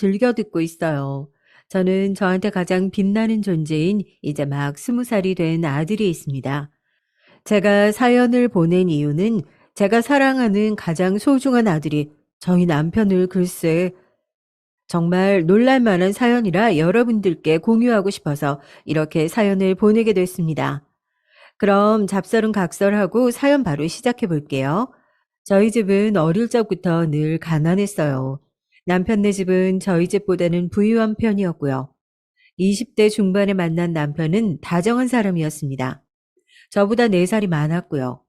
즐겨 듣고 있어요. 저는 저한테 가장 빛나는 존재인 이제 막 20살이 된 아들이 있습니다. 제가 사연을 보낸 이유는 제가 사랑하는 가장 소중한 아들이 저희 남편을 글쎄 정말 놀랄 만한 사연이라 여러분들께 공유하고 싶어서 이렇게 사연을 보내게 됐습니다. 그럼 잡설은 각설하고 사연 바로 시작해 볼게요. 저희 집은 어릴 적부터 늘 가난했어요. 남편네 집은 저희 집보다는 부유한 편이었고요. 20대 중반에 만난 남편은 다정한 사람이었습니다. 저보다 4살이 많았고요.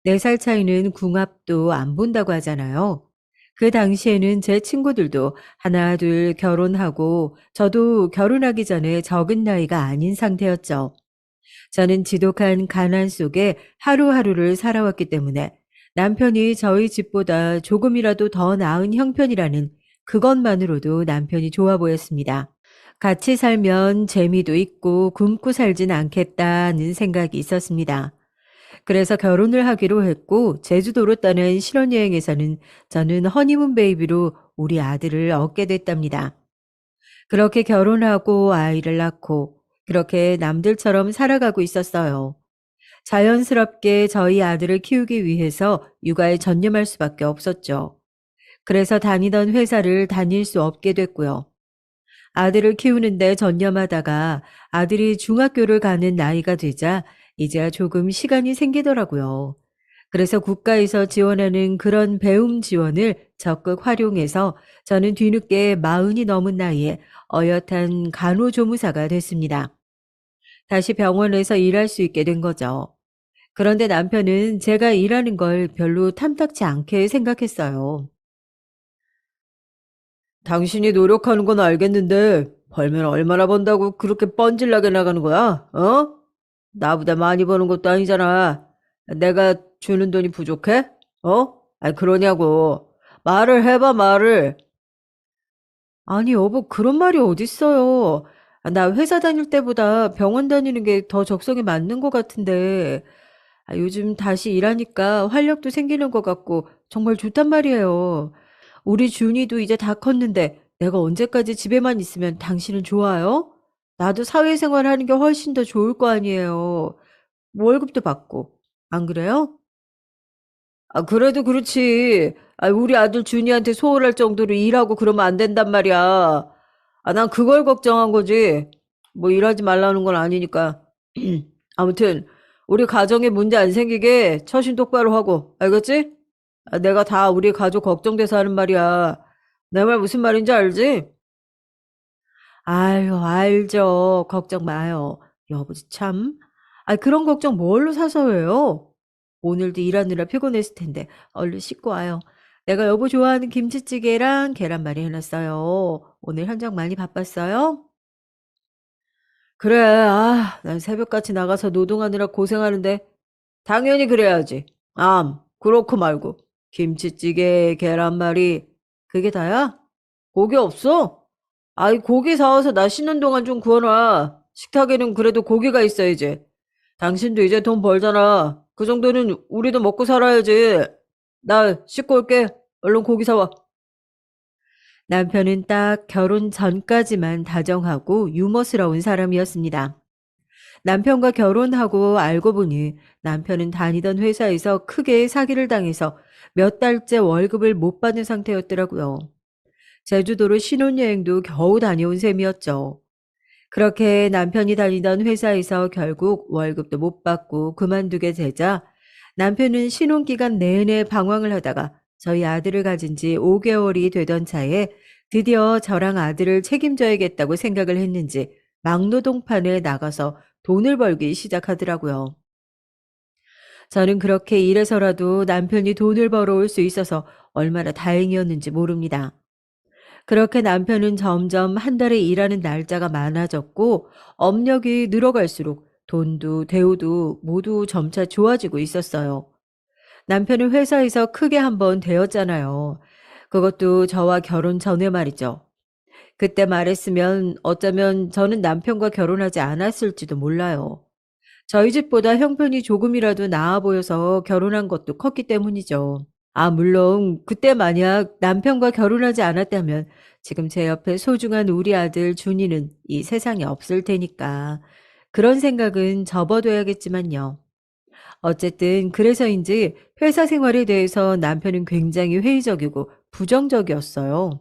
4살 차이는 궁합도 안 본다고 하잖아요. 그 당시에는 제 친구들도 하나 둘 결혼하고 저도 결혼하기 전에 적은 나이가 아닌 상태였죠. 저는 지독한 가난 속에 하루하루를 살아왔기 때문에 남편이 저희 집보다 조금이라도 더 나은 형편이라는 그것만으로도 남편이 좋아 보였습니다. 같이 살면 재미도 있고 굶고 살진 않겠다는 생각이 있었습니다. 그래서 결혼을 하기로 했고 제주도로 떠난 신혼여행에서는 저는 허니문 베이비로 우리 아들을 얻게 됐답니다. 그렇게 결혼하고 아이를 낳고 그렇게 남들처럼 살아가고 있었어요. 자연스럽게 저희 아들을 키우기 위해서 육아에 전념할 수밖에 없었죠. 그래서 다니던 회사를 다닐 수 없게 됐고요. 아들을 키우는데 전념하다가 아들이 중학교를 가는 나이가 되자 이제야 조금 시간이 생기더라고요. 그래서 국가에서 지원하는 그런 배움 지원을 적극 활용해서 저는 뒤늦게 40이 넘은 나이에 어엿한 간호조무사가 됐습니다. 다시 병원에서 일할 수 있게 된 거죠. 그런데 남편은 제가 일하는 걸 별로 탐탁치 않게 생각했어요. 당신이 노력하는 건 알겠는데 벌면 얼마나 번다고 그렇게 뻔질나게 나가는 거야? 어? 나보다 많이 버는 것도 아니잖아. 내가 주는 돈이 부족해? 어? 아니 그러냐고. 말을 해봐 말을. 아니 여보 그런 말이 어딨어요. 나 회사 다닐 때보다 병원 다니는 게 더 적성에 맞는 것 같은데 요즘 다시 일하니까 활력도 생기는 것 같고 정말 좋단 말이에요. 우리 준이도 이제 다 컸는데 내가 언제까지 집에만 있으면 당신은 좋아요? 나도 사회생활 하는 게 훨씬 더 좋을 거 아니에요. 월급도 받고. 안 그래요? 아, 그래도 그렇지. 아, 우리 아들 준이한테 소홀할 정도로 일하고 그러면 안 된단 말이야. 아, 난 그걸 걱정한 거지. 뭐 일하지 말라는 건 아니니까. 아무튼 우리 가정에 문제 안 생기게 처신 똑바로 하고, 알겠지? 아, 내가 다 우리 가족 걱정돼서 하는 말이야. 내 말 무슨 말인지 알지? 아유, 알죠. 걱정 마요. 여보 참. 아, 그런 걱정 뭘로 사서 해요? 오늘도 일하느라 피곤했을 텐데 얼른 씻고 와요. 내가 여보 좋아하는 김치찌개랑 계란말이 해놨어요. 오늘 현장 많이 바빴어요? 그래, 난 새벽같이 나가서 노동하느라 고생하는데 당연히 그래야지. 그렇고 말고. 김치찌개, 계란말이, 그게 다야? 고기 없어? 아이, 고기 사와서 나 씻는 동안 좀 구워놔. 식탁에는 그래도 고기가 있어야지. 당신도 이제 돈 벌잖아. 그 정도는 우리도 먹고 살아야지. 나 씻고 올게. 얼른 고기 사와. 남편은 딱 결혼 전까지만 다정하고 유머스러운 사람이었습니다. 남편과 결혼하고 알고 보니 남편은 다니던 회사에서 크게 사기를 당해서 몇 달째 월급을 못 받는 상태였더라고요. 제주도로 신혼여행도 겨우 다녀온 셈이었죠. 그렇게 남편이 다니던 회사에서 결국 월급도 못 받고 그만두게 되자 남편은 신혼기간 내내 방황을 하다가 저희 아들을 가진 지 5개월이 되던 차에 드디어 저랑 아들을 책임져야겠다고 생각을 했는지 막노동판에 나가서 돈을 벌기 시작하더라고요. 저는 그렇게 일해서라도 남편이 돈을 벌어올 수 있어서 얼마나 다행이었는지 모릅니다. 그렇게 남편은 점점 한 달에 일하는 날짜가 많아졌고 업력이 늘어갈수록 돈도 대우도 모두 점차 좋아지고 있었어요. 남편은 회사에서 크게 한번 되었잖아요. 그것도 저와 결혼 전에 말이죠. 그때 말했으면 어쩌면 저는 남편과 결혼하지 않았을지도 몰라요. 저희 집보다 형편이 조금이라도 나아 보여서 결혼한 것도 컸기 때문이죠. 물론 그때 만약 남편과 결혼하지 않았다면 지금 제 옆에 소중한 우리 아들 준이는 이 세상에 없을 테니까 그런 생각은 접어둬야겠지만요. 어쨌든 그래서인지 회사 생활에 대해서 남편은 굉장히 회의적이고 부정적이었어요.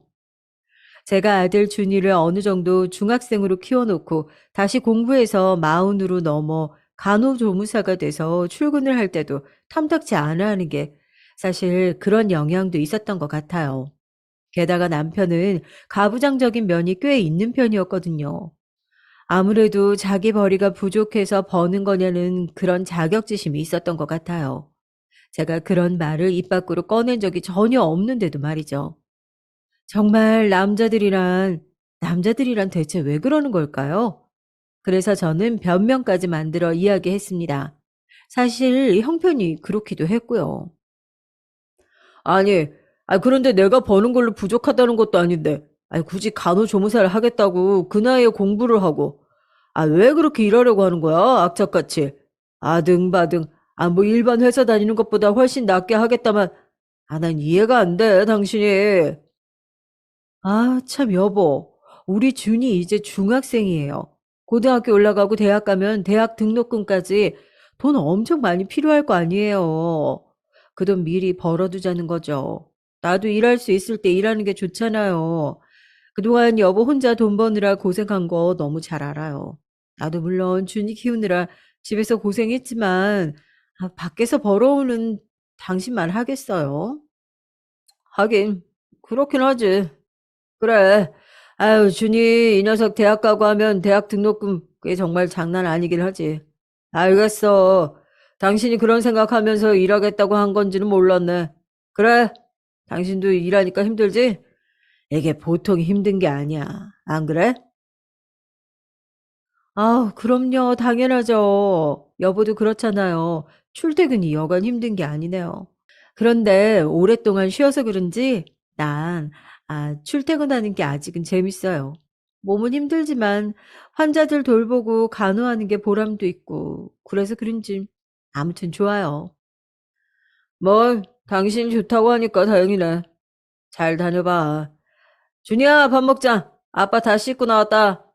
제가 아들 준이를 어느 정도 중학생으로 키워놓고 다시 공부해서 마흔으로 넘어 간호조무사가 돼서 출근을 할 때도 탐탁치 않아 하는 게 사실 그런 영향도 있었던 것 같아요. 게다가 남편은 가부장적인 면이 꽤 있는 편이었거든요. 아무래도 자기 벌이가 부족해서 버는 거냐는 그런 자격지심이 있었던 것 같아요. 제가 그런 말을 입 밖으로 꺼낸 적이 전혀 없는데도 말이죠. 정말 남자들이란 대체 왜 그러는 걸까요? 그래서 저는 변명까지 만들어 이야기했습니다. 사실 형편이 그렇기도 했고요. 아니, 그런데 내가 버는 걸로 부족하다는 것도 아닌데, 굳이 간호조무사를 하겠다고 그 나이에 공부를 하고, 왜 그렇게 일하려고 하는 거야? 악착같이. 아등바등. 뭐 일반 회사 다니는 것보다 훨씬 낫게 하겠다만, 난 이해가 안 돼, 당신이. 참 여보. 우리 준이 이제 중학생이에요. 고등학교 올라가고 대학 가면 대학 등록금까지 돈 엄청 많이 필요할 거 아니에요. 그 돈 미리 벌어두자는 거죠. 나도 일할 수 있을 때 일하는 게 좋잖아요. 그동안 여보 혼자 돈 버느라 고생한 거 너무 잘 알아요. 나도 물론 준이 키우느라 집에서 고생했지만 밖에서 벌어오는 당신만 하겠어요? 하긴 그렇긴 하지. 그래. 준이 이 녀석 대학 가고 하면 대학 등록금 그게 정말 장난 아니긴 하지. 알겠어. 당신이 그런 생각하면서 일하겠다고 한 건지는 몰랐네. 그래. 당신도 일하니까 힘들지? 이게 보통 힘든 게 아니야. 안 그래? 그럼요. 당연하죠. 여보도 그렇잖아요. 출퇴근이 여간 힘든 게 아니네요. 그런데 오랫동안 쉬어서 그런지 난 출퇴근하는 게 아직은 재밌어요. 몸은 힘들지만 환자들 돌보고 간호하는 게 보람도 있고 그래서 그런지 아무튼 좋아요. 뭐 당신이 좋다고 하니까 다행이네. 잘 다녀봐. 준이야 밥 먹자. 아빠 다 씻고 나왔다.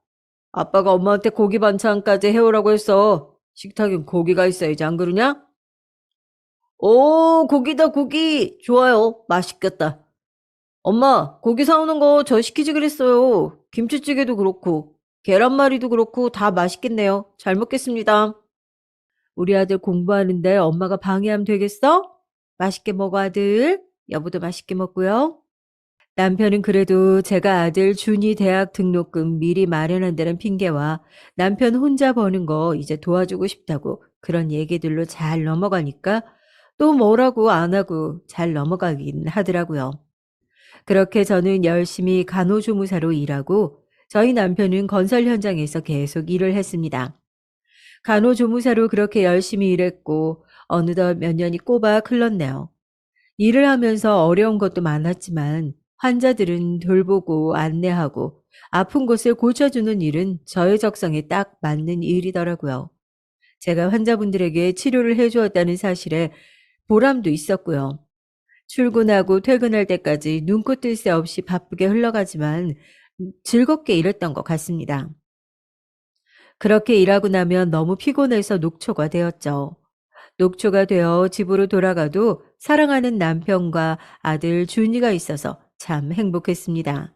아빠가 엄마한테 고기 반찬까지 해오라고 했어. 식탁엔 고기가 있어야지 안 그러냐? 오 고기다 고기. 좋아요. 맛있겠다. 엄마, 고기 사오는 거 저 시키지 그랬어요. 김치찌개도 그렇고, 계란말이도 그렇고 다 맛있겠네요. 잘 먹겠습니다. 우리 아들 공부하는데 엄마가 방해하면 되겠어? 맛있게 먹어, 아들. 여보도 맛있게 먹고요. 남편은 그래도 제가 아들 준이 대학 등록금 미리 마련한다는 핑계와 남편 혼자 버는 거 이제 도와주고 싶다고 그런 얘기들로 잘 넘어가니까 또 뭐라고 안 하고 잘 넘어가긴 하더라고요. 그렇게 저는 열심히 간호조무사로 일하고 저희 남편은 건설 현장에서 계속 일을 했습니다. 간호조무사로 그렇게 열심히 일했고 어느덧 몇 년이 꼬박 흘렀네요. 일을 하면서 어려운 것도 많았지만 환자들은 돌보고 안내하고 아픈 곳을 고쳐주는 일은 저의 적성에 딱 맞는 일이더라고요. 제가 환자분들에게 치료를 해주었다는 사실에 보람도 있었고요. 출근하고 퇴근할 때까지 눈코 뜰 새 없이 바쁘게 흘러가지만 즐겁게 일했던 것 같습니다. 그렇게 일하고 나면 너무 피곤해서 녹초가 되었죠. 녹초가 되어 집으로 돌아가도 사랑하는 남편과 아들 준이가 있어서 참 행복했습니다.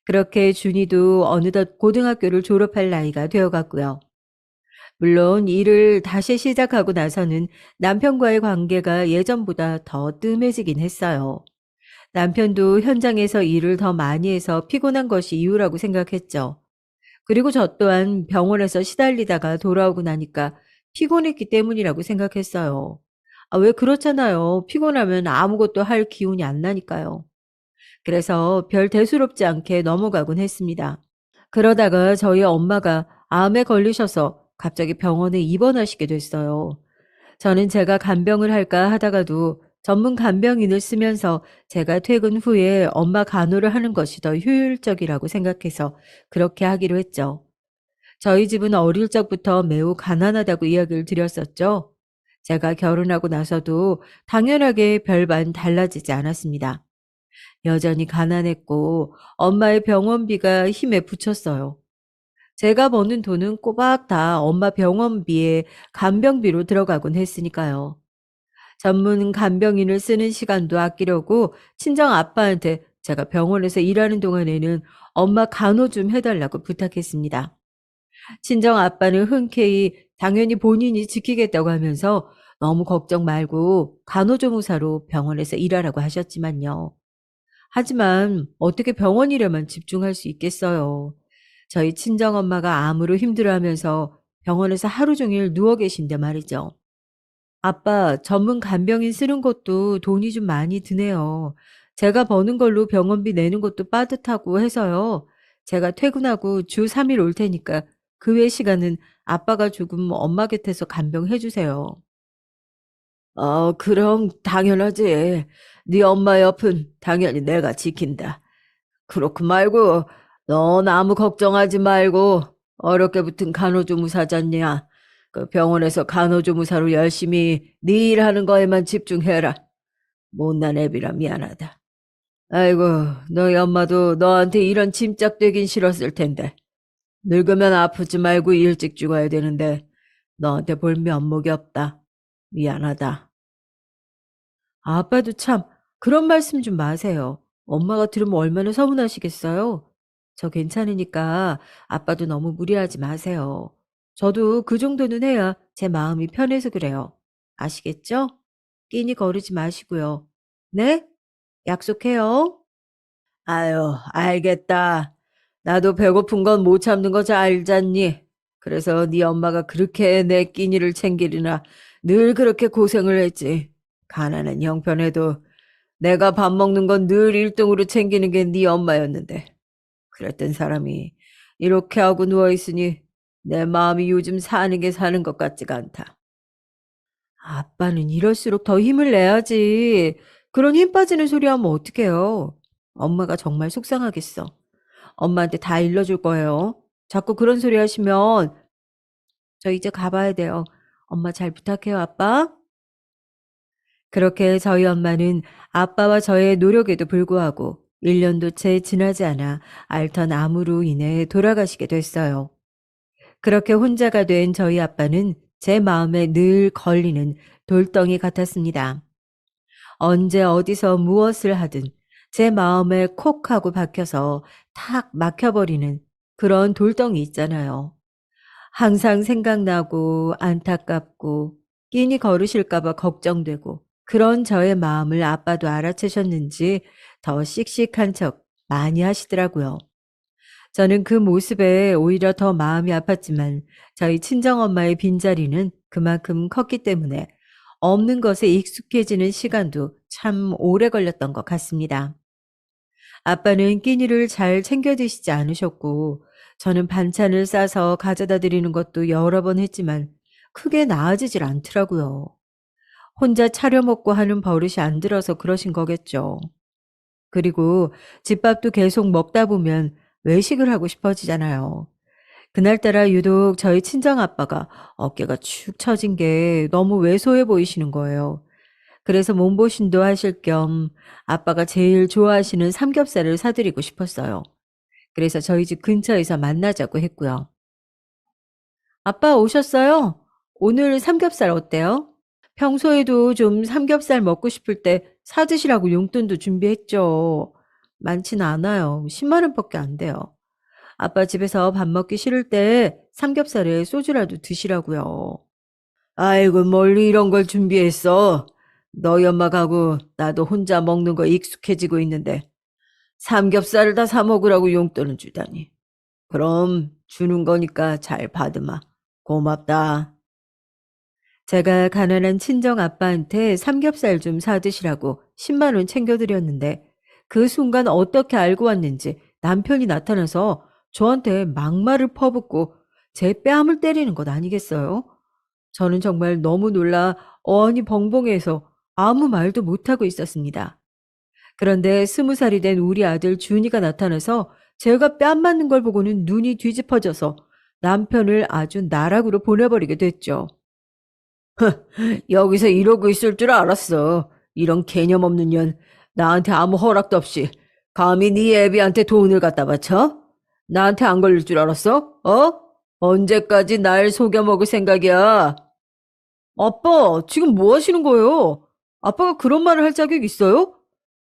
그렇게 준이도 어느덧 고등학교를 졸업할 나이가 되어갔고요. 물론 일을 다시 시작하고 나서는 남편과의 관계가 예전보다 더 뜸해지긴 했어요. 남편도 현장에서 일을 더 많이 해서 피곤한 것이 이유라고 생각했죠. 그리고 저 또한 병원에서 시달리다가 돌아오고 나니까 피곤했기 때문이라고 생각했어요. 왜 그렇잖아요. 피곤하면 아무것도 할 기운이 안 나니까요. 그래서 별 대수롭지 않게 넘어가곤 했습니다. 그러다가 저희 엄마가 암에 걸리셔서 갑자기 병원에 입원하시게 됐어요. 저는 제가 간병을 할까 하다가도 전문 간병인을 쓰면서 제가 퇴근 후에 엄마 간호를 하는 것이 더 효율적이라고 생각해서 그렇게 하기로 했죠. 저희 집은 어릴 적부터 매우 가난하다고 이야기를 드렸었죠. 제가 결혼하고 나서도 당연하게 별반 달라지지 않았습니다. 여전히 가난했고 엄마의 병원비가 힘에 부쳤어요. 제가 버는 돈은 꼬박 다 엄마 병원비에 간병비로 들어가곤 했으니까요. 전문 간병인을 쓰는 시간도 아끼려고 친정 아빠한테 제가 병원에서 일하는 동안에는 엄마 간호 좀 해달라고 부탁했습니다. 친정 아빠는 흔쾌히 당연히 본인이 지키겠다고 하면서 너무 걱정 말고 간호조무사로 병원에서 일하라고 하셨지만요. 하지만 어떻게 병원 일에만 집중할 수 있겠어요. 저희 친정엄마가 암으로 힘들어하면서 병원에서 하루 종일 누워 계신데 말이죠. 아빠, 전문 간병인 쓰는 것도 돈이 좀 많이 드네요. 제가 버는 걸로 병원비 내는 것도 빠듯하고 해서요. 제가 퇴근하고 주 3일 올 테니까 그 외 시간은 아빠가 조금 엄마 곁에서 간병해 주세요. 그럼 당연하지. 네 엄마 옆은 당연히 내가 지킨다. 그렇고 말고 넌 아무 걱정하지 말고 어렵게 붙은 간호조무사잖냐. 그 병원에서 간호조무사로 열심히 네 일하는 거에만 집중해라. 못난 애비라 미안하다. 아이고, 너희 엄마도 너한테 이런 짐짝되긴 싫었을 텐데. 늙으면 아프지 말고 일찍 죽어야 되는데 너한테 볼 면목이 없다. 미안하다. 아빠도 참 그런 말씀 좀 마세요. 엄마가 들으면 얼마나 서운하시겠어요? 저 괜찮으니까 아빠도 너무 무리하지 마세요. 저도 그 정도는 해야 제 마음이 편해서 그래요. 아시겠죠? 끼니 거르지 마시고요. 네? 약속해요. 아유, 알겠다. 나도 배고픈 건 못 참는 거 잘 알잖니. 그래서 네 엄마가 그렇게 내 끼니를 챙기리나 늘 그렇게 고생을 했지. 가난한 형편에도 내가 밥 먹는 건 늘 1등으로 챙기는 게 네 엄마였는데. 그랬던 사람이 이렇게 하고 누워있으니 내 마음이 요즘 사는 게 사는 것 같지가 않다. 아빠는 이럴수록 더 힘을 내야지. 그런 힘 빠지는 소리 하면 어떡해요. 엄마가 정말 속상하겠어. 엄마한테 다 일러줄 거예요. 자꾸 그런 소리 하시면 저 이제 가봐야 돼요. 엄마 잘 부탁해요, 아빠. 그렇게 저희 엄마는 아빠와 저의 노력에도 불구하고 1년도 채 지나지 않아 앓던 암으로 인해 돌아가시게 됐어요. 그렇게 혼자가 된 저희 아빠는 제 마음에 늘 걸리는 돌덩이 같았습니다. 언제 어디서 무엇을 하든 제 마음에 콕 하고 박혀서 탁 막혀버리는 그런 돌덩이 있잖아요. 항상 생각나고 안타깝고 끼니 거르실까봐 걱정되고 그런 저의 마음을 아빠도 알아채셨는지 더 씩씩한 척 많이 하시더라고요. 저는 그 모습에 오히려 더 마음이 아팠지만 저희 친정엄마의 빈자리는 그만큼 컸기 때문에 없는 것에 익숙해지는 시간도 참 오래 걸렸던 것 같습니다. 아빠는 끼니를 잘 챙겨 드시지 않으셨고 저는 반찬을 싸서 가져다 드리는 것도 여러 번 했지만 크게 나아지질 않더라고요. 혼자 차려 먹고 하는 버릇이 안 들어서 그러신 거겠죠. 그리고 집밥도 계속 먹다 보면 외식을 하고 싶어지잖아요. 그날따라 유독 저희 친정아빠가 어깨가 축 처진 게 너무 왜소해 보이시는 거예요. 그래서 몸보신도 하실 겸 아빠가 제일 좋아하시는 삼겹살을 사드리고 싶었어요. 그래서 저희 집 근처에서 만나자고 했고요. 아빠 오셨어요? 오늘 삼겹살 어때요? 평소에도 좀 삼겹살 먹고 싶을 때 사드시라고 용돈도 준비했죠. 많진 않아요. 10만 원밖에 안 돼요. 아빠 집에서 밥 먹기 싫을 때 삼겹살에 소주라도 드시라고요. 아이고, 멀리 이런 걸 준비했어. 너희 엄마 가고 나도 혼자 먹는 거 익숙해지고 있는데 삼겹살을 다 사 먹으라고 용돈을 주다니. 그럼 주는 거니까 잘 받으마. 고맙다. 제가 가난한 친정 아빠한테 삼겹살 좀 사드시라고 10만 원 챙겨드렸는데 그 순간 어떻게 알고 왔는지 남편이 나타나서 저한테 막말을 퍼붓고 제 뺨을 때리는 것 아니겠어요? 저는 정말 너무 놀라 어안이 벙벙해서 아무 말도 못하고 있었습니다. 그런데 20살이 된 우리 아들 준이가 나타나서 제가 뺨 맞는 걸 보고는 눈이 뒤집어져서 남편을 아주 나락으로 보내버리게 됐죠. 여기서 이러고 있을 줄 알았어. 이런 개념 없는 년. 나한테 아무 허락도 없이 감히 네 애비한테 돈을 갖다 바쳐? 나한테 안 걸릴 줄 알았어? 어? 언제까지 날 속여 먹을 생각이야? 아빠, 지금 뭐 하시는 거예요? 아빠가 그런 말을 할 자격 있어요?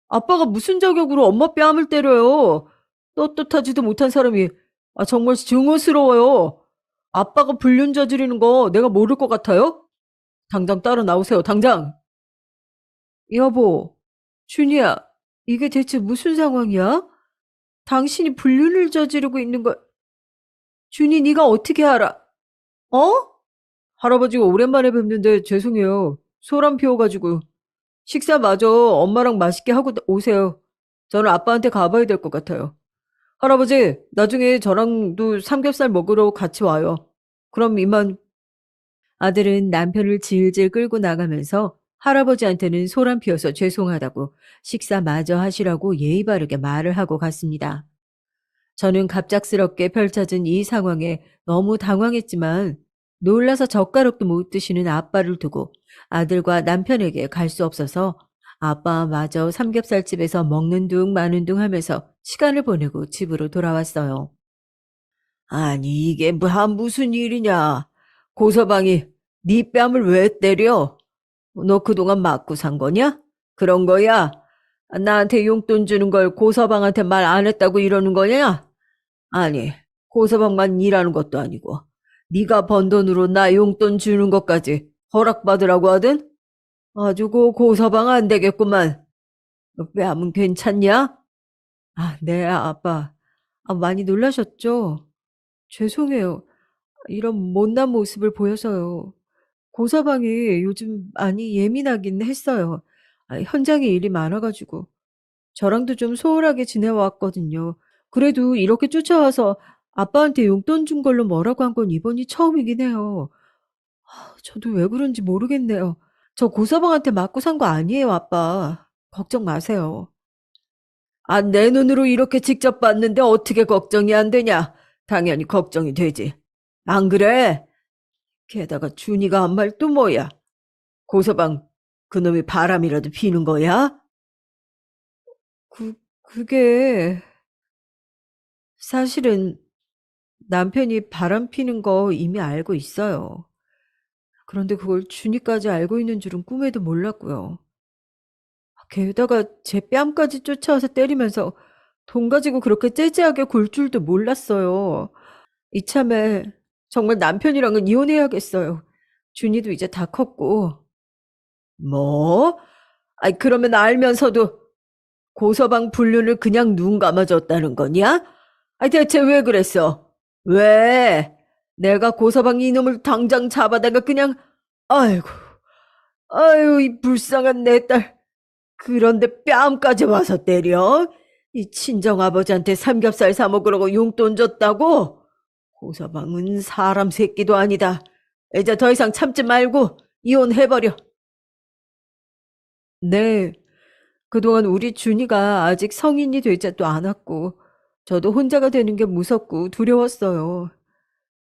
아빠가 무슨 자격으로 엄마 뺨을 때려요? 떳떳하지도 못한 사람이 정말 증오스러워요. 아빠가 불륜 저지르는 거 내가 모를 것 같아요? 당장 따라 나오세요, 당장. 여보, 준이야, 이게 대체 무슨 상황이야? 당신이 불륜을 저지르고 있는 걸 준이 네가 어떻게 알아? 어? 할아버지가 오랜만에 뵙는데 죄송해요. 소란 피워가지고. 식사 마저 엄마랑 맛있게 하고 오세요. 저는 아빠한테 가봐야 될 것 같아요. 할아버지, 나중에 저랑도 삼겹살 먹으러 같이 와요. 그럼 이만. 아들은 남편을 질질 끌고 나가면서 할아버지한테는 소란 피워서 죄송하다고 식사 마저 하시라고 예의 바르게 말을 하고 갔습니다. 저는 갑작스럽게 펼쳐진 이 상황에 너무 당황했지만 놀라서 젓가락도 못 드시는 아빠를 두고 아들과 남편에게 갈 수 없어서 아빠마저 삼겹살집에서 먹는 둥 마는 둥 하면서 시간을 보내고 집으로 돌아왔어요. 아니 이게 무슨 일이냐. 고서방이 네 뺨을 왜 때려? 너 그동안 맞고 산 거냐? 그런 거야? 나한테 용돈 주는 걸 고서방한테 말 안 했다고 이러는 거냐? 아니, 고서방만 일하는 것도 아니고 네가 번 돈으로 나 용돈 주는 것까지 허락받으라고 하든? 아주 고서방 안 되겠구만. 너 뺨은 괜찮냐? 네, 아빠. 많이 놀라셨죠? 죄송해요. 이런 못난 모습을 보여서요. 고서방이 요즘 많이 예민하긴 했어요. 현장에 일이 많아가지고. 저랑도 좀 소홀하게 지내왔거든요. 그래도 이렇게 쫓아와서 아빠한테 용돈 준 걸로 뭐라고 한 건 이번이 처음이긴 해요. 저도 왜 그런지 모르겠네요. 저 고서방한테 맞고 산 거 아니에요, 아빠. 걱정 마세요. 내 눈으로 이렇게 직접 봤는데 어떻게 걱정이 안 되냐? 당연히 걱정이 되지. 안 그래? 게다가 준이가 한 말 또 뭐야? 고서방, 그놈이 바람이라도 피는 거야? 그게 사실은 남편이 바람 피는 거 이미 알고 있어요. 그런데 그걸 준이까지 알고 있는 줄은 꿈에도 몰랐고요. 게다가 제 뺨까지 쫓아와서 때리면서 돈 가지고 그렇게 째째하게 굴 줄도 몰랐어요. 이참에 정말 남편이랑은 이혼해야겠어요. 준이도 이제 다 컸고. 뭐? 그러면 알면서도 고서방 불륜을 그냥 눈 감아줬다는 거냐? 대체 왜 그랬어? 왜? 내가 고서방 이놈을 당장 잡아다가 그냥, 아이고, 아유, 이 불쌍한 내 딸. 그런데 뺨까지 와서 때려? 이 친정아버지한테 삼겹살 사 먹으라고 용돈 줬다고? 고서방은 사람 새끼도 아니다. 이제 더 이상 참지 말고 이혼해버려. 네, 그동안 우리 준이가 아직 성인이 되지도 않았고, 저도 혼자가 되는 게 무섭고 두려웠어요.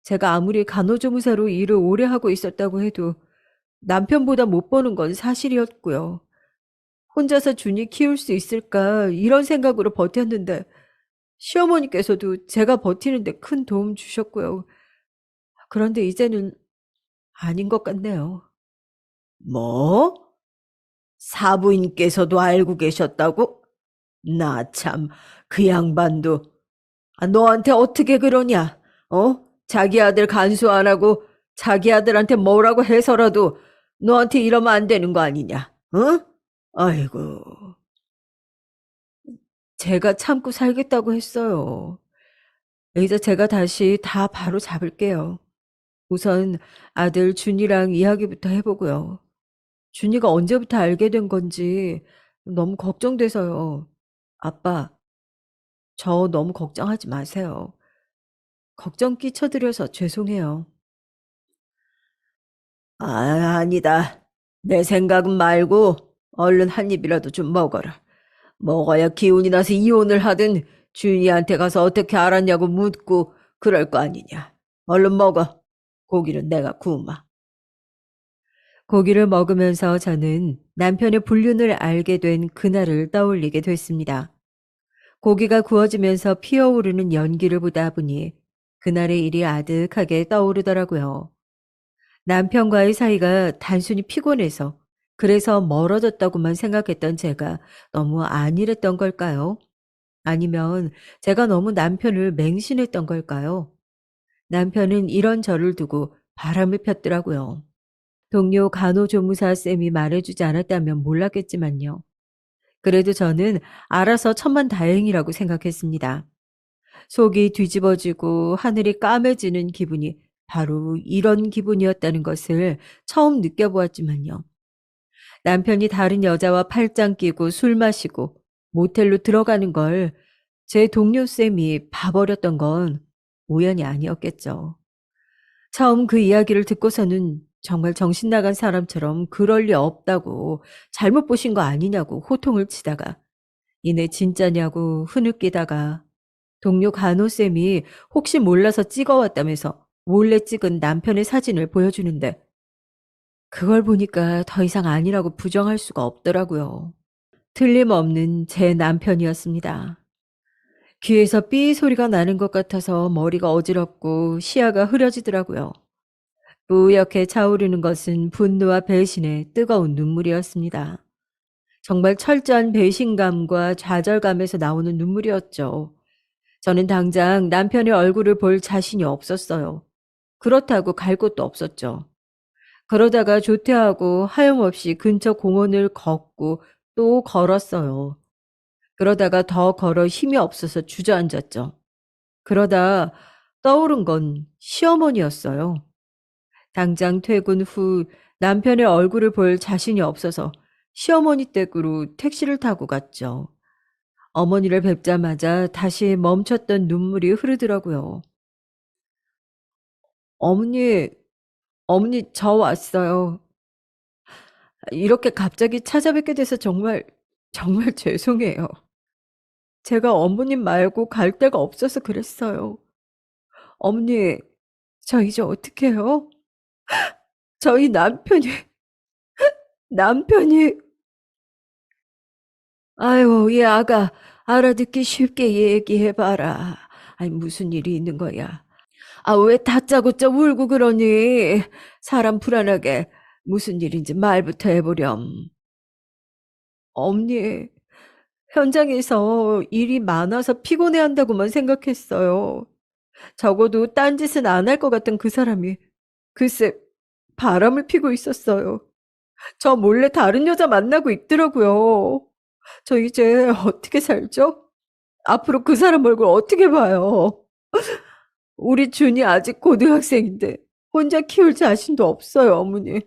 제가 아무리 간호조무사로 일을 오래 하고 있었다고 해도 남편보다 못 버는 건 사실이었고요. 혼자서 준이 키울 수 있을까 이런 생각으로 버텼는데 시어머니께서도 제가 버티는데 큰 도움 주셨고요. 그런데 이제는 아닌 것 같네요. 뭐? 사부인께서도 알고 계셨다고? 나 참, 그 양반도. 너한테 어떻게 그러냐? 자기 아들 간수 안 하고 자기 아들한테 뭐라고 해서라도 너한테 이러면 안 되는 거 아니냐? 어? 아이고. 제가 참고 살겠다고 했어요. 이제 제가 다시 다 바로 잡을게요. 우선 아들 준이랑 이야기부터 해보고요. 준이가 언제부터 알게 된 건지 너무 걱정돼서요. 아빠, 저 너무 걱정하지 마세요. 걱정 끼쳐드려서 죄송해요. 아니다. 내 생각은 말고 얼른 한 입이라도 좀 먹어라. 먹어야 기운이 나서 이혼을 하든 준이한테 가서 어떻게 알았냐고 묻고 그럴 거 아니냐. 얼른 먹어. 고기는 내가 구우마. 고기를 먹으면서 저는 남편의 불륜을 알게 된 그날을 떠올리게 됐습니다. 고기가 구워지면서 피어오르는 연기를 보다 보니 그날의 일이 아득하게 떠오르더라고요. 남편과의 사이가 단순히 피곤해서 그래서 멀어졌다고만 생각했던 제가 너무 안일했던 걸까요? 아니면 제가 너무 남편을 맹신했던 걸까요? 남편은 이런 저를 두고 바람을 폈더라고요. 동료 간호조무사 쌤이 말해주지 않았다면 몰랐겠지만요. 그래도 저는 알아서 천만다행이라고 생각했습니다. 속이 뒤집어지고 하늘이 까매지는 기분이 바로 이런 기분이었다는 것을 처음 느껴보았지만요. 남편이 다른 여자와 팔짱 끼고 술 마시고 모텔로 들어가는 걸 제 동료 쌤이 봐버렸던 건 우연이 아니었겠죠. 처음 그 이야기를 듣고서는 정말 정신 나간 사람처럼 그럴 리 없다고 잘못 보신 거 아니냐고 호통을 치다가 이내 진짜냐고 흐느끼다가 동료 간호쌤이 혹시 몰라서 찍어왔다면서 몰래 찍은 남편의 사진을 보여주는데 그걸 보니까 더 이상 아니라고 부정할 수가 없더라고요. 틀림없는 제 남편이었습니다. 귀에서 삐 소리가 나는 것 같아서 머리가 어지럽고 시야가 흐려지더라고요. 뿌옇게 차오르는 것은 분노와 배신의 뜨거운 눈물이었습니다. 정말 철저한 배신감과 좌절감에서 나오는 눈물이었죠. 저는 당장 남편의 얼굴을 볼 자신이 없었어요. 그렇다고 갈 곳도 없었죠. 그러다가 조퇴하고 하염없이 근처 공원을 걷고 또 걸었어요. 그러다가 더 걸어 힘이 없어서 주저앉았죠. 그러다 떠오른 건 시어머니였어요. 당장 퇴근 후 남편의 얼굴을 볼 자신이 없어서 시어머니 댁으로 택시를 타고 갔죠. 어머니를 뵙자마자 다시 멈췄던 눈물이 흐르더라고요. 어머니, 어머니, 저 왔어요. 이렇게 갑자기 찾아뵙게 돼서 정말 죄송해요. 제가 어머님 말고 갈 데가 없어서 그랬어요. 어머니, 저 이제 어떡해요? 저희 남편이, 아유, 이 아가, 알아듣기 쉽게 얘기해봐라. 아니, 무슨 일이 있는 거야? 아, 왜 다짜고짜 울고 그러니? 사람 불안하게 무슨 일인지 말부터 해보렴. 어머니, 현장에서 일이 많아서 피곤해한다고만 생각했어요. 적어도 딴짓은 안 할 것 같던 그 사람이 글쎄 바람을 피고 있었어요. 저 몰래 다른 여자 만나고 있더라고요. 저 이제 어떻게 살죠? 앞으로 그 사람 얼굴 어떻게 봐요? 우리 준이 아직 고등학생인데 혼자 키울 자신도 없어요, 어머니.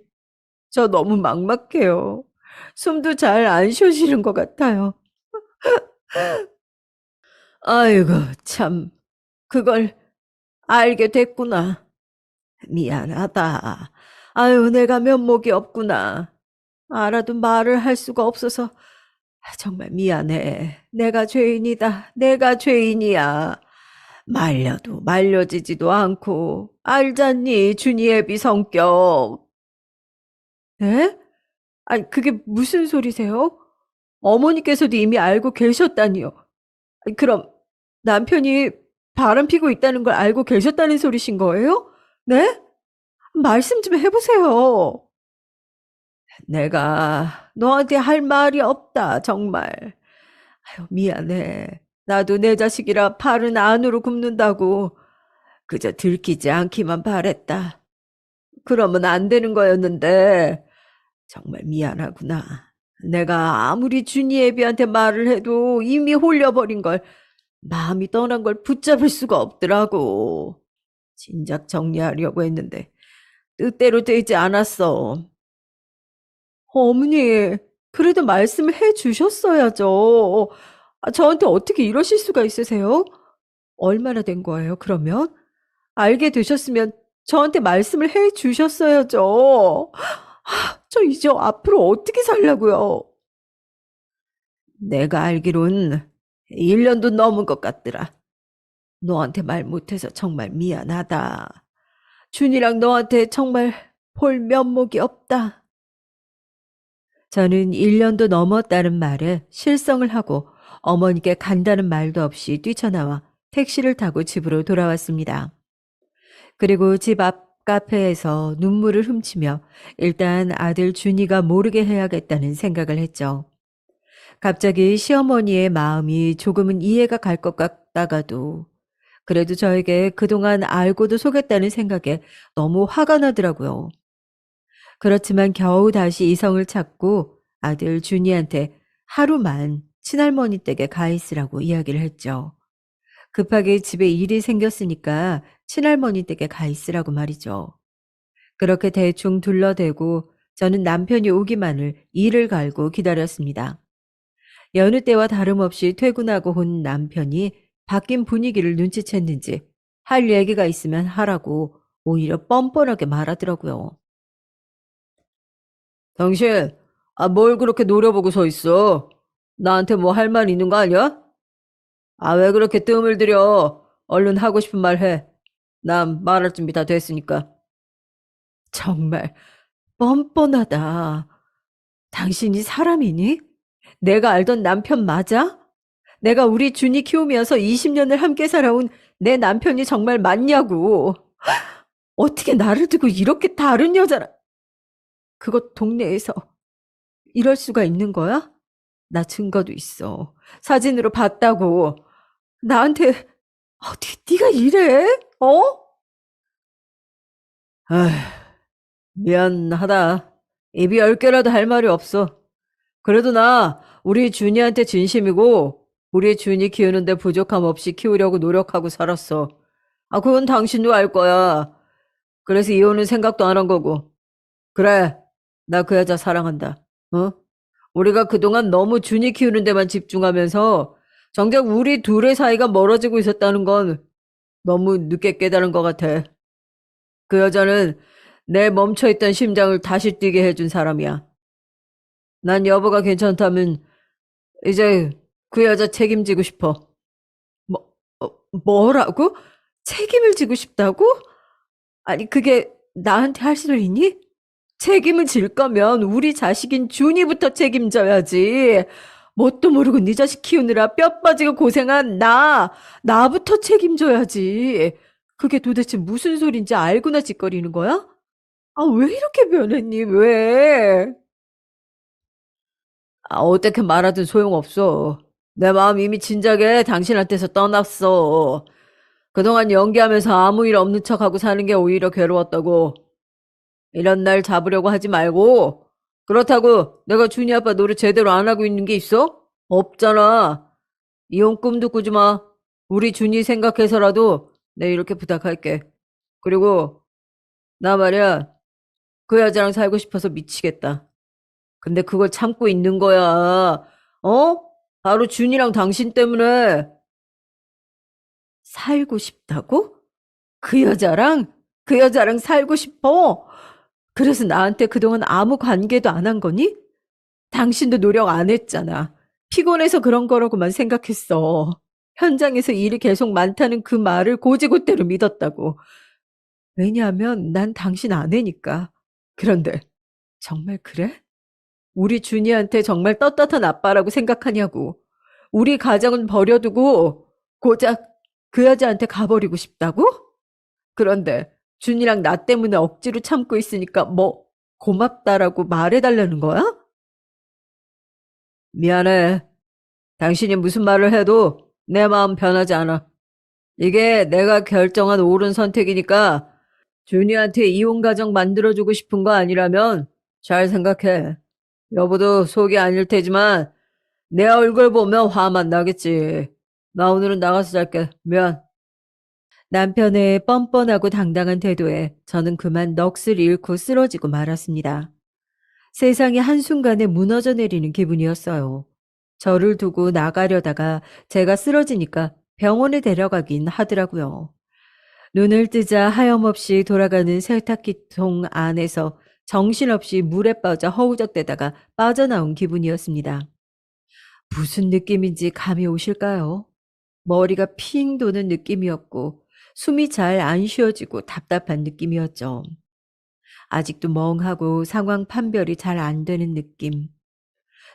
저 너무 막막해요. 숨도 잘 안 쉬어지는 것 같아요. 아이고, 참. 그걸 알게 됐구나. 미안하다. 아유, 내가 면목이 없구나. 알아도 말을 할 수가 없어서 정말 미안해. 내가 죄인이다. 내가 죄인이야. 말려도 말려지지도 않고 알잖니, 준이애비 성격. 네? 아니, 그게 무슨 소리세요? 어머니께서도 이미 알고 계셨다니요. 아니, 그럼 남편이 바람 피고 있다는 걸 알고 계셨다는 소리신 거예요? 네? 말씀 좀 해보세요. 내가 너한테 할 말이 없다, 정말. 아유, 미안해. 나도 내 자식이라 팔은 안으로 굽는다고 그저 들키지 않기만 바랬다. 그러면 안 되는 거였는데 정말 미안하구나. 내가 아무리 준이 애비한테 말을 해도 이미 홀려버린 걸 마음이 떠난 걸 붙잡을 수가 없더라고. 진작 정리하려고 했는데 뜻대로 되지 않았어. 어머니, 그래도 말씀을 해 주셨어야죠. 아, 저한테 어떻게 이러실 수가 있으세요? 얼마나 된 거예요, 그러면? 알게 되셨으면 저한테 말씀을 해 주셨어야죠. 저 이제 앞으로 어떻게 살려고요? 내가 알기론 1년도 넘은 것 같더라. 너한테 말 못해서 정말 미안하다. 준이랑 너한테 정말 볼 면목이 없다. 저는 1년도 넘었다는 말에 실성을 하고 어머니께 간다는 말도 없이 뛰쳐나와 택시를 타고 집으로 돌아왔습니다. 그리고 집 앞 카페에서 눈물을 훔치며 일단 아들 준이가 모르게 해야겠다는 생각을 했죠. 갑자기 시어머니의 마음이 조금은 이해가 갈 것 같다가도 그래도 저에게 그동안 알고도 속였다는 생각에 너무 화가 나더라고요. 그렇지만 겨우 다시 이성을 찾고 아들 준이한테 하루만 친할머니 댁에 가 있으라고 이야기를 했죠. 급하게 집에 일이 생겼으니까 친할머니 댁에 가 있으라고 말이죠. 그렇게 대충 둘러대고 저는 남편이 오기만을 이를 갈고 기다렸습니다. 여느 때와 다름없이 퇴근하고 온 남편이 바뀐 분위기를 눈치챘는지 할 얘기가 있으면 하라고 오히려 뻔뻔하게 말하더라고요. 당신, 뭘 그렇게 노려보고 서 있어? 나한테 뭐 할 말 있는 거 아니야? 왜 그렇게 뜸을 들여? 얼른 하고 싶은 말 해. 난 말할 준비 다 됐으니까. 정말 뻔뻔하다. 당신이 사람이니? 내가 알던 남편 맞아? 내가 우리 준이 키우면서 20년을 함께 살아온 내 남편이 정말 맞냐고. 어떻게 나를 두고 이렇게 다른 여자랑, 그것 동네에서 이럴 수가 있는 거야? 나 증거도 있어. 사진으로 봤다고. 나한테 어떻게 네가 이래? 어? 아휴, 미안하다. 입이 10개라도 할 말이 없어. 그래도 나 우리 준이한테 진심이고 우리 준이 키우는데 부족함 없이 키우려고 노력하고 살았어. 그건 당신도 알 거야. 그래서 이혼은 생각도 안 한 거고. 그래, 나 그 여자 사랑한다. 어? 우리가 그동안 너무 준이 키우는 데만 집중하면서 정작 우리 둘의 사이가 멀어지고 있었다는 건 너무 늦게 깨달은 것 같아. 그 여자는 내 멈춰있던 심장을 다시 뛰게 해준 사람이야. 난 여보가 괜찮다면 이제 그 여자 책임지고 싶어. 뭐, 뭐라고? 책임을 지고 싶다고? 아니, 그게 나한테 할 소리니? 책임을 질 거면 우리 자식인 준이부터 책임져야지. 뭣도 모르고 네 자식 키우느라 뼈 빠지고 고생한 나부터 책임져야지. 그게 도대체 무슨 소린지 알고나 짓거리는 거야? 왜 이렇게 변했니? 왜? 어떻게 말하든 소용없어. 내 마음 이미 진작에 당신한테서 떠났어. 그동안 연기하면서 아무 일 없는 척하고 사는 게 오히려 괴로웠다고. 이런 날 잡으려고 하지 말고. 그렇다고 내가 준이 아빠 노릇 제대로 안 하고 있는 게 있어? 없잖아. 이혼 꿈도 꾸지 마. 우리 준이 생각해서라도 내가 이렇게 부탁할게. 그리고 나 말이야, 그 여자랑 살고 싶어서 미치겠다. 근데 그걸 참고 있는 거야. 어? 바로 준이랑 당신 때문에. 살고 싶다고? 그 여자랑? 그 여자랑 살고 싶어? 그래서 나한테 그동안 아무 관계도 안 한 거니? 당신도 노력 안 했잖아. 피곤해서 그런 거라고만 생각했어. 현장에서 일이 계속 많다는 그 말을 고지고대로 믿었다고. 왜냐하면 난 당신 아내니까. 그런데 정말 그래? 우리 준이한테 정말 떳떳한 아빠라고 생각하냐고. 우리 가정은 버려두고 고작 그 여자한테 가버리고 싶다고? 그런데 준이랑 나 때문에 억지로 참고 있으니까 뭐 고맙다라고 말해달라는 거야? 미안해. 당신이 무슨 말을 해도 내 마음 변하지 않아. 이게 내가 결정한 옳은 선택이니까 준이한테 이혼 가정 만들어주고 싶은 거 아니라면 잘 생각해. 여보도 속이 아닐 테지만 내 얼굴 보면 화만 나겠지. 나 오늘은 나가서 잘게. 미안. 남편의 뻔뻔하고 당당한 태도에 저는 그만 넋을 잃고 쓰러지고 말았습니다. 세상이 한순간에 무너져 내리는 기분이었어요. 저를 두고 나가려다가 제가 쓰러지니까 병원에 데려가긴 하더라고요. 눈을 뜨자 하염없이 돌아가는 세탁기통 안에서 정신없이 물에 빠져 허우적대다가 빠져나온 기분이었습니다. 무슨 느낌인지 감이 오실까요? 머리가 핑 도는 느낌이었고 숨이 잘 안 쉬어지고 답답한 느낌이었죠. 아직도 멍하고 상황 판별이 잘 안 되는 느낌.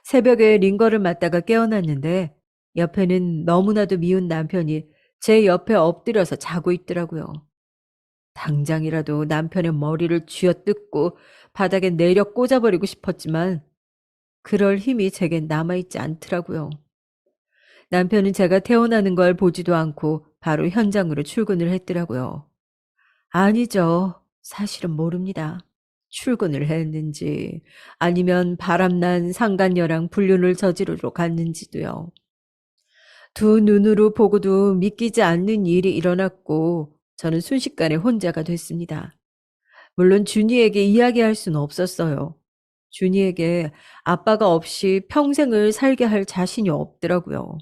새벽에 링거를 맞다가 깨어났는데 옆에는 너무나도 미운 남편이 제 옆에 엎드려서 자고 있더라고요. 당장이라도 남편의 머리를 쥐어뜯고 바닥에 내려 꽂아버리고 싶었지만 그럴 힘이 제겐 남아있지 않더라고요. 남편은 제가 태어나는 걸 보지도 않고 바로 현장으로 출근을 했더라고요. 아니죠. 사실은 모릅니다. 출근을 했는지 아니면 바람난 상간녀랑 불륜을 저지르러 갔는지도요. 두 눈으로 보고도 믿기지 않는 일이 일어났고 저는 순식간에 혼자가 됐습니다. 물론 준이에게 이야기할 수는 없었어요. 준이에게 아빠가 없이 평생을 살게 할 자신이 없더라고요.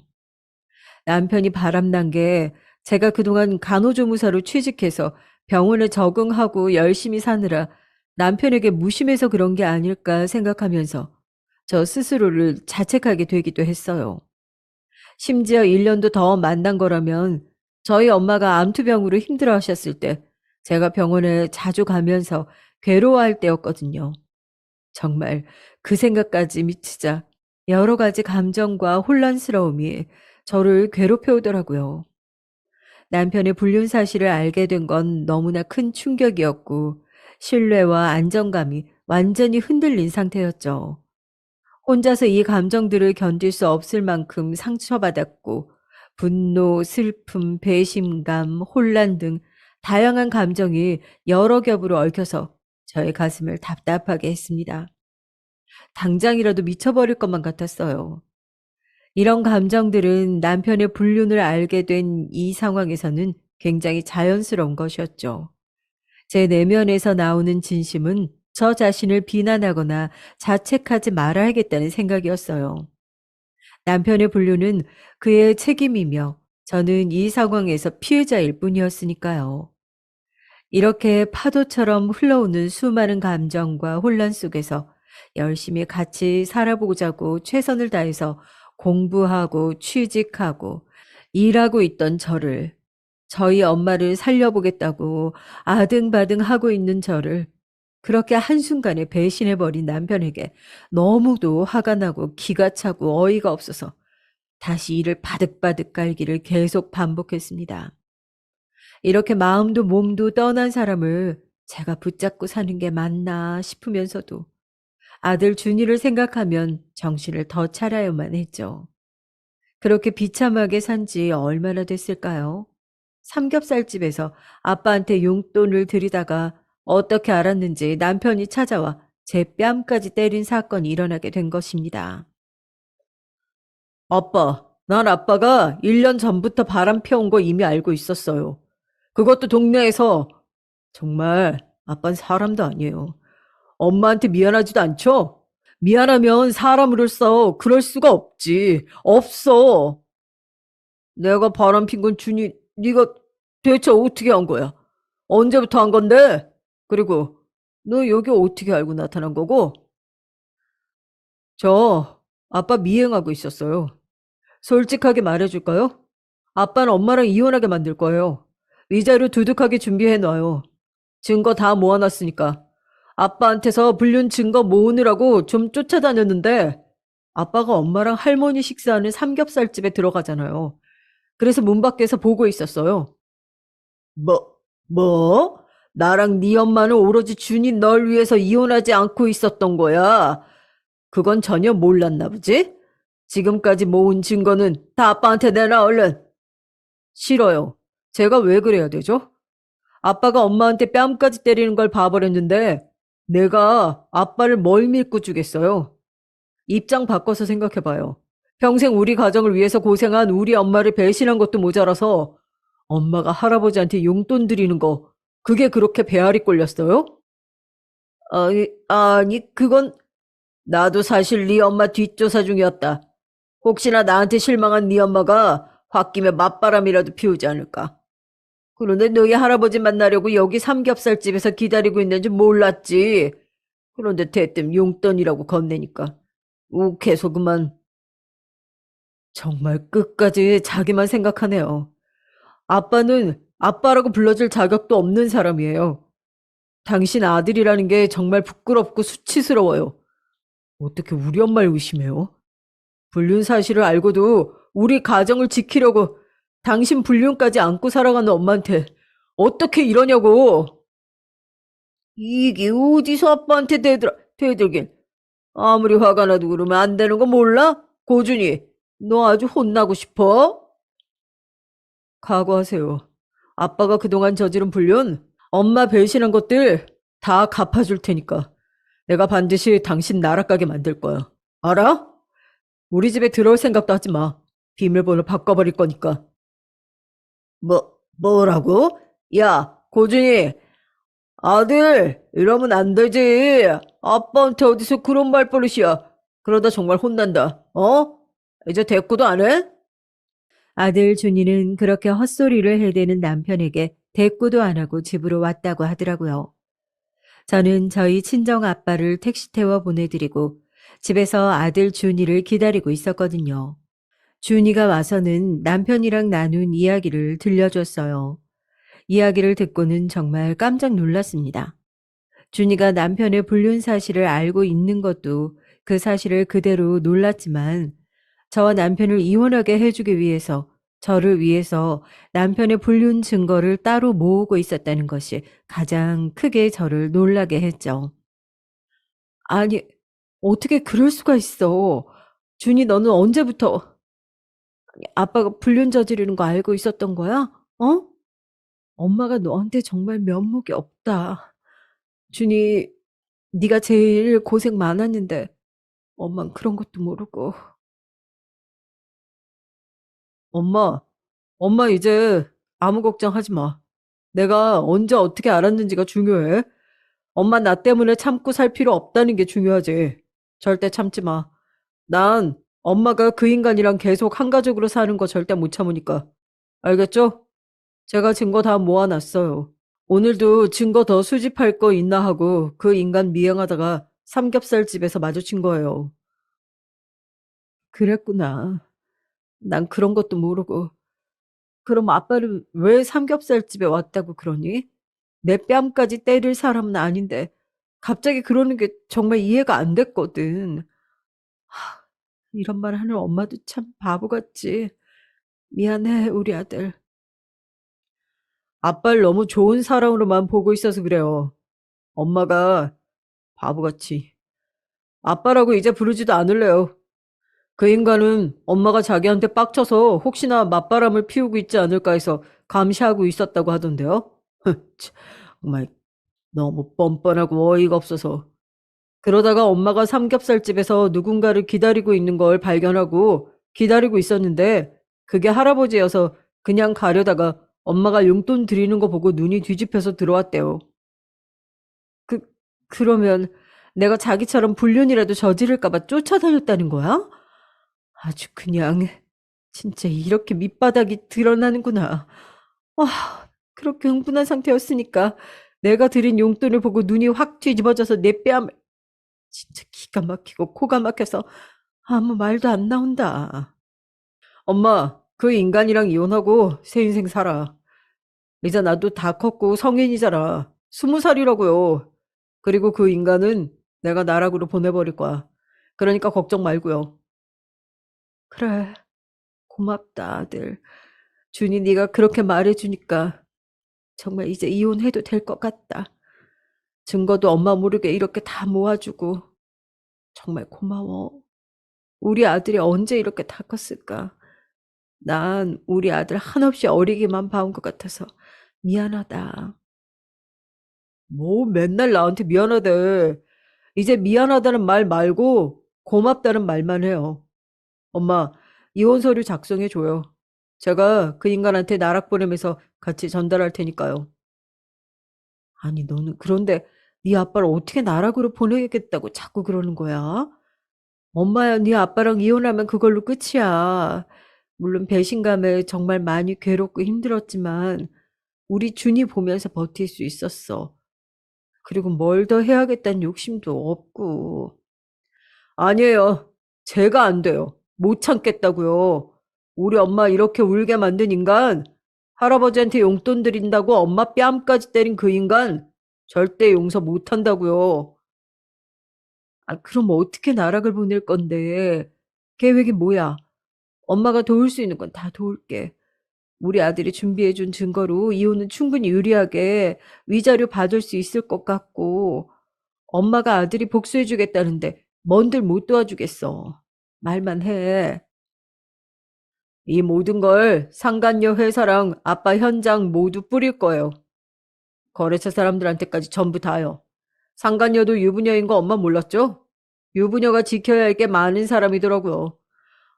남편이 바람난 게 제가 그동안 간호조무사로 취직해서 병원에 적응하고 열심히 사느라 남편에게 무심해서 그런 게 아닐까 생각하면서 저 스스로를 자책하게 되기도 했어요. 심지어 1년도 더 만난 거라면 저희 엄마가 암투병으로 힘들어 하셨을 때 제가 병원에 자주 가면서 괴로워할 때였거든요. 정말 그 생각까지 미치자 여러 가지 감정과 혼란스러움이 저를 괴롭혀 오더라고요. 남편의 불륜 사실을 알게 된 건 너무나 큰 충격이었고 신뢰와 안정감이 완전히 흔들린 상태였죠. 혼자서 이 감정들을 견딜 수 없을 만큼 상처받았고 분노, 슬픔, 배신감, 혼란 등 다양한 감정이 여러 겹으로 얽혀서 저의 가슴을 답답하게 했습니다. 당장이라도 미쳐버릴 것만 같았어요. 이런 감정들은 남편의 불륜을 알게 된 이 상황에서는 굉장히 자연스러운 것이었죠. 제 내면에서 나오는 진심은 저 자신을 비난하거나 자책하지 말아야겠다는 생각이었어요. 남편의 불륜은 그의 책임이며 저는 이 상황에서 피해자일 뿐이었으니까요. 이렇게 파도처럼 흘러오는 수많은 감정과 혼란 속에서 열심히 같이 살아보자고 최선을 다해서 공부하고 취직하고 일하고 있던 저를, 저희 엄마를 살려보겠다고 아등바등 하고 있는 저를 그렇게 한순간에 배신해버린 남편에게 너무도 화가 나고 기가 차고 어이가 없어서 다시 이를 바득바득 깔기를 계속 반복했습니다. 이렇게 마음도 몸도 떠난 사람을 제가 붙잡고 사는 게 맞나 싶으면서도 아들 준이를 생각하면 정신을 더 차려야만 했죠. 그렇게 비참하게 산지 얼마나 됐을까요? 삼겹살집에서 아빠한테 용돈을 드리다가 어떻게 알았는지 남편이 찾아와 제 뺨까지 때린 사건이 일어나게 된 것입니다. 아빠, 난 아빠가 1년 전부터 바람 피운 거 이미 알고 있었어요. 그것도 동네에서. 정말 아빤 사람도 아니에요. 엄마한테 미안하지도 않죠? 미안하면 사람으로서 그럴 수가 없지. 없어. 내가 바람 핀 건 준이, 네가 대체 어떻게 한 거야? 언제부터 한 건데? 그리고 너 여기 어떻게 알고 나타난 거고? 저 아빠 미행하고 있었어요. 솔직하게 말해줄까요? 아빠는 엄마랑 이혼하게 만들 거예요. 위자료 두둑하게 준비해놔요. 증거 다 모아놨으니까. 아빠한테서 불륜 증거 모으느라고 좀 쫓아다녔는데 아빠가 엄마랑 할머니 식사하는 삼겹살집에 들어가잖아요. 그래서 문 밖에서 보고 있었어요. 뭐, 뭐? 나랑 네 엄마는 오로지 준이 널 위해서 이혼하지 않고 있었던 거야. 그건 전혀 몰랐나 보지? 지금까지 모은 증거는 다 아빠한테 내놔, 얼른. 싫어요. 제가 왜 그래야 되죠? 아빠가 엄마한테 뺨까지 때리는 걸 봐버렸는데 내가 아빠를 뭘 믿고 주겠어요? 입장 바꿔서 생각해봐요. 평생 우리 가정을 위해서 고생한 우리 엄마를 배신한 것도 모자라서 엄마가 할아버지한테 용돈 드리는 거 그게 그렇게 배알이 꼴렸어요? 아니 그건 나도 사실 네 엄마 뒷조사 중이었다. 혹시나 나한테 실망한 네 엄마가 홧김에 맞바람이라도 피우지 않을까. 그런데 너희 할아버지 만나려고 여기 삼겹살집에서 기다리고 있는 줄 몰랐지. 그런데 대뜸 용돈이라고 건네니까 욱해서 그만. 정말 끝까지 자기만 생각하네요. 아빠는 아빠라고 불러줄 자격도 없는 사람이에요. 당신 아들이라는 게 정말 부끄럽고 수치스러워요. 어떻게 우리 엄마를 의심해요? 불륜 사실을 알고도 우리 가정을 지키려고 당신 불륜까지 안고 살아가는 엄마한테 어떻게 이러냐고. 이게 어디서 아빠한테 대들긴. 아무리 화가 나도 그러면 안 되는 거 몰라? 고준이, 너 아주 혼나고 싶어? 각오하세요. 아빠가 그동안 저지른 불륜, 엄마 배신한 것들 다 갚아줄 테니까. 내가 반드시 당신 나락가게 만들 거야. 알아? 우리 집에 들어올 생각도 하지 마. 비밀번호 바꿔버릴 거니까. 뭐라고? 야, 고준이, 아들, 이러면 안 되지. 아빠한테 어디서 그런 말버릇이야. 그러다 정말 혼난다. 어? 이제 대꾸도 안 해? 아들 준이는 그렇게 헛소리를 해대는 남편에게 대꾸도 안 하고 집으로 왔다고 하더라고요. 저는 저희 친정 아빠를 택시 태워 보내드리고 집에서 아들 준이를 기다리고 있었거든요. 준이가 와서는 남편이랑 나눈 이야기를 들려줬어요. 이야기를 듣고는 정말 깜짝 놀랐습니다. 준이가 남편의 불륜 사실을 알고 있는 것도 그 사실을 그대로 놀랐지만 저와 남편을 이혼하게 해주기 위해서 저를 위해서 남편의 불륜 증거를 따로 모으고 있었다는 것이 가장 크게 저를 놀라게 했죠. 아니, 어떻게 그럴 수가 있어. 준이 너는 언제부터 아빠가 불륜 저지르는 거 알고 있었던 거야? 어? 엄마가 너한테 정말 면목이 없다. 준이, 네가 제일 고생 많았는데 엄만 그런 것도 모르고. 엄마, 엄마 이제 아무 걱정하지 마. 내가 언제 어떻게 알았는지가 중요해. 엄마 나 때문에 참고 살 필요 없다는 게 중요하지. 절대 참지 마. 난 엄마가 그 인간이랑 계속 한가족으로 사는 거 절대 못 참으니까. 알겠죠? 제가 증거 다 모아놨어요. 오늘도 증거 더 수집할 거 있나 하고 그 인간 미행하다가 삼겹살 집에서 마주친 거예요. 그랬구나. 난 그런 것도 모르고. 그럼 아빠는 왜 삼겹살 집에 왔다고 그러니? 내 뺨까지 때릴 사람은 아닌데 갑자기 그러는 게 정말 이해가 안 됐거든. 이런 말 하는 엄마도 참 바보 같지. 미안해, 우리 아들. 아빠를 너무 좋은 사람으로만 보고 있어서 그래요. 엄마가 바보같이. 아빠라고 이제 부르지도 않을래요. 그 인간은 엄마가 자기한테 빡쳐서 혹시나 맞바람을 피우고 있지 않을까 해서 감시하고 있었다고 하던데요. 정말 너무 뻔뻔하고 어이가 없어서. 그러다가 엄마가 삼겹살집에서 누군가를 기다리고 있는 걸 발견하고 기다리고 있었는데 그게 할아버지여서 그냥 가려다가 엄마가 용돈 드리는 거 보고 눈이 뒤집혀서 들어왔대요. 그, 그러면 내가 자기처럼 불륜이라도 저지를까 봐 쫓아다녔다는 거야? 아주 그냥 진짜 이렇게 밑바닥이 드러나는구나. 아, 그렇게 흥분한 상태였으니까 내가 드린 용돈을 보고 눈이 확 뒤집어져서 내 뺨 진짜 기가 막히고 코가 막혀서 아무 말도 안 나온다. 엄마, 그 인간이랑 이혼하고 새 인생 살아. 이제 나도 다 컸고 성인이잖아. 20살이라고요. 그리고 그 인간은 내가 나락으로 보내버릴 거야. 그러니까 걱정 말고요. 그래, 고맙다, 아들. 준이 네가 그렇게 말해주니까 정말 이제 이혼해도 될 것 같다. 증거도 엄마 모르게 이렇게 다 모아주고 정말 고마워. 우리 아들이 언제 이렇게 다 컸을까? 난 우리 아들 한없이 어리게만 봐온 것 같아서 미안하다. 뭐 맨날 나한테 미안하대. 이제 미안하다는 말 말고 고맙다는 말만 해요. 엄마, 이혼 서류 작성해 줘요. 제가 그 인간한테 나락 보내면서 같이 전달할 테니까요. 아니, 너는 그런데 네 아빠를 어떻게 나락으로 보내겠다고 자꾸 그러는 거야? 엄마야, 네 아빠랑 이혼하면 그걸로 끝이야. 물론 배신감에 정말 많이 괴롭고 힘들었지만 우리 준이 보면서 버틸 수 있었어. 그리고 뭘 더 해야겠다는 욕심도 없고. 아니에요. 제가 안 돼요. 못 참겠다고요. 우리 엄마 이렇게 울게 만든 인간, 할아버지한테 용돈 드린다고 엄마 뺨까지 때린 그 인간, 절대 용서 못 한다고요. 아, 그럼 어떻게 나락을 보낼 건데? 계획이 뭐야? 엄마가 도울 수 있는 건 다 도울게. 우리 아들이 준비해 준 증거로 이혼은 충분히 유리하게 위자료 받을 수 있을 것 같고, 엄마가 아들이 복수해 주겠다는데 뭔들 못 도와주겠어. 말만 해. 이 모든 걸 상간녀 회사랑 아빠 현장 모두 뿌릴 거예요. 거래처 사람들한테까지 전부 다요. 상간녀도 유부녀인 거 엄마 몰랐죠? 유부녀가 지켜야 할 게 많은 사람이더라고요.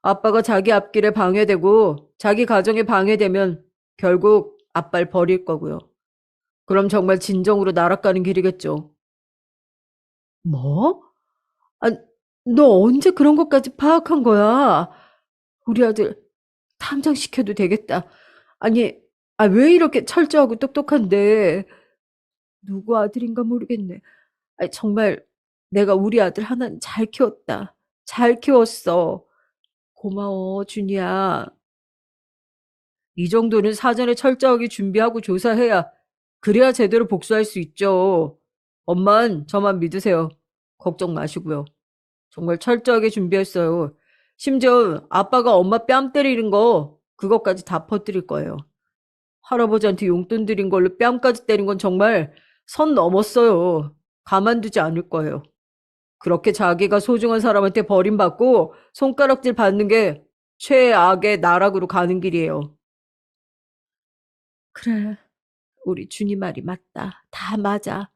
아빠가 자기 앞길에 방해되고 자기 가정에 방해되면 결국 아빠를 버릴 거고요. 그럼 정말 진정으로 나락가는 길이겠죠. 뭐? 아, 너 언제 그런 것까지 파악한 거야? 우리 아들 탐정시켜도 되겠다. 아니, 왜 이렇게 철저하고 똑똑한데? 누구 아들인가 모르겠네. 정말 내가 우리 아들 하나는 잘 키웠다. 잘 키웠어. 고마워, 준이야. 이 정도는 사전에 철저하게 준비하고 조사해야 그래야 제대로 복수할 수 있죠. 엄만 저만 믿으세요. 걱정 마시고요. 정말 철저하게 준비했어요. 심지어 아빠가 엄마 뺨 때리는 거 그것까지 다 퍼뜨릴 거예요. 할아버지한테 용돈 드린 걸로 뺨까지 때린 건 정말 선 넘었어요. 가만두지 않을 거예요. 그렇게 자기가 소중한 사람한테 버림받고 손가락질 받는 게 최악의 나락으로 가는 길이에요. 그래, 우리 준이 말이 맞다. 다 맞아.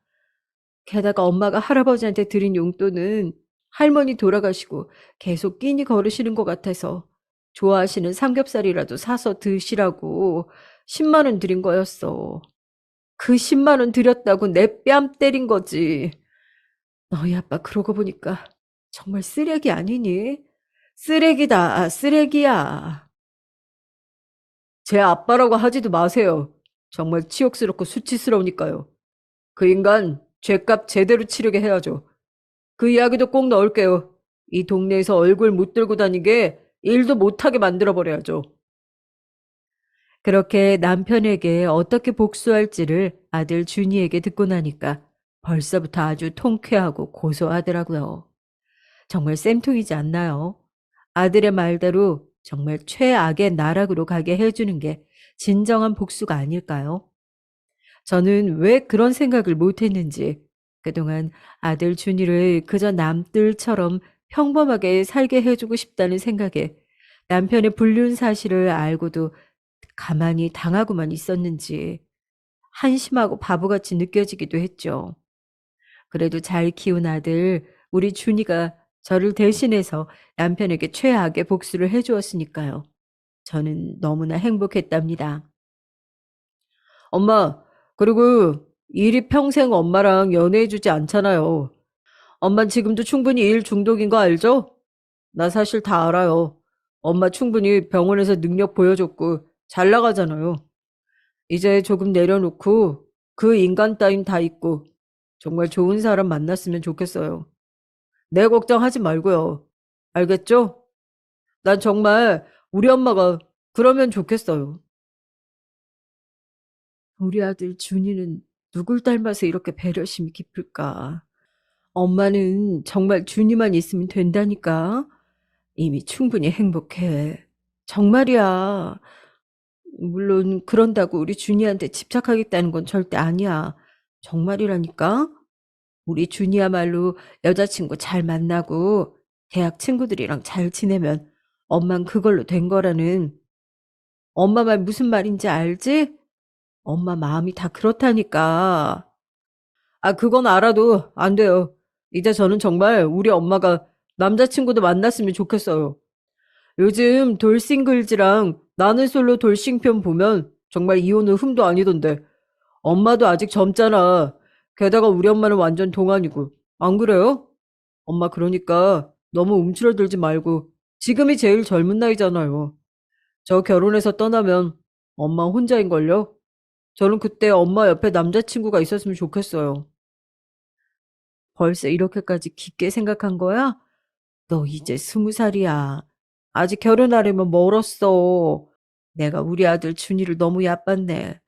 게다가 엄마가 할아버지한테 드린 용돈은 할머니 돌아가시고 계속 끼니 거르시는 것 같아서 좋아하시는 삼겹살이라도 사서 드시라고 10만 원 드린 거였어. 그 10만 원 드렸다고 내 뺨 때린 거지. 너희 아빠 그러고 보니까 정말 쓰레기 아니니? 쓰레기다, 쓰레기야. 제 아빠라고 하지도 마세요. 정말 치욕스럽고 수치스러우니까요. 그 인간 죗값 제대로 치르게 해야죠. 그 이야기도 꼭 넣을게요. 이 동네에서 얼굴 못 들고 다니게 일도 못하게 만들어버려야죠. 그렇게 남편에게 어떻게 복수할지를 아들 준이에게 듣고 나니까 벌써부터 아주 통쾌하고 고소하더라고요. 정말 쌤통이지 않나요? 아들의 말대로 정말 최악의 나락으로 가게 해주는 게 진정한 복수가 아닐까요? 저는 왜 그런 생각을 못했는지 그동안 아들 준이를 그저 남들처럼 평범하게 살게 해주고 싶다는 생각에 남편의 불륜 사실을 알고도 가만히 당하고만 있었는지 한심하고 바보같이 느껴지기도 했죠. 그래도 잘 키운 아들, 우리 준이가 저를 대신해서 남편에게 최악의 복수를 해주었으니까요. 저는 너무나 행복했답니다. 엄마, 그리고 일이 평생 엄마랑 연애해주지 않잖아요. 엄만 지금도 충분히 일 중독인 거 알죠? 나 사실 다 알아요. 엄마 충분히 병원에서 능력 보여줬고 잘 나가잖아요. 이제 조금 내려놓고 그 인간 따윈 다 잊고 정말 좋은 사람 만났으면 좋겠어요. 내 걱정하지 말고요. 알겠죠? 난 정말 우리 엄마가 그러면 좋겠어요. 우리 아들 준이는 누굴 닮아서 이렇게 배려심이 깊을까? 엄마는 정말 준이만 있으면 된다니까. 이미 충분히 행복해. 정말이야. 물론 그런다고 우리 준이한테 집착하겠다는 건 절대 아니야. 정말이라니까. 우리 준이야말로 여자친구 잘 만나고 대학 친구들이랑 잘 지내면 엄만 그걸로 된 거라는 엄마 말 무슨 말인지 알지? 엄마 마음이 다 그렇다니까. 그건 알아도 안 돼요. 이제 저는 정말 우리 엄마가 남자친구도 만났으면 좋겠어요. 요즘 돌싱글즈랑 나는 솔로 돌싱편 보면 정말 이혼은 흠도 아니던데. 엄마도 아직 젊잖아. 게다가 우리 엄마는 완전 동안이고. 안 그래요? 엄마 그러니까 너무 움츠러들지 말고 지금이 제일 젊은 나이잖아요. 저 결혼해서 떠나면 엄마 혼자인걸요? 저는 그때 엄마 옆에 남자친구가 있었으면 좋겠어요. 벌써 이렇게까지 깊게 생각한 거야? 너 이제 20살이야. 아직 결혼하려면 멀었어. 내가 우리 아들 준이를 너무 얕봤네.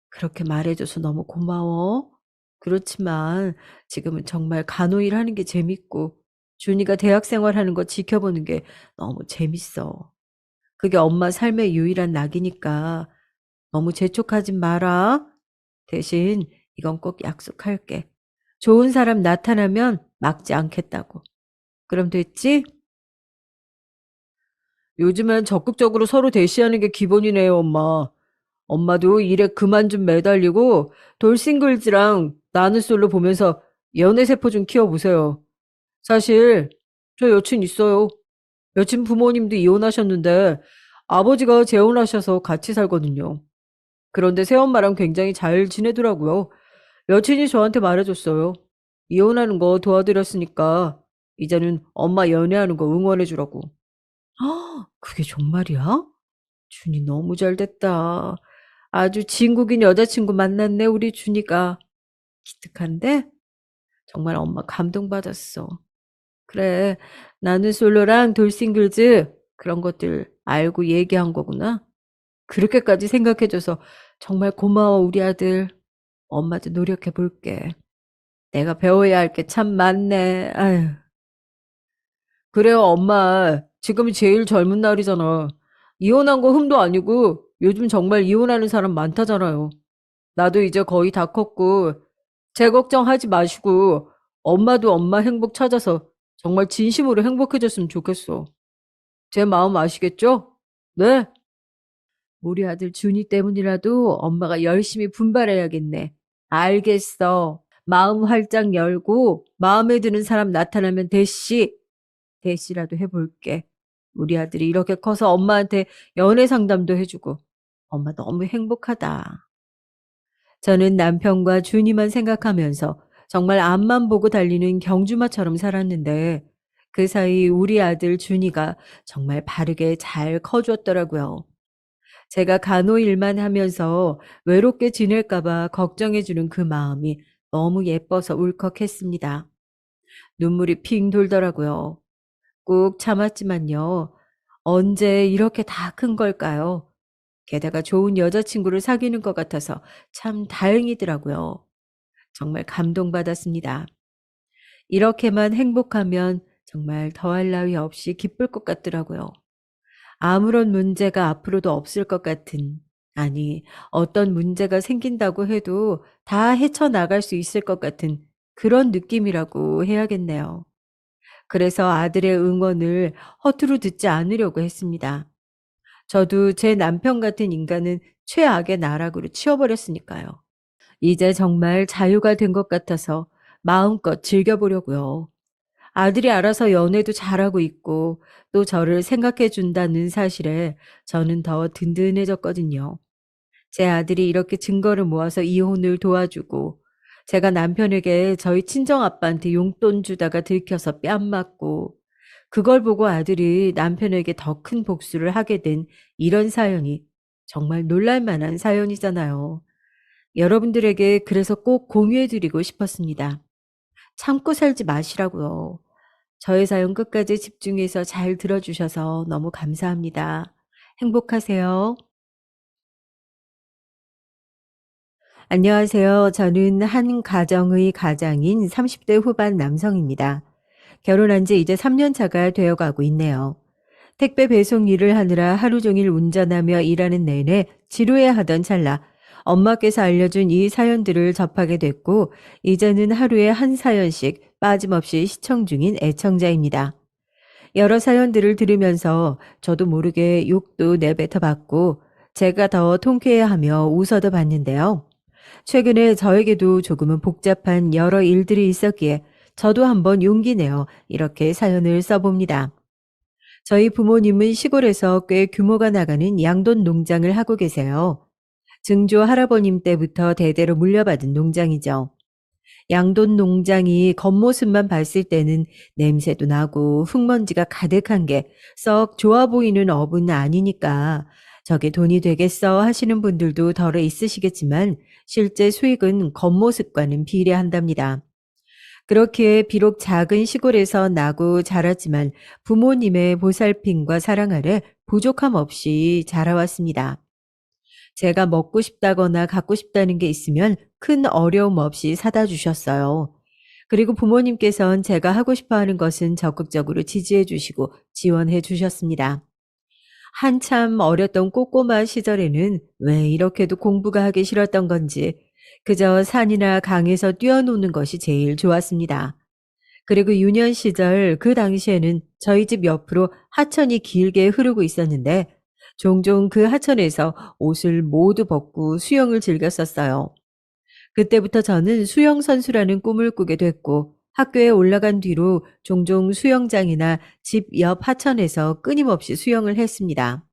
그렇게 말해줘서 너무 고마워. 그렇지만 지금은 정말 간호일 하는 게 재밌고 준이가 대학 생활하는 거 지켜보는 게 너무 재밌어. 그게 엄마 삶의 유일한 낙이니까 너무 재촉하지 마라. 대신 이건 꼭 약속할게. 좋은 사람 나타나면 막지 않겠다고. 그럼 됐지? 요즘엔 적극적으로 서로 대시하는 게 기본이네요, 엄마. 엄마도 일에 그만 좀 매달리고 돌싱글즈랑 나는 솔로 보면서 연애 세포 좀 키워보세요. 사실 저 여친 있어요. 여친 부모님도 이혼하셨는데 아버지가 재혼하셔서 같이 살거든요. 그런데 새엄마랑 굉장히 잘 지내더라고요. 여친이 저한테 말해줬어요. 이혼하는 거 도와드렸으니까 이제는 엄마 연애하는 거 응원해주라고. 그게 정말이야? 준이 너무 잘 됐다. 아주 진국인 여자친구 만났네, 우리 준이가. 기특한데? 정말 엄마 감동받았어. 그래, 나는 솔로랑 돌싱글즈 그런 것들 알고 얘기한 거구나. 그렇게까지 생각해줘서 정말 고마워, 우리 아들. 엄마도 노력해 볼게. 내가 배워야 할 게 참 많네. 아유. 그래요, 엄마. 지금이 제일 젊은 날이잖아. 이혼한 거 흠도 아니고 요즘 정말 이혼하는 사람 많다잖아요. 나도 이제 거의 다 컸고 제 걱정하지 마시고 엄마도 엄마 행복 찾아서 정말 진심으로 행복해졌으면 좋겠어. 제 마음 아시겠죠? 네? 우리 아들 준이 때문이라도 엄마가 열심히 분발해야겠네. 알겠어. 마음 활짝 열고 마음에 드는 사람 나타나면 대시라도 해볼게. 우리 아들이 이렇게 커서 엄마한테 연애 상담도 해주고 엄마 너무 행복하다. 저는 남편과 준이만 생각하면서 정말 앞만 보고 달리는 경주마처럼 살았는데 그 사이 우리 아들 준이가 정말 바르게 잘 커줬더라고요. 제가 간호 일만 하면서 외롭게 지낼까봐 걱정해주는 그 마음이 너무 예뻐서 울컥했습니다. 눈물이 핑 돌더라고요. 꾹 참았지만요. 언제 이렇게 다 큰 걸까요? 게다가 좋은 여자친구를 사귀는 것 같아서 참 다행이더라고요. 정말 감동받았습니다. 이렇게만 행복하면 정말 더할 나위 없이 기쁠 것 같더라고요. 아무런 문제가 앞으로도 없을 것 같은, 아니, 어떤 문제가 생긴다고 해도 다 헤쳐나갈 수 있을 것 같은 그런 느낌이라고 해야겠네요. 그래서 아들의 응원을 허투루 듣지 않으려고 했습니다. 저도 제 남편 같은 인간은 최악의 나락으로 치워버렸으니까요. 이제 정말 자유가 된 것 같아서 마음껏 즐겨보려고요. 아들이 알아서 연애도 잘하고 있고 또 저를 생각해 준다는 사실에 저는 더 든든해졌거든요. 제 아들이 이렇게 증거를 모아서 이혼을 도와주고 제가 남편에게 저희 친정아빠한테 용돈 주다가 들켜서 뺨 맞고 그걸 보고 아들이 남편에게 더 큰 복수를 하게 된 이런 사연이 정말 놀랄 만한 사연이잖아요. 여러분들에게 그래서 꼭 공유해 드리고 싶었습니다. 참고 살지 마시라고요. 저의 사연 끝까지 집중해서 잘 들어주셔서 너무 감사합니다. 행복하세요. 안녕하세요. 저는 한 가정의 가장인 30대 후반 남성입니다. 결혼한 지 이제 3년 차가 되어 가고 있네요. 택배 배송 일을 하느라 하루 종일 운전하며 일하는 내내 지루해 하던 찰나 엄마께서 알려준 이 사연들을 접하게 됐고 이제는 하루에 한 사연씩 빠짐없이 시청 중인 애청자입니다. 여러 사연들을 들으면서 저도 모르게 욕도 내뱉어 봤고 제가 더 통쾌해하며 웃어도 봤는데요. 최근에 저에게도 조금은 복잡한 여러 일들이 있었기에 저도 한번 용기 내어 이렇게 사연을 써봅니다. 저희 부모님은 시골에서 꽤 규모가 나가는 양돈 농장을 하고 계세요. 증조 할아버님 때부터 대대로 물려받은 농장이죠. 양돈 농장이 겉모습만 봤을 때는 냄새도 나고 흙먼지가 가득한 게 썩 좋아 보이는 업은 아니니까 저게 돈이 되겠어 하시는 분들도 덜어 있으시겠지만 실제 수익은 겉모습과는 비례한답니다. 그렇기에 비록 작은 시골에서 나고 자랐지만 부모님의 보살핌과 사랑 아래 부족함 없이 자라왔습니다. 제가 먹고 싶다거나 갖고 싶다는 게 있으면 큰 어려움 없이 사다 주셨어요. 그리고 부모님께선 제가 하고 싶어 하는 것은 적극적으로 지지해 주시고 지원해 주셨습니다. 한참 어렸던 꼬꼬마 시절에는 왜 이렇게도 공부가 하기 싫었던 건지 그저 산이나 강에서 뛰어노는 것이 제일 좋았습니다. 그리고 유년 시절 그 당시에는 저희 집 옆으로 하천이 길게 흐르고 있었는데 종종 그 하천에서 옷을 모두 벗고 수영을 즐겼었어요. 그때부터 저는 수영 선수라는 꿈을 꾸게 됐고 학교에 올라간 뒤로 종종 수영장이나 집 옆 하천에서 끊임없이 수영을 했습니다.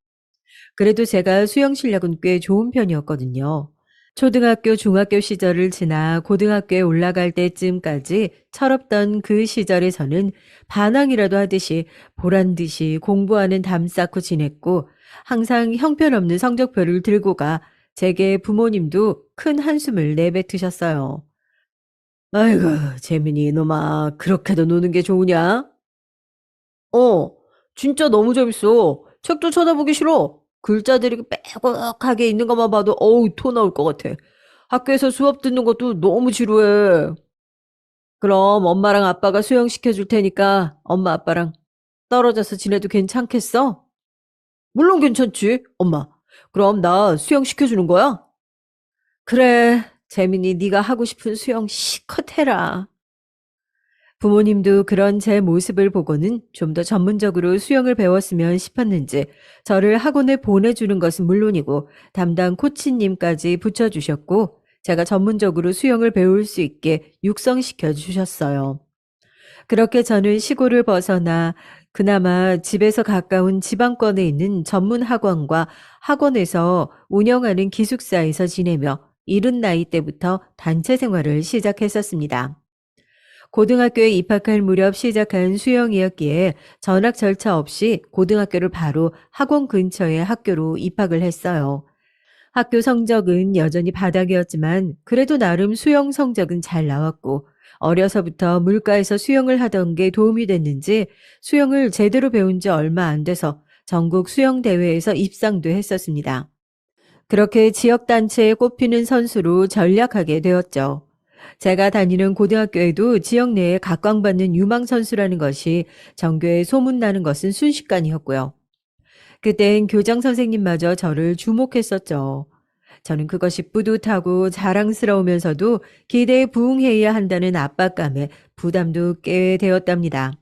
그래도 제가 수영 실력은 꽤 좋은 편이었거든요. 초등학교, 중학교 시절을 지나 고등학교에 올라갈 때쯤까지 철없던 그 시절에 저는 반항이라도 하듯이 보란 듯이 공부하는 담 쌓고 지냈고 항상 형편없는 성적표를 들고 가 제게 부모님도 큰 한숨을 내뱉으셨어요. 아이고, 재민이 이놈아, 그렇게도 노는 게 좋으냐? 어, 진짜 너무 재밌어. 책도 쳐다보기 싫어. 글자들이 빼곡하게 있는 것만 봐도 어우, 토 나올 것 같아. 학교에서 수업 듣는 것도 너무 지루해. 그럼 엄마랑 아빠가 수영시켜 줄 테니까 엄마 아빠랑 떨어져서 지내도 괜찮겠어? 물론 괜찮지, 엄마. 그럼 나 수영시켜 주는 거야? 그래, 재민이 네가 하고 싶은 수영 실컷 해라. 부모님도 그런 제 모습을 보고는 좀 더 전문적으로 수영을 배웠으면 싶었는지 저를 학원에 보내주는 것은 물론이고 담당 코치님까지 붙여주셨고 제가 전문적으로 수영을 배울 수 있게 육성시켜 주셨어요. 그렇게 저는 시골을 벗어나 그나마 집에서 가까운 지방권에 있는 전문 학원과 학원에서 운영하는 기숙사에서 지내며 이른 나이 때부터 단체 생활을 시작했었습니다. 고등학교에 입학할 무렵 시작한 수영이었기에 전학 절차 없이 고등학교를 바로 학원 근처의 학교로 입학을 했어요. 학교 성적은 여전히 바닥이었지만 그래도 나름 수영 성적은 잘 나왔고 어려서부터 물가에서 수영을 하던 게 도움이 됐는지 수영을 제대로 배운 지 얼마 안 돼서 전국 수영대회에서 입상도 했었습니다. 그렇게 지역단체에 꼽히는 선수로 전략하게 되었죠. 제가 다니는 고등학교에도 지역 내에 각광받는 유망 선수라는 것이 전교에 소문나는 것은 순식간이었고요. 그땐 교장 선생님마저 저를 주목했었죠. 저는 그것이 뿌듯하고 자랑스러우면서도 기대에 부응해야 한다는 압박감에 부담도 꽤 되었답니다.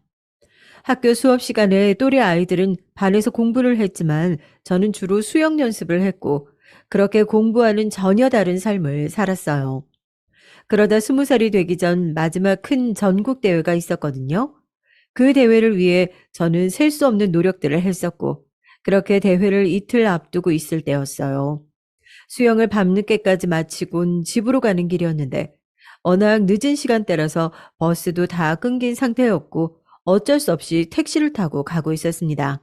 학교 수업 시간에 또래 아이들은 반에서 공부를 했지만 저는 주로 수영 연습을 했고 그렇게 공부와는 전혀 다른 삶을 살았어요. 그러다 20살이 되기 전 마지막 큰 전국 대회가 있었거든요. 그 대회를 위해 저는 셀 수 없는 노력들을 했었고 그렇게 대회를 이틀 앞두고 있을 때였어요. 수영을 밤늦게까지 마치곤 집으로 가는 길이었는데 워낙 늦은 시간대라서 버스도 다 끊긴 상태였고 어쩔 수 없이 택시를 타고 가고 있었습니다.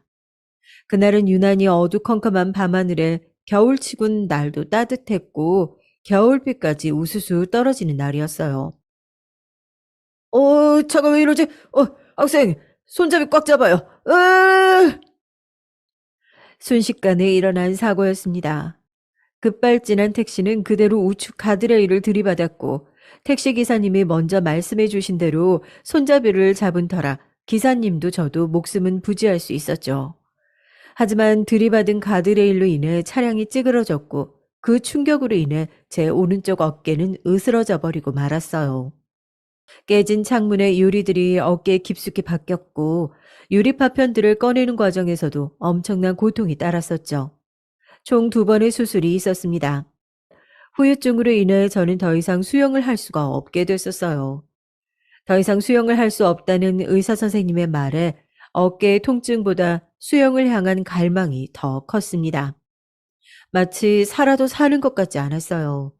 그날은 유난히 어두컴컴한 밤하늘에 겨울치곤 날도 따뜻했고 겨울비까지 우수수 떨어지는 날이었어요. 차가 왜 이러지? 학생, 손잡이 꽉 잡아요. 순식간에 일어난 사고였습니다. 급발진한 택시는 그대로 우측 가드레일을 들이받았고 택시 기사님이 먼저 말씀해 주신 대로 손잡이를 잡은 터라 기사님도 저도 목숨은 부지할 수 있었죠. 하지만 들이받은 가드레일로 인해 차량이 찌그러졌고 그 충격으로 인해 제 오른쪽 어깨는 으스러져 버리고 말았어요. 깨진 창문의 유리들이 어깨에 깊숙이 박혔고 유리 파편들을 꺼내는 과정에서도 엄청난 고통이 따랐었죠. 총 2번의 수술이 있었습니다. 후유증으로 인해 저는 더 이상 수영을 할 수가 없게 됐었어요. 더 이상 수영을 할 수 없다는 의사 선생님의 말에 어깨의 통증보다 수영을 향한 갈망이 더 컸습니다. 마치 살아도 사는 것 같지 않았어요.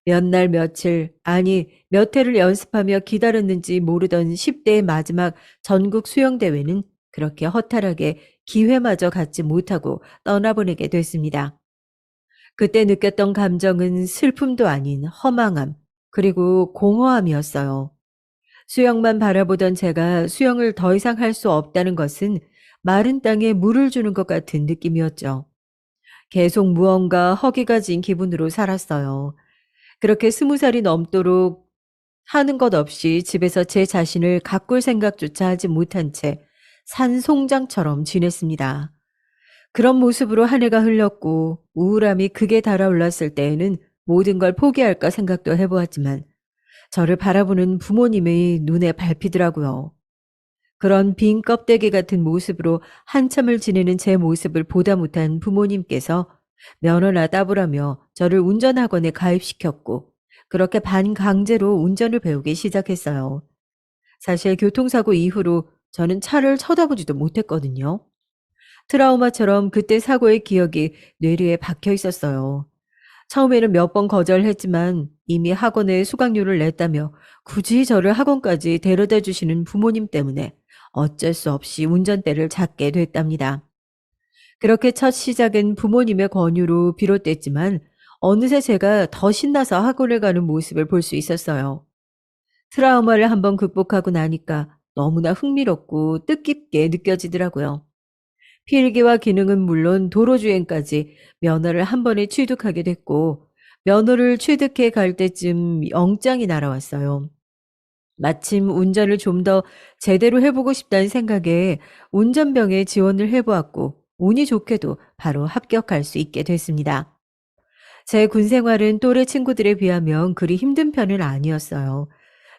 몇 날 며칠, 아니 몇 해를 연습하며 기다렸는지 모르던 10대의 마지막 전국 수영대회는 그렇게 허탈하게 기회마저 갖지 못하고 떠나보내게 됐습니다. 그때 느꼈던 감정은 슬픔도 아닌 허망함, 그리고 공허함이었어요. 수영만 바라보던 제가 수영을 더 이상 할 수 없다는 것은 마른 땅에 물을 주는 것 같은 느낌이었죠. 계속 무언가 허기가 진 기분으로 살았어요. 그렇게 20살이 넘도록 하는 것 없이 집에서 제 자신을 가꿀 생각조차 하지 못한 채 산송장처럼 지냈습니다. 그런 모습으로 한 해가 흘렀고 우울함이 극에 달아올랐을 때에는 모든 걸 포기할까 생각도 해보았지만 저를 바라보는 부모님의 눈에 밟히더라고요. 그런 빈 껍데기 같은 모습으로 한참을 지내는 제 모습을 보다 못한 부모님께서 면허나 따보라며 저를 운전학원에 가입시켰고 그렇게 반강제로 운전을 배우기 시작했어요. 사실 교통사고 이후로 저는 차를 쳐다보지도 못했거든요. 트라우마처럼 그때 사고의 기억이 뇌리에 박혀 있었어요. 처음에는 몇 번 거절했지만 이미 학원에 수강료를 냈다며 굳이 저를 학원까지 데려다 주시는 부모님 때문에 어쩔 수 없이 운전대를 잡게 됐답니다. 그렇게 첫 시작은 부모님의 권유로 비롯됐지만 어느새 제가 더 신나서 학원을 가는 모습을 볼 수 있었어요. 트라우마를 한번 극복하고 나니까 너무나 흥미롭고 뜻깊게 느껴지더라고요. 필기와 기능은 물론 도로주행까지 면허를 한 번에 취득하게 됐고 면허를 취득해 갈 때쯤 영장이 날아왔어요. 마침 운전을 좀 더 제대로 해보고 싶다는 생각에 운전병에 지원을 해보았고 운이 좋게도 바로 합격할 수 있게 됐습니다. 제 군 생활은 또래 친구들에 비하면 그리 힘든 편은 아니었어요.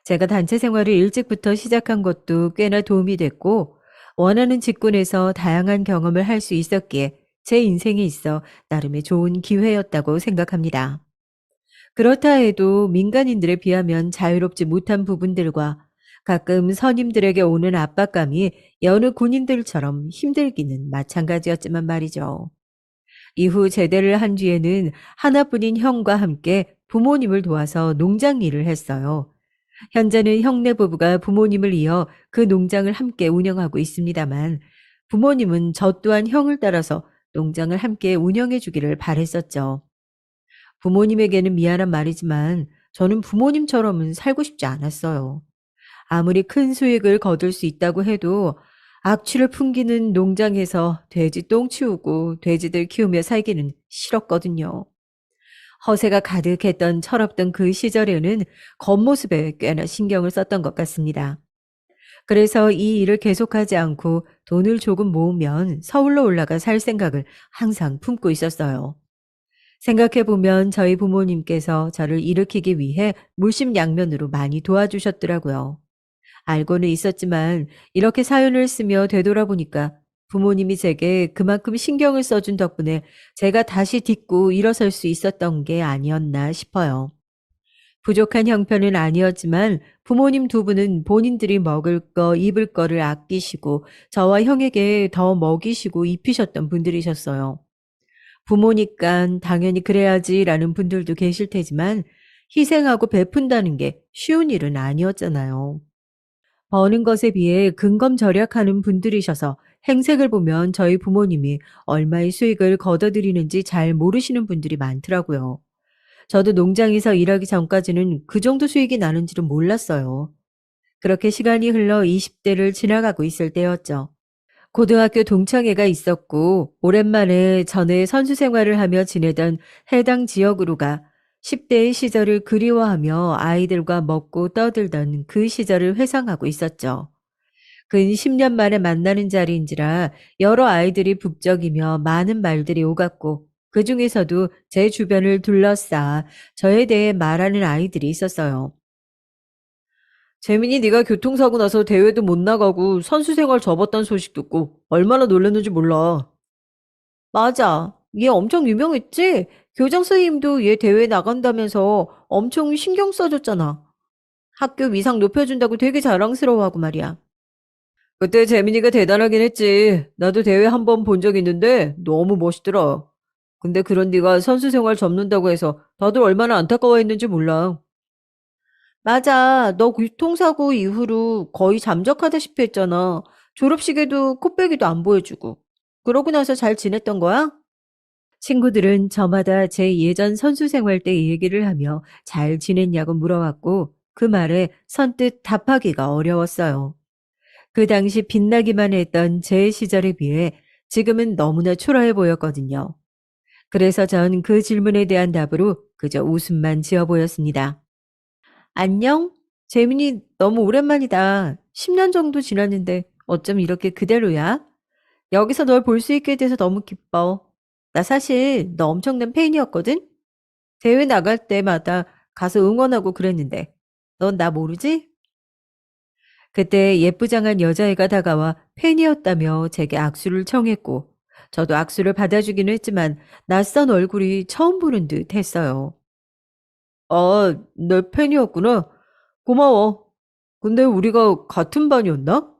제가 단체 생활을 일찍부터 시작한 것도 꽤나 도움이 됐고 원하는 직군에서 다양한 경험을 할 수 있었기에 제 인생에 있어 나름의 좋은 기회였다고 생각합니다. 그렇다 해도 민간인들에 비하면 자유롭지 못한 부분들과 가끔 선임들에게 오는 압박감이 여느 군인들처럼 힘들기는 마찬가지였지만 말이죠. 이후 제대를 한 뒤에는 하나뿐인 형과 함께 부모님을 도와서 농장 일을 했어요. 현재는 형네 부부가 부모님을 이어 그 농장을 함께 운영하고 있습니다만 부모님은 저 또한 형을 따라서 농장을 함께 운영해 주기를 바랬었죠. 부모님에게는 미안한 말이지만 저는 부모님처럼은 살고 싶지 않았어요. 아무리 큰 수익을 거둘 수 있다고 해도 악취를 풍기는 농장에서 돼지 똥 치우고 돼지들 키우며 살기는 싫었거든요. 허세가 가득했던 철없던 그 시절에는 겉모습에 꽤나 신경을 썼던 것 같습니다. 그래서 이 일을 계속하지 않고 돈을 조금 모으면 서울로 올라가 살 생각을 항상 품고 있었어요. 생각해보면 저희 부모님께서 저를 일으키기 위해 물심양면으로 많이 도와주셨더라고요. 알고는 있었지만 이렇게 사연을 쓰며 되돌아보니까 부모님이 제게 그만큼 신경을 써준 덕분에 제가 다시 딛고 일어설 수 있었던 게 아니었나 싶어요. 부족한 형편은 아니었지만 부모님 두 분은 본인들이 먹을 거, 입을 거를 아끼시고 저와 형에게 더 먹이시고 입히셨던 분들이셨어요. 부모니깐 당연히 그래야지라는 분들도 계실 테지만 희생하고 베푼다는 게 쉬운 일은 아니었잖아요. 버는 것에 비해 근검절약하는 분들이셔서 행색을 보면 저희 부모님이 얼마의 수익을 거둬들이는지 잘 모르시는 분들이 많더라고요. 저도 농장에서 일하기 전까지는 그 정도 수익이 나는지는 몰랐어요. 그렇게 시간이 흘러 20대를 지나가고 있을 때였죠. 고등학교 동창회가 있었고 오랜만에 전에 선수 생활을 하며 지내던 해당 지역으로 가 10대의 시절을 그리워하며 아이들과 먹고 떠들던 그 시절을 회상하고 있었죠. 근 10년 만에 만나는 자리인지라 여러 아이들이 북적이며 많은 말들이 오갔고 그 중에서도 제 주변을 둘러싸 저에 대해 말하는 아이들이 있었어요. 재민이 네가 교통사고 나서 대회도 못 나가고 선수 생활 접었다는 소식 듣고 얼마나 놀랐는지 몰라. 맞아. 얘 엄청 유명했지? 교장 선생님도 얘 대회 나간다면서 엄청 신경 써줬잖아. 학교 위상 높여준다고 되게 자랑스러워하고 말이야. 그때 재민이가 대단하긴 했지. 나도 대회 한 번 본 적 있는데 너무 멋있더라. 근데 그런 네가 선수 생활 접는다고 해서 다들 얼마나 안타까워했는지 몰라. 맞아. 너 교통사고 이후로 거의 잠적하다시피 했잖아. 졸업식에도 코빼기도 안 보여주고. 그러고 나서 잘 지냈던 거야? 친구들은 저마다 제 예전 선수 생활 때 얘기를 하며 잘 지냈냐고 물어왔고 그 말에 선뜻 답하기가 어려웠어요. 그 당시 빛나기만 했던 제 시절에 비해 지금은 너무나 초라해 보였거든요. 그래서 전 그 질문에 대한 답으로 그저 웃음만 지어 보였습니다. 안녕? 재민이 너무 오랜만이다. 10년 정도 지났는데 어쩜 이렇게 그대로야? 여기서 널 볼 수 있게 돼서 너무 기뻐. 나 사실 너 엄청난 팬이었거든? 대회 나갈 때마다 가서 응원하고 그랬는데. 넌 나 모르지? 그때 예쁘장한 여자애가 다가와 팬이었다며 제게 악수를 청했고, 저도 악수를 받아주기는 했지만 낯선 얼굴이 처음 보는 듯 했어요. 아, 내 팬이었구나. 고마워. 근데 우리가 같은 반이었나?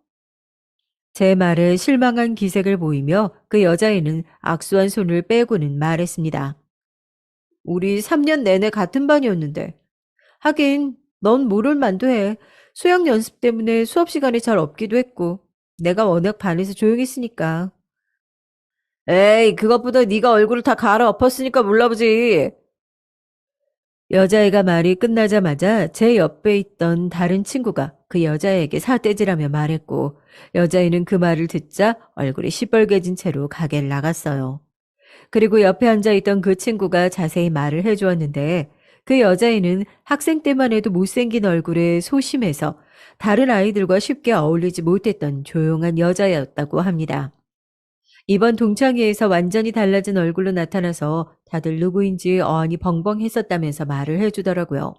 제 말에 실망한 기색을 보이며 그 여자애는 악수한 손을 빼고는 말했습니다. 우리 3년 내내 같은 반이었는데. 하긴 넌 모를 만도 해. 수영 연습 때문에 수업 시간이 잘 없기도 했고 내가 워낙 반에서 조용했으니까. 에이, 그것보다 네가 얼굴을 다 갈아엎었으니까 몰라보지. 여자애가 말이 끝나자마자 제 옆에 있던 다른 친구가 그 여자애에게 사태질하며 말했고, 여자애는 그 말을 듣자 얼굴이 시뻘개진 채로 가게를 나갔어요. 그리고 옆에 앉아있던 그 친구가 자세히 말을 해주었는데, 그 여자애는 학생 때만 해도 못생긴 얼굴에 소심해서 다른 아이들과 쉽게 어울리지 못했던 조용한 여자였다고 합니다. 이번 동창회에서 완전히 달라진 얼굴로 나타나서 다들 누구인지 어안이 벙벙했었다면서 말을 해주더라고요.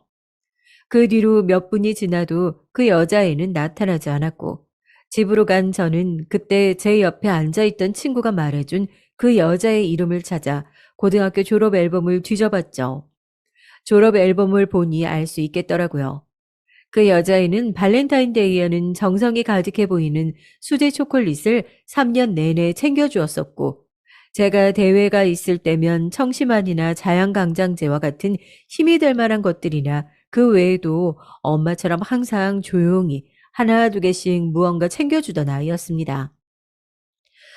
그 뒤로 몇 분이 지나도 그 여자애는 나타나지 않았고, 집으로 간 저는 그때 제 옆에 앉아있던 친구가 말해준 그 여자의 이름을 찾아 고등학교 졸업 앨범을 뒤져봤죠. 졸업 앨범을 보니 알 수 있겠더라고요. 그 여자애는 발렌타인데이에는 정성이 가득해 보이는 수제 초콜릿을 3년 내내 챙겨주었었고, 제가 대회가 있을 때면 청심환이나 자양강장제와 같은 힘이 될 만한 것들이나 그 외에도 엄마처럼 항상 조용히 하나 두 개씩 무언가 챙겨주던 아이였습니다.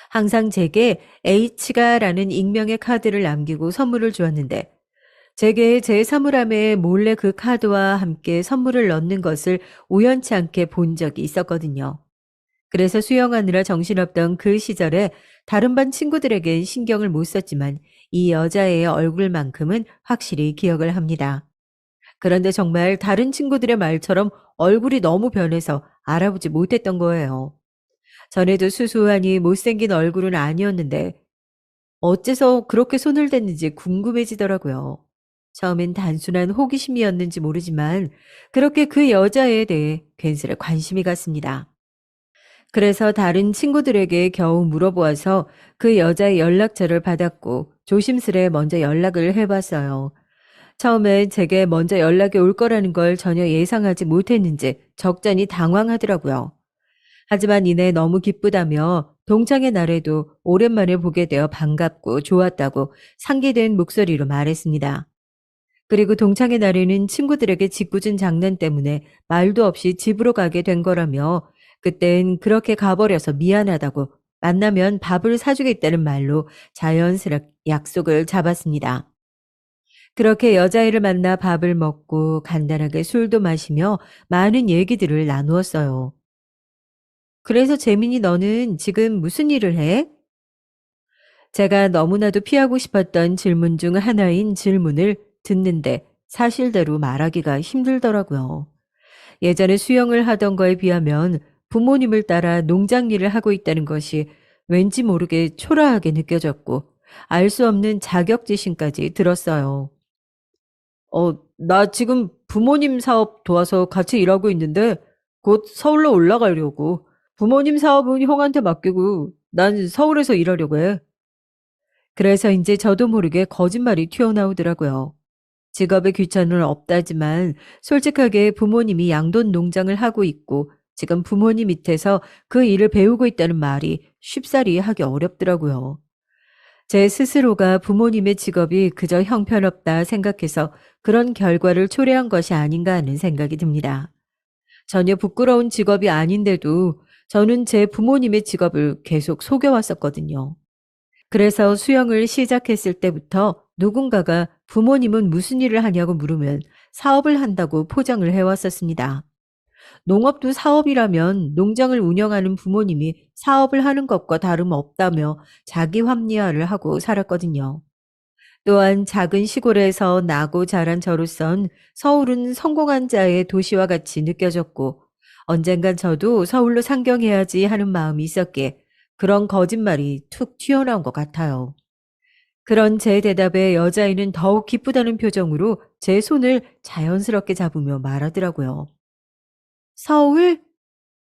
항상 제게 H가라는 익명의 카드를 남기고 선물을 주었는데, 제게 제 사물함에 몰래 그 카드와 함께 선물을 넣는 것을 우연치 않게 본 적이 있었거든요. 그래서 수영하느라 정신없던 그 시절에 다른 반 친구들에겐 신경을 못 썼지만 이 여자애의 얼굴만큼은 확실히 기억을 합니다. 그런데 정말 다른 친구들의 말처럼 얼굴이 너무 변해서 알아보지 못했던 거예요. 전에도 수수하니 못생긴 얼굴은 아니었는데 어째서 그렇게 손을 댔는지 궁금해지더라고요. 처음엔 단순한 호기심이었는지 모르지만 그렇게 그 여자애에 대해 괜스레 관심이 갔습니다. 그래서 다른 친구들에게 겨우 물어보아서 그 여자의 연락처를 받았고 조심스레 먼저 연락을 해봤어요. 처음엔 제게 먼저 연락이 올 거라는 걸 전혀 예상하지 못했는지 적잖이 당황하더라고요. 하지만 이내 너무 기쁘다며 동창의 날에도 오랜만에 보게 되어 반갑고 좋았다고 상기된 목소리로 말했습니다. 그리고 동창의 날에는 친구들에게 짓궂은 장난 때문에 말도 없이 집으로 가게 된 거라며 그땐 그렇게 가버려서 미안하다고 만나면 밥을 사주겠다는 말로 자연스럽게 약속을 잡았습니다. 그렇게 여자애를 만나 밥을 먹고 간단하게 술도 마시며 많은 얘기들을 나누었어요. 그래서 재민이 너는 지금 무슨 일을 해? 제가 너무나도 피하고 싶었던 질문 중 하나인 질문을 듣는데 사실대로 말하기가 힘들더라고요. 예전에 수영을 하던 거에 비하면 부모님을 따라 농장 일을 하고 있다는 것이 왠지 모르게 초라하게 느껴졌고 알 수 없는 자격지심까지 들었어요. 나 지금 부모님 사업 도와서 같이 일하고 있는데 곧 서울로 올라가려고. 부모님 사업은 형한테 맡기고 난 서울에서 일하려고 해. 그래서 이제 저도 모르게 거짓말이 튀어나오더라고요. 직업에 귀천은 없다지만 솔직하게 부모님이 양돈 농장을 하고 있고 지금 부모님 밑에서 그 일을 배우고 있다는 말이 쉽사리 하기 어렵더라고요. 제 스스로가 부모님의 직업이 그저 형편없다 생각해서 그런 결과를 초래한 것이 아닌가 하는 생각이 듭니다. 전혀 부끄러운 직업이 아닌데도 저는 제 부모님의 직업을 계속 속여왔었거든요. 그래서 수영을 시작했을 때부터 누군가가 부모님은 무슨 일을 하냐고 물으면 사업을 한다고 포장을 해왔었습니다. 농업도 사업이라면 농장을 운영하는 부모님이 사업을 하는 것과 다름없다며 자기 합리화를 하고 살았거든요. 또한 작은 시골에서 나고 자란 저로선 서울은 성공한 자의 도시와 같이 느껴졌고 언젠간 저도 서울로 상경해야지 하는 마음이 있었기에 그런 거짓말이 툭 튀어나온 것 같아요. 그런 제 대답에 여자아이는 더욱 기쁘다는 표정으로 제 손을 자연스럽게 잡으며 말하더라고요. 서울?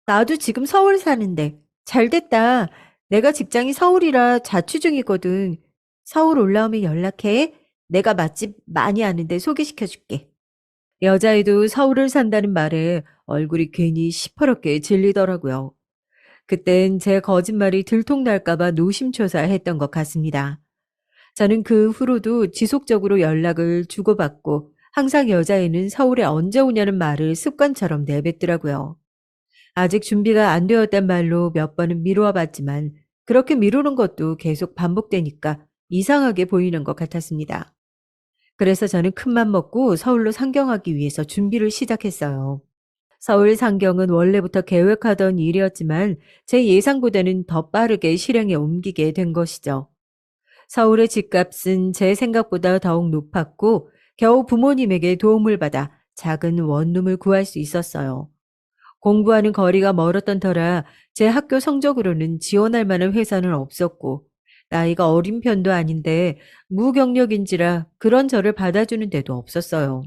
나도 지금 서울 사는데. 잘 됐다. 내가 직장이 서울이라 자취 중이거든. 서울 올라오면 연락해. 내가 맛집 많이 아는데 소개시켜 줄게. 여자애도 서울을 산다는 말에 얼굴이 괜히 시퍼렇게 질리더라고요. 그땐 제 거짓말이 들통날까봐 노심초사했던 것 같습니다. 저는 그 후로도 지속적으로 연락을 주고받고 항상 여자애는 서울에 언제 오냐는 말을 습관처럼 내뱉더라고요. 아직 준비가 안 되었단 말로 몇 번은 미루어 봤지만 그렇게 미루는 것도 계속 반복되니까 이상하게 보이는 것 같았습니다. 그래서 저는 큰맘 먹고 서울로 상경하기 위해서 준비를 시작했어요. 서울 상경은 원래부터 계획하던 일이었지만 제 예상보다는 더 빠르게 실행에 옮기게 된 것이죠. 서울의 집값은 제 생각보다 더욱 높았고 겨우 부모님에게 도움을 받아 작은 원룸을 구할 수 있었어요. 공부하는 거리가 멀었던 터라 제 학교 성적으로는 지원할 만한 회사는 없었고 나이가 어린 편도 아닌데 무경력인지라 그런 저를 받아주는 데도 없었어요.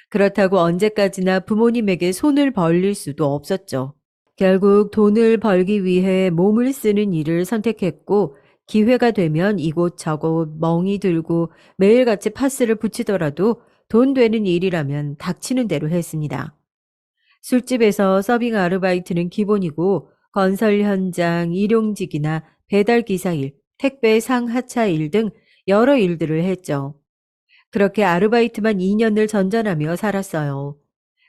그렇다고 언제까지나 부모님에게 손을 벌릴 수도 없었죠. 결국 돈을 벌기 위해 몸을 쓰는 일을 선택했고 기회가 되면 이곳저곳 멍이 들고 매일같이 파스를 붙이더라도 돈 되는 일이라면 닥치는 대로 했습니다. 술집에서 서빙 아르바이트는 기본이고 건설 현장, 일용직이나 배달 기사 일, 택배 상하차 일 등 여러 일들을 했죠. 그렇게 아르바이트만 2년을 전전하며 살았어요.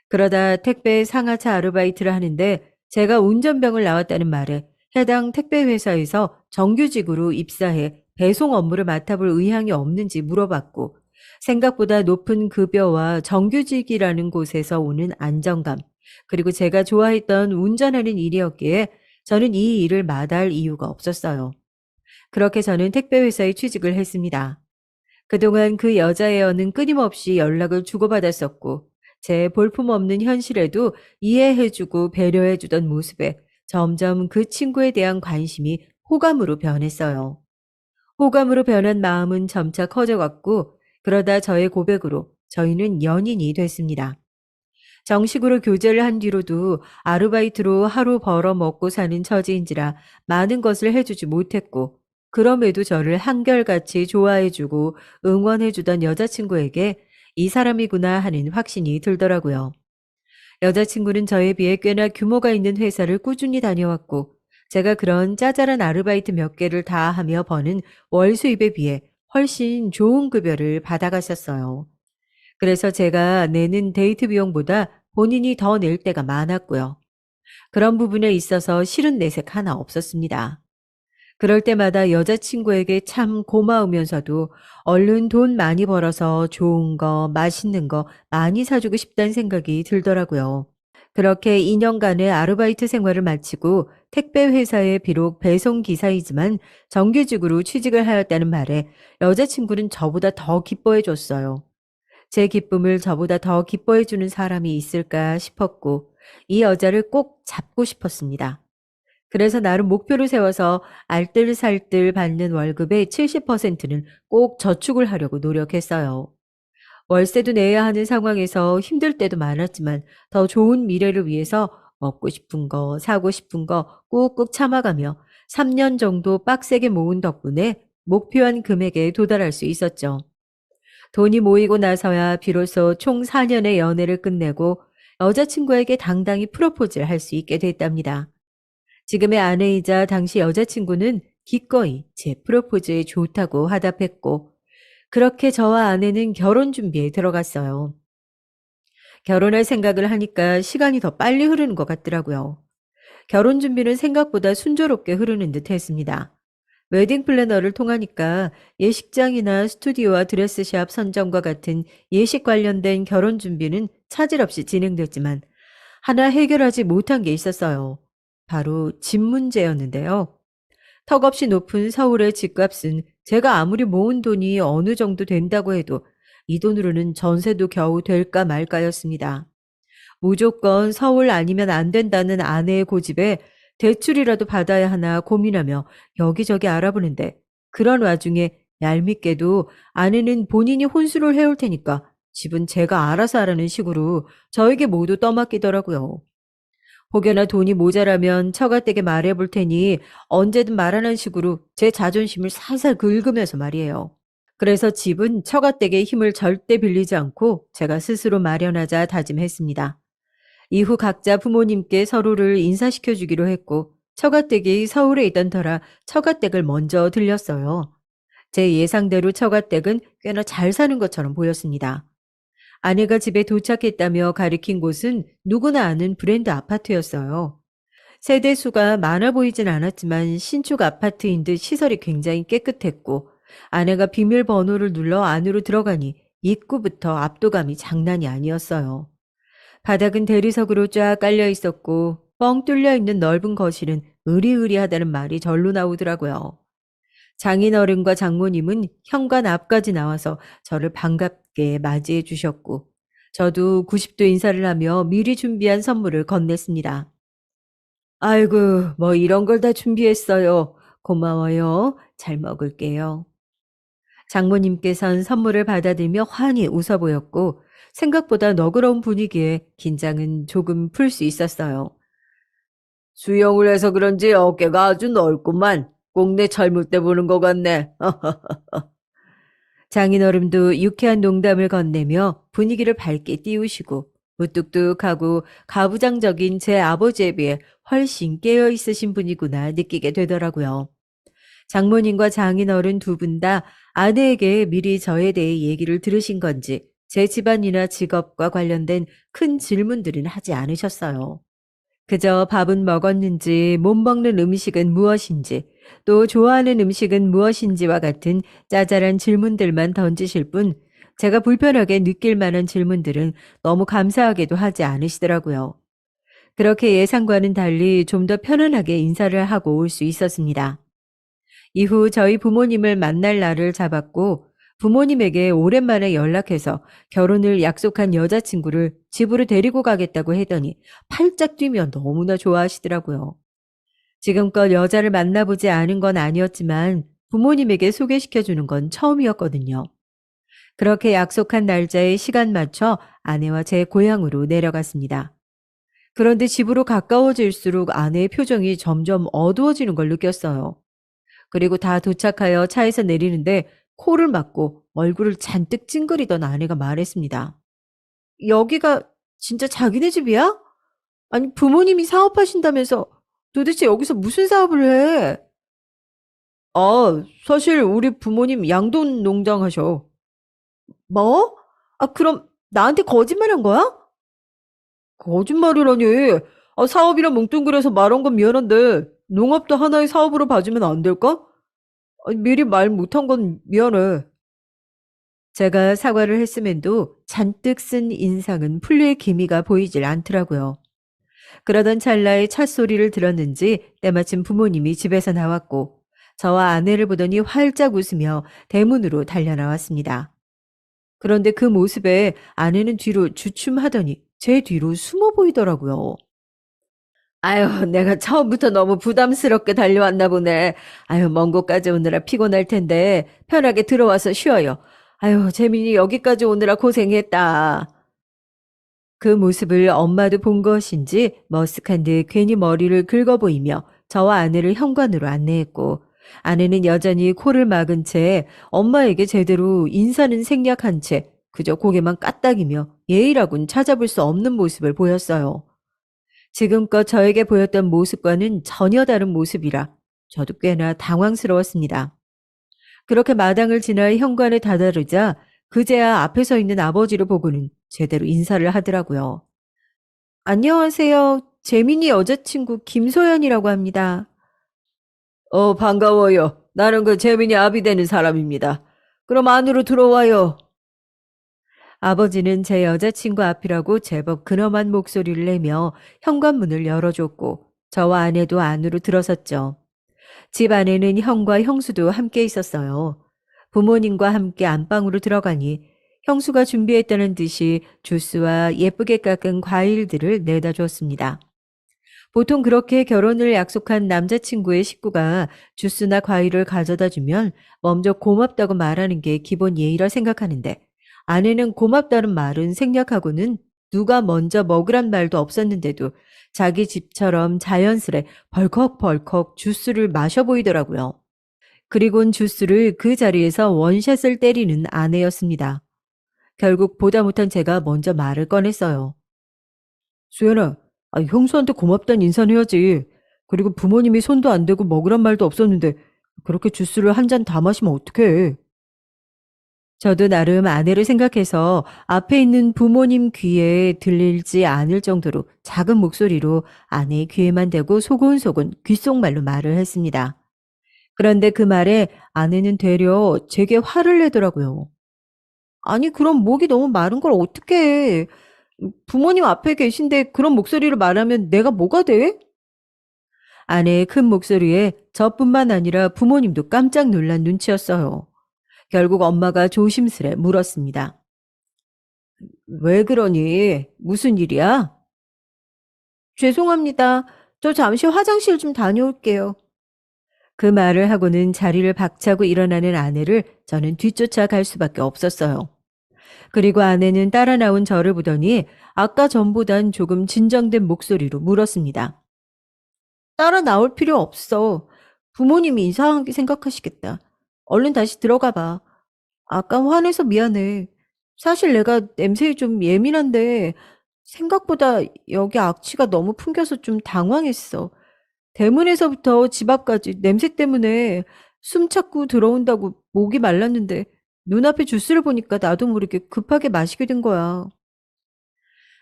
그러다 택배 상하차 아르바이트를 하는데 제가 운전병을 나왔다는 말에 해당 택배 회사에서 정규직으로 입사해 배송 업무를 맡아볼 의향이 없는지 물어봤고 생각보다 높은 급여와 정규직이라는 곳에서 오는 안정감 그리고 제가 좋아했던 운전하는 일이었기에 저는 이 일을 마다할 이유가 없었어요. 그렇게 저는 택배 회사에 취직을 했습니다. 그동안 그 여자애와는 끊임없이 연락을 주고받았었고 제 볼품없는 현실에도 이해해주고 배려해주던 모습에 점점 그 친구에 대한 관심이 호감으로 변했어요. 호감으로 변한 마음은 점차 커져갔고 그러다 저의 고백으로 저희는 연인이 됐습니다. 정식으로 교제를 한 뒤로도 아르바이트로 하루 벌어 먹고 사는 처지인지라 많은 것을 해주지 못했고 그럼에도 저를 한결같이 좋아해주고 응원해주던 여자친구에게 이 사람이구나 하는 확신이 들더라고요. 여자친구는 저에 비해 꽤나 규모가 있는 회사를 꾸준히 다녀왔고 제가 그런 짜잘한 아르바이트 몇 개를 다 하며 버는 월 수입에 비해 훨씬 좋은 급여를 받아갔었어요. 그래서 제가 내는 데이트 비용보다 본인이 더 낼 때가 많았고요. 그런 부분에 있어서 싫은 내색 하나 없었습니다. 그럴 때마다 여자친구에게 참 고마우면서도 얼른 돈 많이 벌어서 좋은 거, 맛있는 거 많이 사주고 싶다는 생각이 들더라고요. 그렇게 2년간의 아르바이트 생활을 마치고 택배 회사에 비록 배송 기사이지만 정규직으로 취직을 하였다는 말에 여자친구는 저보다 더 기뻐해 줬어요. 제 기쁨을 저보다 더 기뻐해 주는 사람이 있을까 싶었고 이 여자를 꼭 잡고 싶었습니다. 그래서 나름 목표를 세워서 알뜰살뜰 받는 월급의 70%는 꼭 저축을 하려고 노력했어요. 월세도 내야 하는 상황에서 힘들 때도 많았지만 더 좋은 미래를 위해서 먹고 싶은 거, 사고 싶은 거 꾹꾹 참아가며 3년 정도 빡세게 모은 덕분에 목표한 금액에 도달할 수 있었죠. 돈이 모이고 나서야 비로소 총 4년의 연애를 끝내고 여자친구에게 당당히 프로포즈를 할 수 있게 됐답니다. 지금의 아내이자 당시 여자친구는 기꺼이 제 프로포즈에 좋다고 화답했고 그렇게 저와 아내는 결혼 준비에 들어갔어요. 결혼할 생각을 하니까 시간이 더 빨리 흐르는 것 같더라고요. 결혼 준비는 생각보다 순조롭게 흐르는 듯 했습니다. 웨딩 플래너를 통하니까 예식장이나 스튜디오와 드레스샵 선정과 같은 예식 관련된 결혼 준비는 차질 없이 진행됐지만 하나 해결하지 못한 게 있었어요. 바로 집 문제였는데요. 턱없이 높은 서울의 집값은 제가 아무리 모은 돈이 어느 정도 된다고 해도 이 돈으로는 전세도 겨우 될까 말까였습니다. 무조건 서울 아니면 안 된다는 아내의 고집에 대출이라도 받아야 하나 고민하며 여기저기 알아보는데, 그런 와중에 얄밉게도 아내는 본인이 혼수를 해올 테니까 집은 제가 알아서 하라는 식으로 저에게 모두 떠맡기더라고요. 혹여나 돈이 모자라면 처가댁에 말해볼 테니 언제든 말하는 식으로 제 자존심을 살살 긁으면서 말이에요. 그래서 집은 처가댁의 힘을 절대 빌리지 않고 제가 스스로 마련하자 다짐했습니다. 이후 각자 부모님께 서로를 인사시켜 주기로 했고, 처가댁이 서울에 있던 터라 처가댁을 먼저 들렸어요. 제 예상대로 처가댁은 꽤나 잘 사는 것처럼 보였습니다. 아내가 집에 도착했다며 가리킨 곳은 누구나 아는 브랜드 아파트였어요. 세대수가 많아 보이진 않았지만 신축 아파트인 듯 시설이 굉장히 깨끗했고, 아내가 비밀번호를 눌러 안으로 들어가니 입구부터 압도감이 장난이 아니었어요. 바닥은 대리석으로 쫙 깔려 있었고 뻥 뚫려 있는 넓은 거실은 으리으리하다는 말이 절로 나오더라고요. 장인어른과 장모님은 현관 앞까지 나와서 저를 반갑게 맞이해 주셨고, 저도 90도 인사를 하며 미리 준비한 선물을 건넸습니다. 아이고, 뭐 이런 걸 다 준비했어요. 고마워요. 잘 먹을게요. 장모님께선 선물을 받아들며 환히 웃어 보였고, 생각보다 너그러운 분위기에 긴장은 조금 풀 수 있었어요. 수영을 해서 그런지 어깨가 아주 넓구만. 꼭 내 젊을 때 보는 것 같네. 장인어른도 유쾌한 농담을 건네며 분위기를 밝게 띄우시고, 무뚝뚝하고 가부장적인 제 아버지에 비해 훨씬 깨어 있으신 분이구나 느끼게 되더라고요. 장모님과 장인어른 두 분 다 아내에게 미리 저에 대해 얘기를 들으신 건지 제 집안이나 직업과 관련된 큰 질문들은 하지 않으셨어요. 그저 밥은 먹었는지, 못 먹는 음식은 무엇인지, 또 좋아하는 음식은 무엇인지와 같은 짜잘한 질문들만 던지실 뿐, 제가 불편하게 느낄 만한 질문들은 너무 감사하게도 하지 않으시더라고요. 그렇게 예상과는 달리 좀 더 편안하게 인사를 하고 올 수 있었습니다. 이후 저희 부모님을 만날 날을 잡았고, 부모님에게 오랜만에 연락해서 결혼을 약속한 여자친구를 집으로 데리고 가겠다고 했더니 팔짝 뛰며 너무나 좋아하시더라고요. 지금껏 여자를 만나보지 않은 건 아니었지만 부모님에게 소개시켜 주는 건 처음이었거든요. 그렇게 약속한 날짜에 시간 맞춰 아내와 제 고향으로 내려갔습니다. 그런데 집으로 가까워질수록 아내의 표정이 점점 어두워지는 걸 느꼈어요. 그리고 다 도착하여 차에서 내리는데 코를 막고 얼굴을 잔뜩 찡그리던 아내가 말했습니다. 여기가 진짜 자기네 집이야? 아니, 부모님이 사업하신다면서 도대체 여기서 무슨 사업을 해? 사실 우리 부모님 양돈 농장 하셔. 뭐? 그럼 나한테 거짓말한 거야? 거짓말이라니. 사업이라 뭉뚱그려서 말한 건 미안한데 농업도 하나의 사업으로 봐주면 안 될까? 아니, 미리 말 못한 건 미안해. 제가 사과를 했음에도 잔뜩 쓴 인상은 풀릴 기미가 보이질 않더라고요. 그러던 찰나에 차 소리를 들었는지 때마침 부모님이 집에서 나왔고, 저와 아내를 보더니 활짝 웃으며 대문으로 달려나왔습니다. 그런데 그 모습에 아내는 뒤로 주춤하더니 제 뒤로 숨어 보이더라고요. 아유, 내가 처음부터 너무 부담스럽게 달려왔나 보네. 아유, 먼 곳까지 오느라 피곤할 텐데 편하게 들어와서 쉬어요. 아유, 재민이 여기까지 오느라 고생했다. 그 모습을 엄마도 본 것인지 머쓱한 듯 괜히 머리를 긁어 보이며 저와 아내를 현관으로 안내했고, 아내는 여전히 코를 막은 채 엄마에게 제대로 인사는 생략한 채 그저 고개만 까딱이며 예의라곤 찾아볼 수 없는 모습을 보였어요. 지금껏 저에게 보였던 모습과는 전혀 다른 모습이라 저도 꽤나 당황스러웠습니다. 그렇게 마당을 지나 현관에 다다르자 그제야 앞에 서 있는 아버지를 보고는 제대로 인사를 하더라고요. 안녕하세요. 재민이 여자친구 김소연이라고 합니다. 반가워요. 나는 그 재민이 아비 되는 사람입니다. 그럼 안으로 들어와요. 아버지는 제 여자친구 앞이라고 제법 근엄한 목소리를 내며 현관문을 열어줬고, 저와 아내도 안으로 들어섰죠. 집 안에는 형과 형수도 함께 있었어요. 부모님과 함께 안방으로 들어가니 형수가 준비했다는 듯이 주스와 예쁘게 깎은 과일들을 내다 주었습니다. 보통 그렇게 결혼을 약속한 남자친구의 식구가 주스나 과일을 가져다 주면 먼저 고맙다고 말하는 게 기본 예의라 생각하는데, 아내는 고맙다는 말은 생략하고는 누가 먼저 먹으란 말도 없었는데도 자기 집처럼 자연스레 벌컥벌컥 주스를 마셔 보이더라고요. 그리곤 주스를 그 자리에서 원샷을 때리는 아내였습니다. 결국 보다 못한 제가 먼저 말을 꺼냈어요. 수연아, 형수한테 고맙다는 인사는 해야지. 그리고 부모님이 손도 안 대고 먹으란 말도 없었는데 그렇게 주스를 한 잔 다 마시면 어떡해. 저도 나름 아내를 생각해서 앞에 있는 부모님 귀에 들리지 않을 정도로 작은 목소리로 아내의 귀에만 대고 소곤소곤 귓속말로 말을 했습니다. 그런데 그 말에 아내는 되려 제게 화를 내더라고요. 아니, 그럼 목이 너무 마른 걸 어떡해. 부모님 앞에 계신데 그런 목소리로 말하면 내가 뭐가 돼? 아내의 큰 목소리에 저뿐만 아니라 부모님도 깜짝 놀란 눈치였어요. 결국 엄마가 조심스레 물었습니다. 왜 그러니? 무슨 일이야? 죄송합니다. 저 잠시 화장실 좀 다녀올게요. 그 말을 하고는 자리를 박차고 일어나는 아내를 저는 뒤쫓아 갈 수밖에 없었어요. 그리고 아내는 따라 나온 저를 보더니 아까 전보단 조금 진정된 목소리로 물었습니다. 따라 나올 필요 없어. 부모님이 이상하게 생각하시겠다. 얼른 다시 들어가 봐. 아까 화내서 미안해. 사실 내가 냄새에 좀 예민한데 생각보다 여기 악취가 너무 풍겨서 좀 당황했어. 대문에서부터 집 앞까지 냄새 때문에 숨 참고 들어온다고 목이 말랐는데 눈앞에 주스를 보니까 나도 모르게 급하게 마시게 된 거야.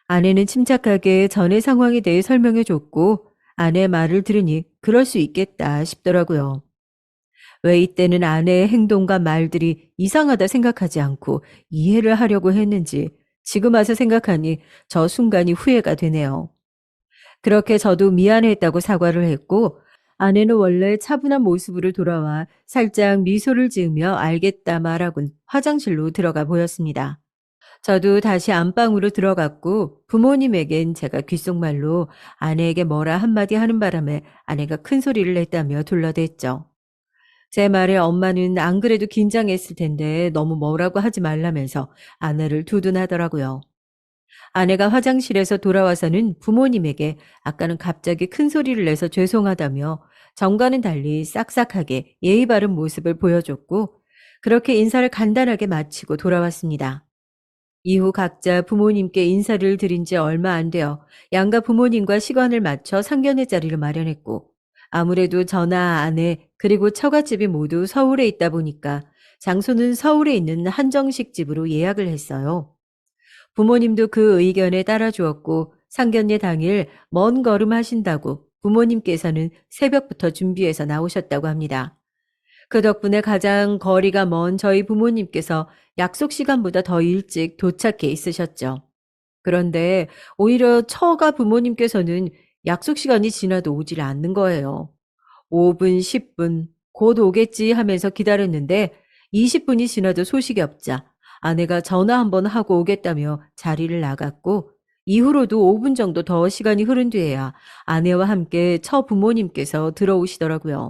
아내는 침착하게 전의 상황에 대해 설명해 줬고 아내 말을 들으니 그럴 수 있겠다 싶더라고요. 왜 이때는 아내의 행동과 말들이 이상하다 생각하지 않고 이해를 하려고 했는지 지금 와서 생각하니 저 순간이 후회가 되네요. 그렇게 저도 미안했다고 사과를 했고 아내는 원래 차분한 모습으로 돌아와 살짝 미소를 지으며 알겠다 말하곤 화장실로 들어가 보였습니다. 저도 다시 안방으로 들어갔고 부모님에겐 제가 귓속말로 아내에게 뭐라 한마디 하는 바람에 아내가 큰 소리를 냈다며 둘러댔죠. 제 말에 엄마는 안 그래도 긴장했을 텐데 너무 뭐라고 하지 말라면서 아내를 두둔하더라고요. 아내가 화장실에서 돌아와서는 부모님에게 아까는 갑자기 큰 소리를 내서 죄송하다며 전과는 달리 싹싹하게 예의 바른 모습을 보여줬고 그렇게 인사를 간단하게 마치고 돌아왔습니다. 이후 각자 부모님께 인사를 드린 지 얼마 안 되어 양가 부모님과 시간을 맞춰 상견례 자리를 마련했고 아무래도 저나 아내 그리고 처갓집이 모두 서울에 있다 보니까 장소는 서울에 있는 한정식 집으로 예약을 했어요. 부모님도 그 의견에 따라 주었고 상견례 당일 먼 걸음 하신다고 부모님께서는 새벽부터 준비해서 나오셨다고 합니다. 그 덕분에 가장 거리가 먼 저희 부모님께서 약속 시간보다 더 일찍 도착해 있으셨죠. 그런데 오히려 처가 부모님께서는 약속 시간이 지나도 오질 않는 거예요. 5분, 10분, 곧 오겠지 하면서 기다렸는데 20분이 지나도 소식이 없자 아내가 전화 한번 하고 오겠다며 자리를 나갔고 이후로도 5분 정도 더 시간이 흐른 뒤에야 아내와 함께 처 부모님께서 들어오시더라고요.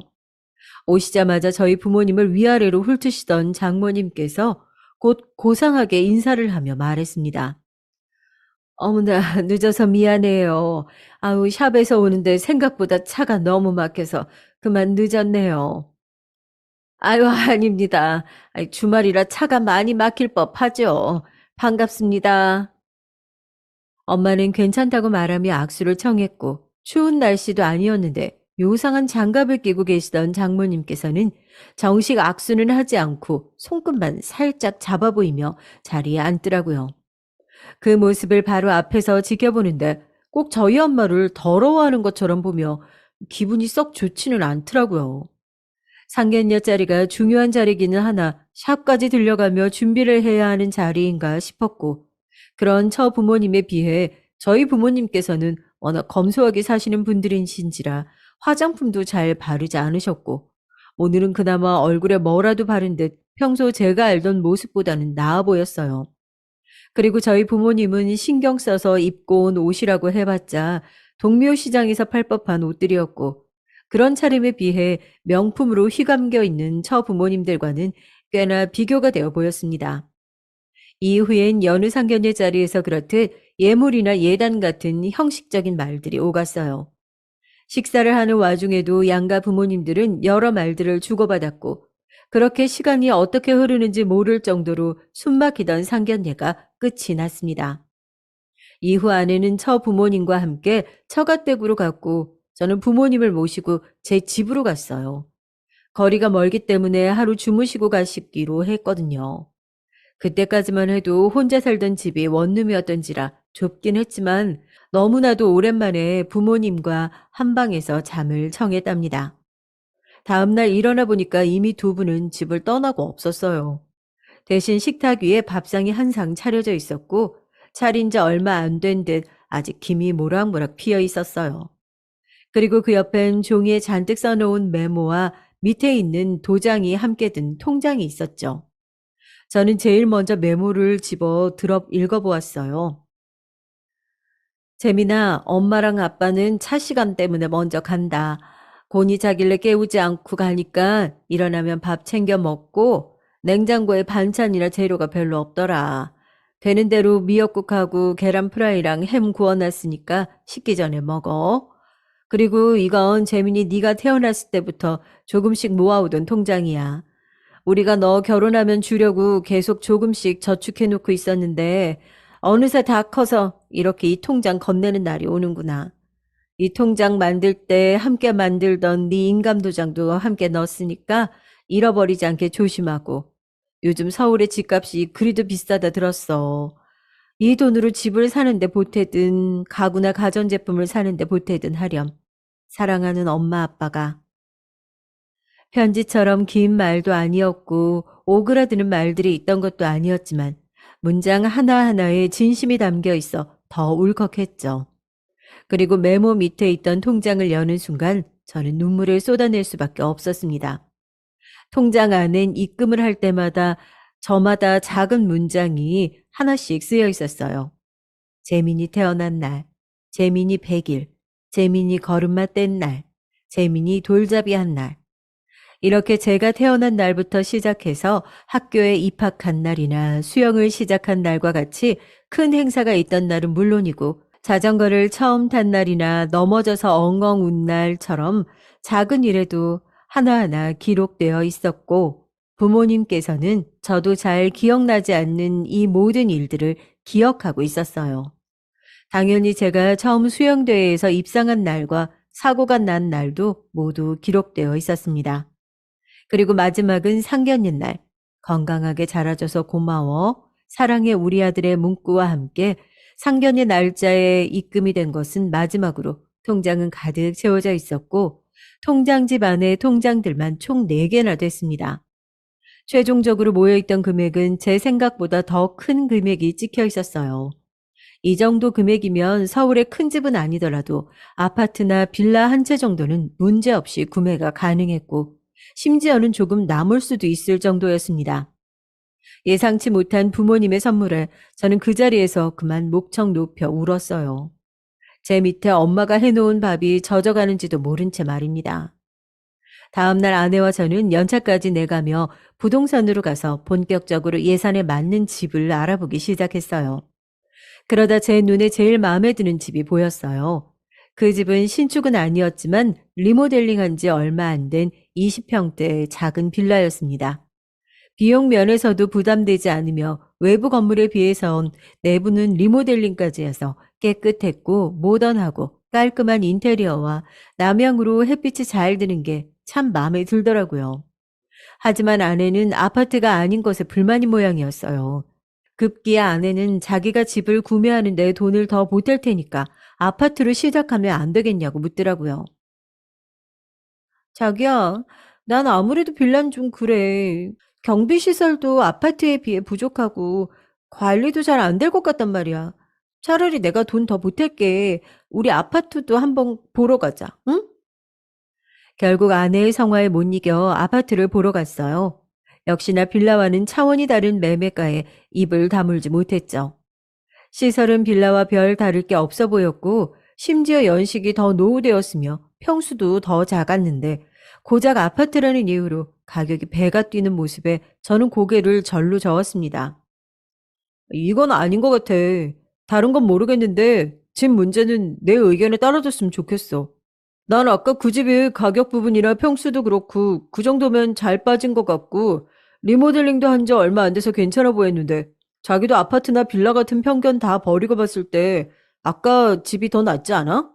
오시자마자 저희 부모님을 위아래로 훑으시던 장모님께서 곧 고상하게 인사를 하며 말했습니다. 어머나, 늦어서 미안해요. 아우, 샵에서 오는데 생각보다 차가 너무 막혀서 그만 늦었네요. 아유, 아닙니다. 주말이라 차가 많이 막힐 법하죠. 반갑습니다. 엄마는 괜찮다고 말하며 악수를 청했고 추운 날씨도 아니었는데 요상한 장갑을 끼고 계시던 장모님께서는 정식 악수는 하지 않고 손끝만 살짝 잡아 보이며 자리에 앉더라고요. 그 모습을 바로 앞에서 지켜보는데 꼭 저희 엄마를 더러워하는 것처럼 보며 기분이 썩 좋지는 않더라고요. 상견례 자리가 중요한 자리기는 하나 샵까지 들려가며 준비를 해야 하는 자리인가 싶었고 그런 처 부모님에 비해 저희 부모님께서는 워낙 검소하게 사시는 분들이신지라 화장품도 잘 바르지 않으셨고 오늘은 그나마 얼굴에 뭐라도 바른 듯 평소 제가 알던 모습보다는 나아 보였어요. 그리고 저희 부모님은 신경 써서 입고 온 옷이라고 해봤자 동묘 시장에서 팔 법한 옷들이었고, 그런 차림에 비해 명품으로 휘감겨 있는 처부모님들과는 꽤나 비교가 되어 보였습니다. 이후엔 여느 상견례 자리에서 그렇듯 예물이나 예단 같은 형식적인 말들이 오갔어요. 식사를 하는 와중에도 양가 부모님들은 여러 말들을 주고받았고, 그렇게 시간이 어떻게 흐르는지 모를 정도로 숨막히던 상견례가 끝이 났습니다. 이후 아내는 처부모님과 함께 처가댁으로 갔고, 저는 부모님을 모시고 제 집으로 갔어요. 거리가 멀기 때문에 하루 주무시고 가시기로 했거든요. 그때까지만 해도 혼자 살던 집이 원룸이었던지라 좁긴 했지만 너무나도 오랜만에 부모님과 한 방에서 잠을 청했답니다. 다음날 일어나 보니까 이미 두 분은 집을 떠나고 없었어요. 대신 식탁 위에 밥상이 한 상 차려져 있었고, 차린 지 얼마 안 된 듯 아직 김이 모락모락 피어 있었어요. 그리고 그 옆엔 종이에 잔뜩 써놓은 메모와 밑에 있는 도장이 함께 든 통장이 있었죠. 저는 제일 먼저 메모를 집어 들어 읽어보았어요. 재민아, 엄마랑 아빠는 차 시간 때문에 먼저 간다. 곤이 자길래 깨우지 않고 가니까 일어나면 밥 챙겨 먹고 냉장고에 반찬이나 재료가 별로 없더라. 되는 대로 미역국하고 계란 프라이랑 햄 구워놨으니까 식기 전에 먹어. 그리고 이건 재민이 네가 태어났을 때부터 조금씩 모아오던 통장이야. 우리가 너 결혼하면 주려고 계속 조금씩 저축해놓고 있었는데 어느새 다 커서 이렇게 이 통장 건네는 날이 오는구나. 이 통장 만들 때 함께 만들던 네 인감도장도 함께 넣었으니까 잃어버리지 않게 조심하고. 요즘 서울의 집값이 그리도 비싸다 들었어. 이 돈으로 집을 사는데 보태든 가구나 가전제품을 사는데 보태든 하렴. 사랑하는 엄마 아빠가. 편지처럼 긴 말도 아니었고 오그라드는 말들이 있던 것도 아니었지만 문장 하나하나에 진심이 담겨 있어 더 울컥했죠. 그리고 메모 밑에 있던 통장을 여는 순간 저는 눈물을 쏟아낼 수밖에 없었습니다. 통장 안엔 입금을 할 때마다 저마다 작은 문장이 하나씩 쓰여 있었어요. 재민이 태어난 날, 재민이 100일, 재민이 걸음마 뗀 날, 재민이 돌잡이 한 날. 이렇게 제가 태어난 날부터 시작해서 학교에 입학한 날이나 수영을 시작한 날과 같이 큰 행사가 있던 날은 물론이고, 자전거를 처음 탄 날이나 넘어져서 엉엉 운 날처럼 작은 일에도 하나하나 기록되어 있었고, 부모님께서는 저도 잘 기억나지 않는 이 모든 일들을 기억하고 있었어요. 당연히 제가 처음 수영대회에서 입상한 날과 사고가 난 날도 모두 기록되어 있었습니다. 그리고 마지막은 상견례 날. 건강하게 자라줘서 고마워. 사랑해 우리 아들의 문구와 함께 상견례 날짜에 입금이 된 것은 마지막으로 통장은 가득 채워져 있었고, 통장집 안에 통장들만 총 4개나 됐습니다. 최종적으로 모여있던 금액은 제 생각보다 더 큰 금액이 찍혀 있었어요. 이 정도 금액이면 서울의 큰 집은 아니더라도 아파트나 빌라 한 채 정도는 문제없이 구매가 가능했고, 심지어는 조금 남을 수도 있을 정도였습니다. 예상치 못한 부모님의 선물에 저는 그 자리에서 그만 목청 높여 울었어요. 제 밑에 엄마가 해놓은 밥이 젖어가는지도 모른 채 말입니다. 다음날 아내와 저는 연차까지 내가며 부동산으로 가서 본격적으로 예산에 맞는 집을 알아보기 시작했어요. 그러다 제 눈에 제일 마음에 드는 집이 보였어요. 그 집은 신축은 아니었지만 리모델링한 지 얼마 안 된 20평대의 작은 빌라였습니다. 비용 면에서도 부담되지 않으며 외부 건물에 비해선 내부는 리모델링까지 해서 깨끗했고 모던하고 깔끔한 인테리어와 남향으로 햇빛이 잘 드는 게 참 마음에 들더라고요. 하지만 아내는 아파트가 아닌 것에 불만인 모양이었어요. 급기야 아내는 자기가 집을 구매하는 데 돈을 더 보탤 테니까 아파트로 시작하면 안 되겠냐고 묻더라고요. 자기야, 난 아무래도 빌라는 좀 그래. 경비 시설도 아파트에 비해 부족하고 관리도 잘 안 될 것 같단 말이야. 차라리 내가 돈 더 보탤게. 우리 아파트도 한번 보러 가자, 응? 결국 아내의 성화에 못 이겨 아파트를 보러 갔어요. 역시나 빌라와는 차원이 다른 매매가에 입을 다물지 못했죠. 시설은 빌라와 별 다를 게 없어 보였고 심지어 연식이 더 노후되었으며 평수도 더 작았는데 고작 아파트라는 이유로 가격이 배가 뛰는 모습에 저는 고개를 절로 저었습니다. 이건 아닌 것 같아. 다른 건 모르겠는데 집 문제는 내 의견에 따라줬으면 좋겠어. 난 아까 그 집이 가격 부분이나 평수도 그렇고 그 정도면 잘 빠진 것 같고 리모델링도 한 지 얼마 안 돼서 괜찮아 보였는데 자기도 아파트나 빌라 같은 편견 다 버리고 봤을 때 아까 집이 더 낫지 않아?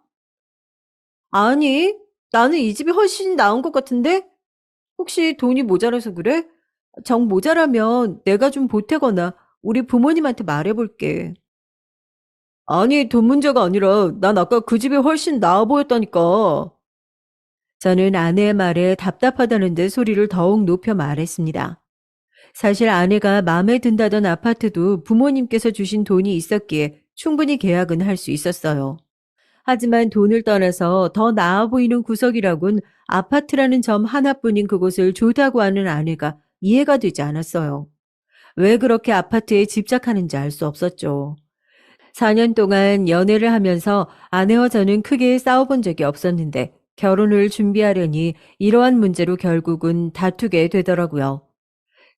아니, 나는 이 집이 훨씬 나은 것 같은데? 혹시 돈이 모자라서 그래? 정 모자라면 내가 좀 보태거나 우리 부모님한테 말해볼게. 아니, 돈 문제가 아니라 난 아까 그 집이 훨씬 나아 보였다니까. 저는 아내의 말에 답답하다는 데 소리를 더욱 높여 말했습니다. 사실 아내가 마음에 든다던 아파트도 부모님께서 주신 돈이 있었기에 충분히 계약은 할 수 있었어요. 하지만 돈을 떠나서 더 나아 보이는 구석이라곤 아파트라는 점 하나뿐인 그곳을 좋다고 하는 아내가 이해가 되지 않았어요. 왜 그렇게 아파트에 집착하는지 알 수 없었죠. 4년 동안 연애를 하면서 아내와 저는 크게 싸워본 적이 없었는데 결혼을 준비하려니 이러한 문제로 결국은 다투게 되더라고요.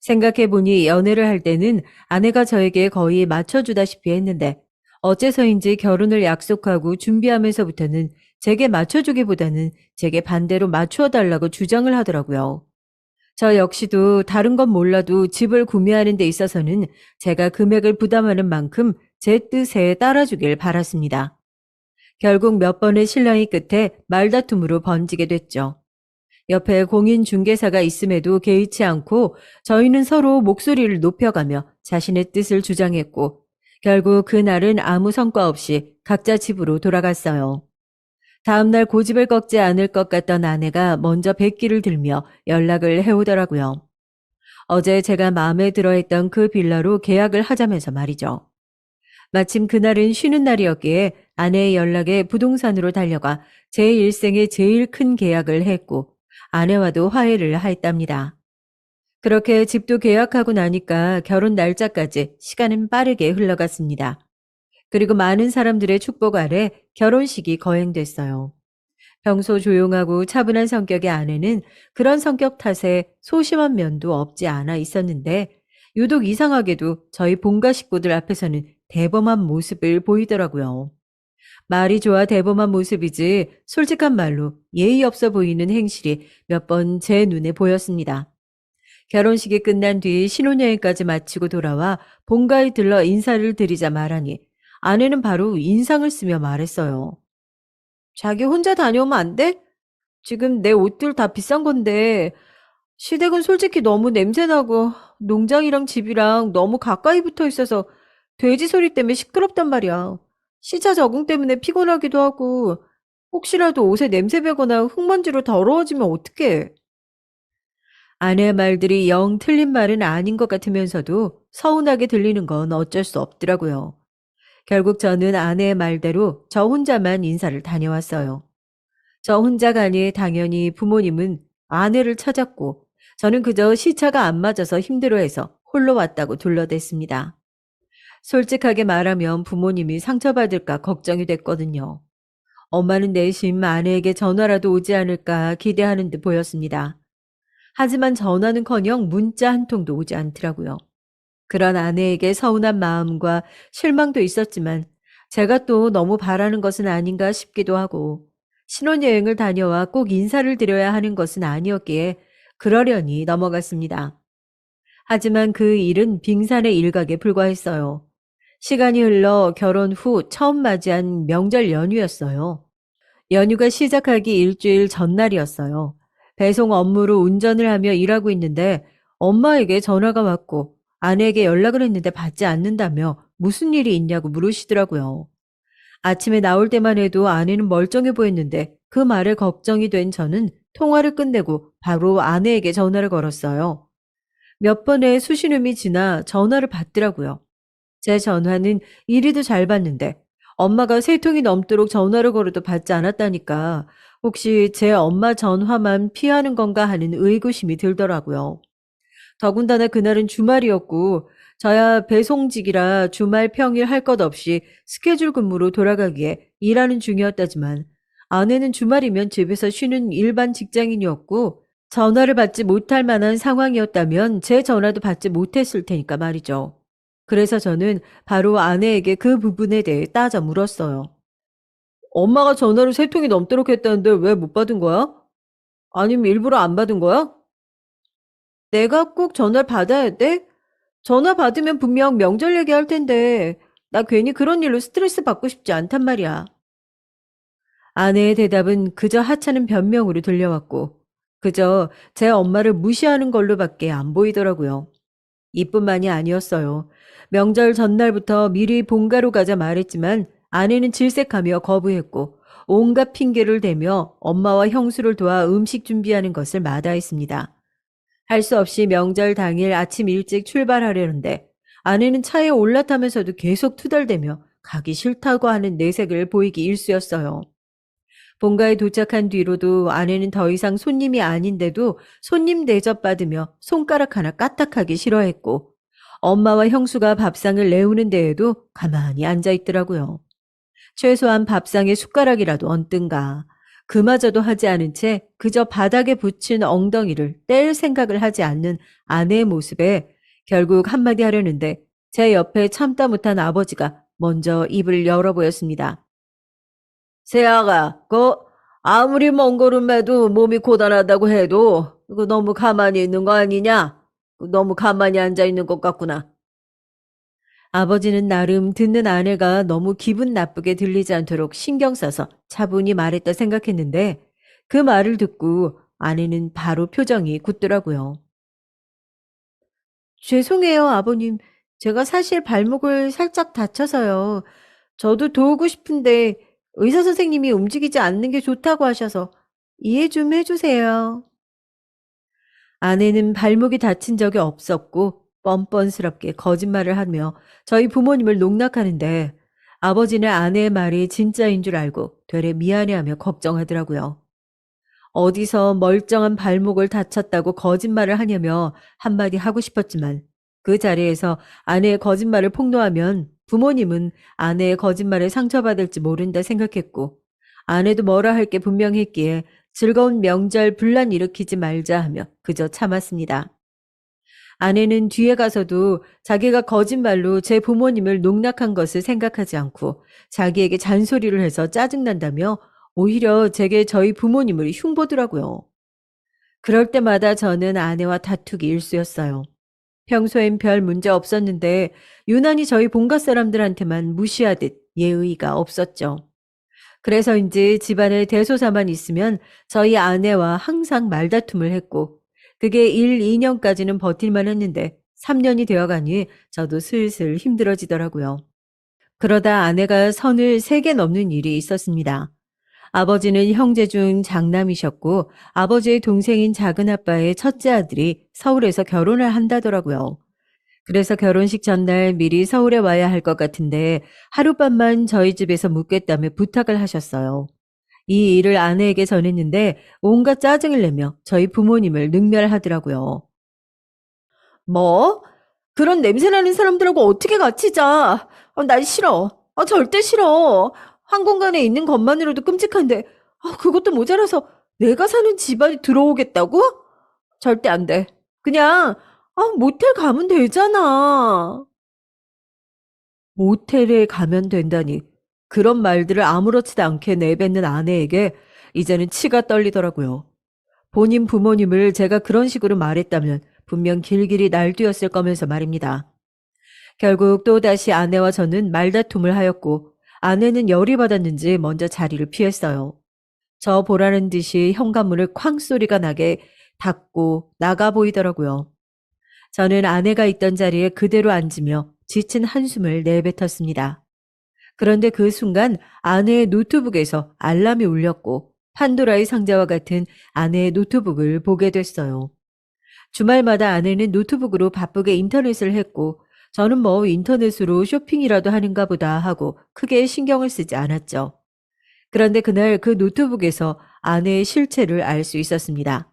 생각해보니 연애를 할 때는 아내가 저에게 거의 맞춰주다시피 했는데 어째서인지 결혼을 약속하고 준비하면서부터는 제게 맞춰주기보다는 제게 반대로 맞추어 달라고 주장을 하더라고요. 저 역시도 다른 건 몰라도 집을 구매하는 데 있어서는 제가 금액을 부담하는 만큼 제 뜻에 따라주길 바랐습니다. 결국 몇 번의 실랑이 끝에 말다툼으로 번지게 됐죠. 옆에 공인중개사가 있음에도 개의치 않고 저희는 서로 목소리를 높여가며 자신의 뜻을 주장했고 결국 그날은 아무 성과 없이 각자 집으로 돌아갔어요. 다음날 고집을 꺾지 않을 것 같던 아내가 먼저 백기를 들며 연락을 해오더라고요. 어제 제가 마음에 들어했던 그 빌라로 계약을 하자면서 말이죠. 마침 그날은 쉬는 날이었기에 아내의 연락에 부동산으로 달려가 제 일생에 제일 큰 계약을 했고 아내와도 화해를 하였답니다. 그렇게 집도 계약하고 나니까 결혼 날짜까지 시간은 빠르게 흘러갔습니다. 그리고 많은 사람들의 축복 아래 결혼식이 거행됐어요. 평소 조용하고 차분한 성격의 아내는 그런 성격 탓에 소심한 면도 없지 않아 있었는데 유독 이상하게도 저희 본가 식구들 앞에서는 대범한 모습을 보이더라고요. 말이 좋아 대범한 모습이지 솔직한 말로 예의 없어 보이는 행실이 몇 번 제 눈에 보였습니다. 결혼식이 끝난 뒤 신혼여행까지 마치고 돌아와 본가에 들러 인사를 드리자 말하니 아내는 바로 인상을 쓰며 말했어요. 자기 혼자 다녀오면 안 돼? 지금 내 옷들 다 비싼 건데 시댁은 솔직히 너무 냄새나고 농장이랑 집이랑 너무 가까이 붙어 있어서 돼지 소리 때문에 시끄럽단 말이야. 시차 적응 때문에 피곤하기도 하고 혹시라도 옷에 냄새 배거나 흙먼지로 더러워지면 어떡해. 아내의 말들이 영 틀린 말은 아닌 것 같으면서도 서운하게 들리는 건 어쩔 수 없더라고요. 결국 저는 아내의 말대로 저 혼자만 인사를 다녀왔어요. 저 혼자 가니 당연히 부모님은 아내를 찾았고 저는 그저 시차가 안 맞아서 힘들어해서 홀로 왔다고 둘러댔습니다. 솔직하게 말하면 부모님이 상처받을까 걱정이 됐거든요. 엄마는 내심 아내에게 전화라도 오지 않을까 기대하는 듯 보였습니다. 하지만 전화는커녕 문자 한 통도 오지 않더라고요. 그런 아내에게 서운한 마음과 실망도 있었지만 제가 또 너무 바라는 것은 아닌가 싶기도 하고 신혼여행을 다녀와 꼭 인사를 드려야 하는 것은 아니었기에 그러려니 넘어갔습니다. 하지만 그 일은 빙산의 일각에 불과했어요. 시간이 흘러 결혼 후 처음 맞이한 명절 연휴였어요. 연휴가 시작하기 일주일 전날이었어요. 배송 업무로 운전을 하며 일하고 있는데 엄마에게 전화가 왔고 아내에게 연락을 했는데 받지 않는다며 무슨 일이 있냐고 물으시더라고요. 아침에 나올 때만 해도 아내는 멀쩡해 보였는데 그 말에 걱정이 된 저는 통화를 끝내고 바로 아내에게 전화를 걸었어요. 몇 번의 수신음이 지나 전화를 받더라고요. 제 전화는 이리도 잘 받는데 엄마가 세 통이 넘도록 전화를 걸어도 받지 않았다니까 혹시 제 엄마 전화만 피하는 건가 하는 의구심이 들더라고요. 더군다나 그날은 주말이었고 저야 배송직이라 주말 평일 할 것 없이 스케줄 근무로 돌아가기에 일하는 중이었다지만 아내는 주말이면 집에서 쉬는 일반 직장인이었고 전화를 받지 못할 만한 상황이었다면 제 전화도 받지 못했을 테니까 말이죠. 그래서 저는 바로 아내에게 그 부분에 대해 따져 물었어요. 엄마가 전화를 세 통이 넘도록 했다는데 왜 못 받은 거야? 아니면 일부러 안 받은 거야? 내가 꼭 전화를 받아야 돼? 전화 받으면 분명 명절 얘기할 텐데 나 괜히 그런 일로 스트레스 받고 싶지 않단 말이야. 아내의 대답은 그저 하찮은 변명으로 들려왔고 그저 제 엄마를 무시하는 걸로밖에 안 보이더라고요. 이뿐만이 아니었어요. 명절 전날부터 미리 본가로 가자 말했지만 아내는 질색하며 거부했고 온갖 핑계를 대며 엄마와 형수를 도와 음식 준비하는 것을 마다했습니다. 할 수 없이 명절 당일 아침 일찍 출발하려는데 아내는 차에 올라타면서도 계속 투덜대며 가기 싫다고 하는 내색을 보이기 일쑤였어요. 본가에 도착한 뒤로도 아내는 더 이상 손님이 아닌데도 손님 대접받으며 손가락 하나 까딱하기 싫어했고 엄마와 형수가 밥상을 내오는 데에도 가만히 앉아 있더라고요. 최소한 밥상에 숟가락이라도 얹든가. 그마저도 하지 않은 채 그저 바닥에 붙인 엉덩이를 뗄 생각을 하지 않는 아내의 모습에 결국 한마디 하려는데 제 옆에 참다 못한 아버지가 먼저 입을 열어 보였습니다. 세아가, 아무리 먼 걸음해도 몸이 고단하다고 해도 그 너무 가만히 있는 거 아니냐? 너무 가만히 앉아 있는 것 같구나. 아버지는 나름 듣는 아내가 너무 기분 나쁘게 들리지 않도록 신경 써서 차분히 말했다 생각했는데 그 말을 듣고 아내는 바로 표정이 굳더라고요. 죄송해요, 아버님. 제가 사실 발목을 살짝 다쳐서요. 저도 도우고 싶은데 의사 선생님이 움직이지 않는 게 좋다고 하셔서 이해 좀 해주세요. 아내는 발목이 다친 적이 없었고 뻔뻔스럽게 거짓말을 하며 저희 부모님을 농락하는데 아버지는 아내의 말이 진짜인 줄 알고 되레 미안해하며 걱정하더라고요. 어디서 멀쩡한 발목을 다쳤다고 거짓말을 하냐며 한마디 하고 싶었지만 그 자리에서 아내의 거짓말을 폭로하면 부모님은 아내의 거짓말에 상처받을지 모른다 생각했고 아내도 뭐라 할 게 분명했기에 즐거운 명절 분란 일으키지 말자 하며 그저 참았습니다. 아내는 뒤에 가서도 자기가 거짓말로 제 부모님을 농락한 것을 생각하지 않고 자기에게 잔소리를 해서 짜증난다며 오히려 제게 저희 부모님을 흉보더라고요. 그럴 때마다 저는 아내와 다투기 일쑤였어요. 평소엔 별 문제 없었는데 유난히 저희 본가 사람들한테만 무시하듯 예의가 없었죠. 그래서인지 집안에 대소사만 있으면 저희 아내와 항상 말다툼을 했고 그게 1, 2년까지는 버틸만 했는데 3년이 되어가니 저도 슬슬 힘들어지더라고요. 그러다 아내가 선을 3개 넘는 일이 있었습니다. 아버지는 형제 중 장남이셨고 아버지의 동생인 작은아빠의 첫째 아들이 서울에서 결혼을 한다더라고요. 그래서 결혼식 전날 미리 서울에 와야 할 것 같은데 하룻밤만 저희 집에서 묵겠다며 부탁을 하셨어요. 이 일을 아내에게 전했는데 온갖 짜증을 내며 저희 부모님을 능멸하더라고요. 뭐? 그런 냄새나는 사람들하고 어떻게 같이 자? 난 싫어. 절대 싫어. 한 공간에 있는 것만으로도 끔찍한데 그것도 모자라서 내가 사는 집안에 들어오겠다고? 절대 안 돼. 그냥 모텔 가면 되잖아. 모텔에 가면 된다니. 그런 말들을 아무렇지도 않게 내뱉는 아내에게 이제는 치가 떨리더라고요. 본인 부모님을 제가 그런 식으로 말했다면 분명 길길이 날뛰었을 거면서 말입니다. 결국 또다시 아내와 저는 말다툼을 하였고 아내는 열이 받았는지 먼저 자리를 피했어요. 저 보라는 듯이 현관문을 쾅 소리가 나게 닫고 나가 보이더라고요. 저는 아내가 있던 자리에 그대로 앉으며 지친 한숨을 내뱉었습니다. 그런데 그 순간 아내의 노트북에서 알람이 울렸고 판도라의 상자와 같은 아내의 노트북을 보게 됐어요. 주말마다 아내는 노트북으로 바쁘게 인터넷을 했고 저는 뭐 인터넷으로 쇼핑이라도 하는가 보다 하고 크게 신경을 쓰지 않았죠. 그런데 그날 그 노트북에서 아내의 실체를 알 수 있었습니다.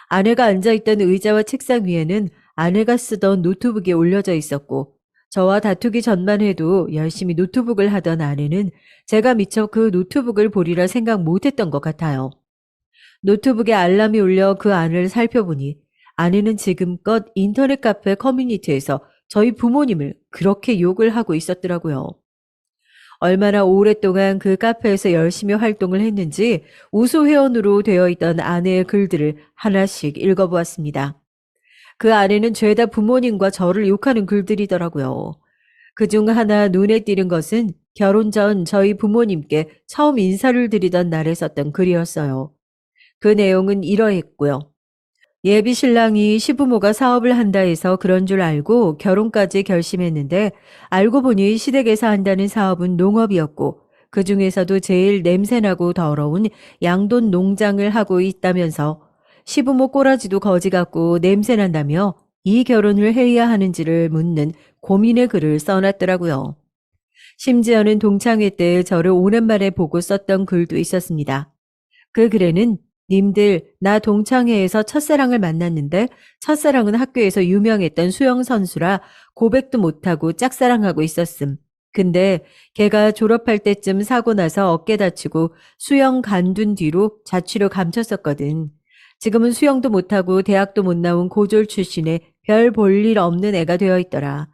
아내가 앉아있던 의자와 책상 위에는 아내가 쓰던 노트북이 올려져 있었고, 저와 다투기 전만 해도 열심히 노트북을 하던 아내는 제가 미처 그 노트북을 보리라 생각 못했던 것 같아요. 노트북에 알람이 울려 그 안을 살펴보니 아내는 지금껏 인터넷 카페 커뮤니티에서 저희 부모님을 그렇게 욕을 하고 있었더라고요. 얼마나 오랫동안 그 카페에서 열심히 활동을 했는지 우수 회원으로 되어 있던 아내의 글들을 하나씩 읽어보았습니다. 그 안에는 죄다 부모님과 저를 욕하는 글들이더라고요. 그중 하나 눈에 띄는 것은 결혼 전 저희 부모님께 처음 인사를 드리던 날에 썼던 글이었어요. 그 내용은 이러했고요. 예비 신랑이 시부모가 사업을 한다 해서 그런 줄 알고 결혼까지 결심했는데 알고 보니 시댁에서 한다는 사업은 농업이었고 그 중에서도 제일 냄새나고 더러운 양돈 농장을 하고 있다면서 시부모 꼬라지도 거지 같고 냄새난다며 이 결혼을 해야 하는지를 묻는 고민의 글을 써놨더라고요. 심지어는 동창회 때 저를 오랜만에 보고 썼던 글도 있었습니다. 그 글에는 님들 나 동창회에서 첫사랑을 만났는데 첫사랑은 학교에서 유명했던 수영 선수라 고백도 못하고 짝사랑하고 있었음. 근데 걔가 졸업할 때쯤 사고 나서 어깨 다치고 수영 간둔 뒤로 자취로 감췄었거든. 지금은 수영도 못하고 대학도 못 나온 고졸 출신의 별 볼 일 없는 애가 되어 있더라.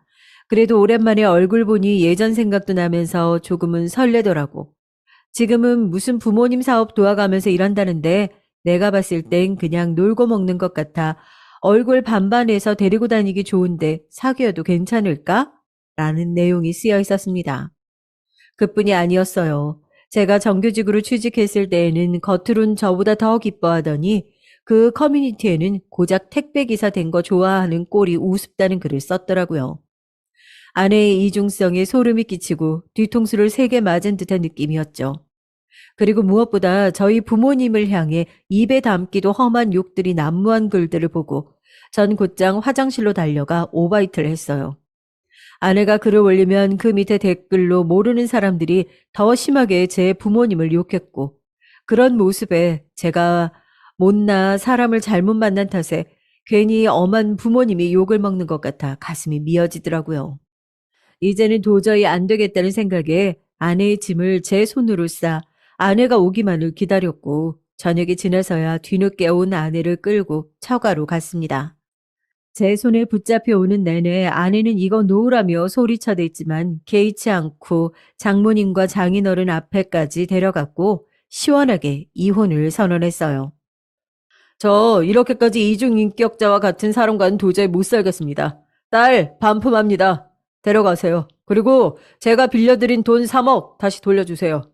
그래도 오랜만에 얼굴 보니 예전 생각도 나면서 조금은 설레더라고. 지금은 무슨 부모님 사업 도와가면서 일한다는데 내가 봤을 땐 그냥 놀고 먹는 것 같아 얼굴 반반해서 데리고 다니기 좋은데 사귀어도 괜찮을까? 라는 내용이 쓰여 있었습니다. 그뿐이 아니었어요. 제가 정규직으로 취직했을 때에는 겉으론 저보다 더 기뻐하더니 그 커뮤니티에는 고작 택배기사 된 거 좋아하는 꼴이 우습다는 글을 썼더라고요. 아내의 이중성에 소름이 끼치고 뒤통수를 3개 맞은 듯한 느낌이었죠. 그리고 무엇보다 저희 부모님을 향해 입에 담기도 험한 욕들이 난무한 글들을 보고 전 곧장 화장실로 달려가 오바이트를 했어요. 아내가 글을 올리면 그 밑에 댓글로 모르는 사람들이 더 심하게 제 부모님을 욕했고 그런 모습에 제가 못나 사람을 잘못 만난 탓에 괜히 엄한 부모님이 욕을 먹는 것 같아 가슴이 미어지더라고요. 이제는 도저히 안 되겠다는 생각에 아내의 짐을 제 손으로 싸 아내가 오기만을 기다렸고 저녁이 지나서야 뒤늦게 온 아내를 끌고 처가로 갔습니다. 제 손에 붙잡혀 오는 내내 아내는 이거 놓으라며 소리쳐댔지만 개의치 않고 장모님과 장인어른 앞에까지 데려갔고 시원하게 이혼을 선언했어요. 저 이렇게까지 이중인격자와 같은 사람과는 도저히 못 살겠습니다. 딸 반품합니다. 데려가세요. 그리고 제가 빌려드린 돈 3억 다시 돌려주세요.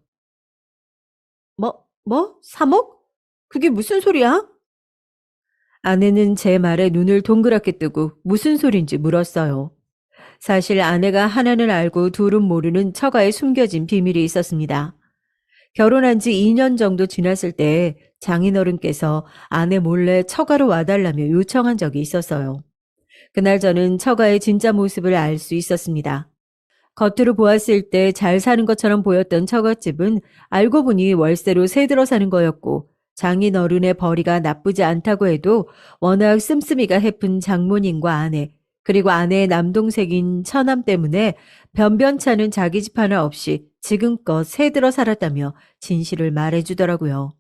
3억? 그게 무슨 소리야? 아내는 제 말에 눈을 동그랗게 뜨고 무슨 소린지 물었어요. 사실 아내가 하나는 알고 둘은 모르는 처가에 숨겨진 비밀이 있었습니다. 결혼한 지 2년 정도 지났을 때 장인어른께서 아내 몰래 처가로 와달라며 요청한 적이 있었어요. 그날 저는 처가의 진짜 모습을 알 수 있었습니다. 겉으로 보았을 때 잘 사는 것처럼 보였던 처갓집은 알고 보니 월세로 새들어 사는 거였고 장인어른의 벌이가 나쁘지 않다고 해도 워낙 씀씀이가 해픈 장모님과 아내 그리고 아내의 남동생인 처남 때문에 변변찮은 자기 집 하나 없이 지금껏 새들어 살았다며 진실을 말해주더라고요.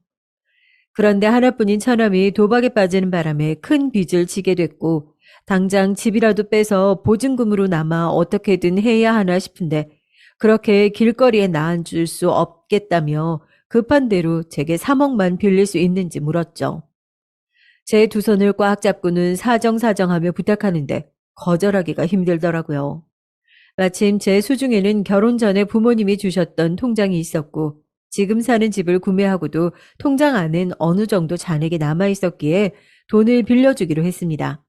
그런데 하나뿐인 처남이 도박에 빠지는 바람에 큰 빚을 지게 됐고 당장 집이라도 빼서 보증금으로 남아 어떻게든 해야 하나 싶은데 그렇게 길거리에 나앉을 수 없겠다며 급한 대로 제게 3억만 빌릴 수 있는지 물었죠. 제 두 손을 꽉 잡고는 사정사정하며 부탁하는데 거절하기가 힘들더라고요. 마침 제 수중에는 결혼 전에 부모님이 주셨던 통장이 있었고 지금 사는 집을 구매하고도 통장 안엔 어느 정도 잔액이 남아 있었기에 돈을 빌려주기로 했습니다.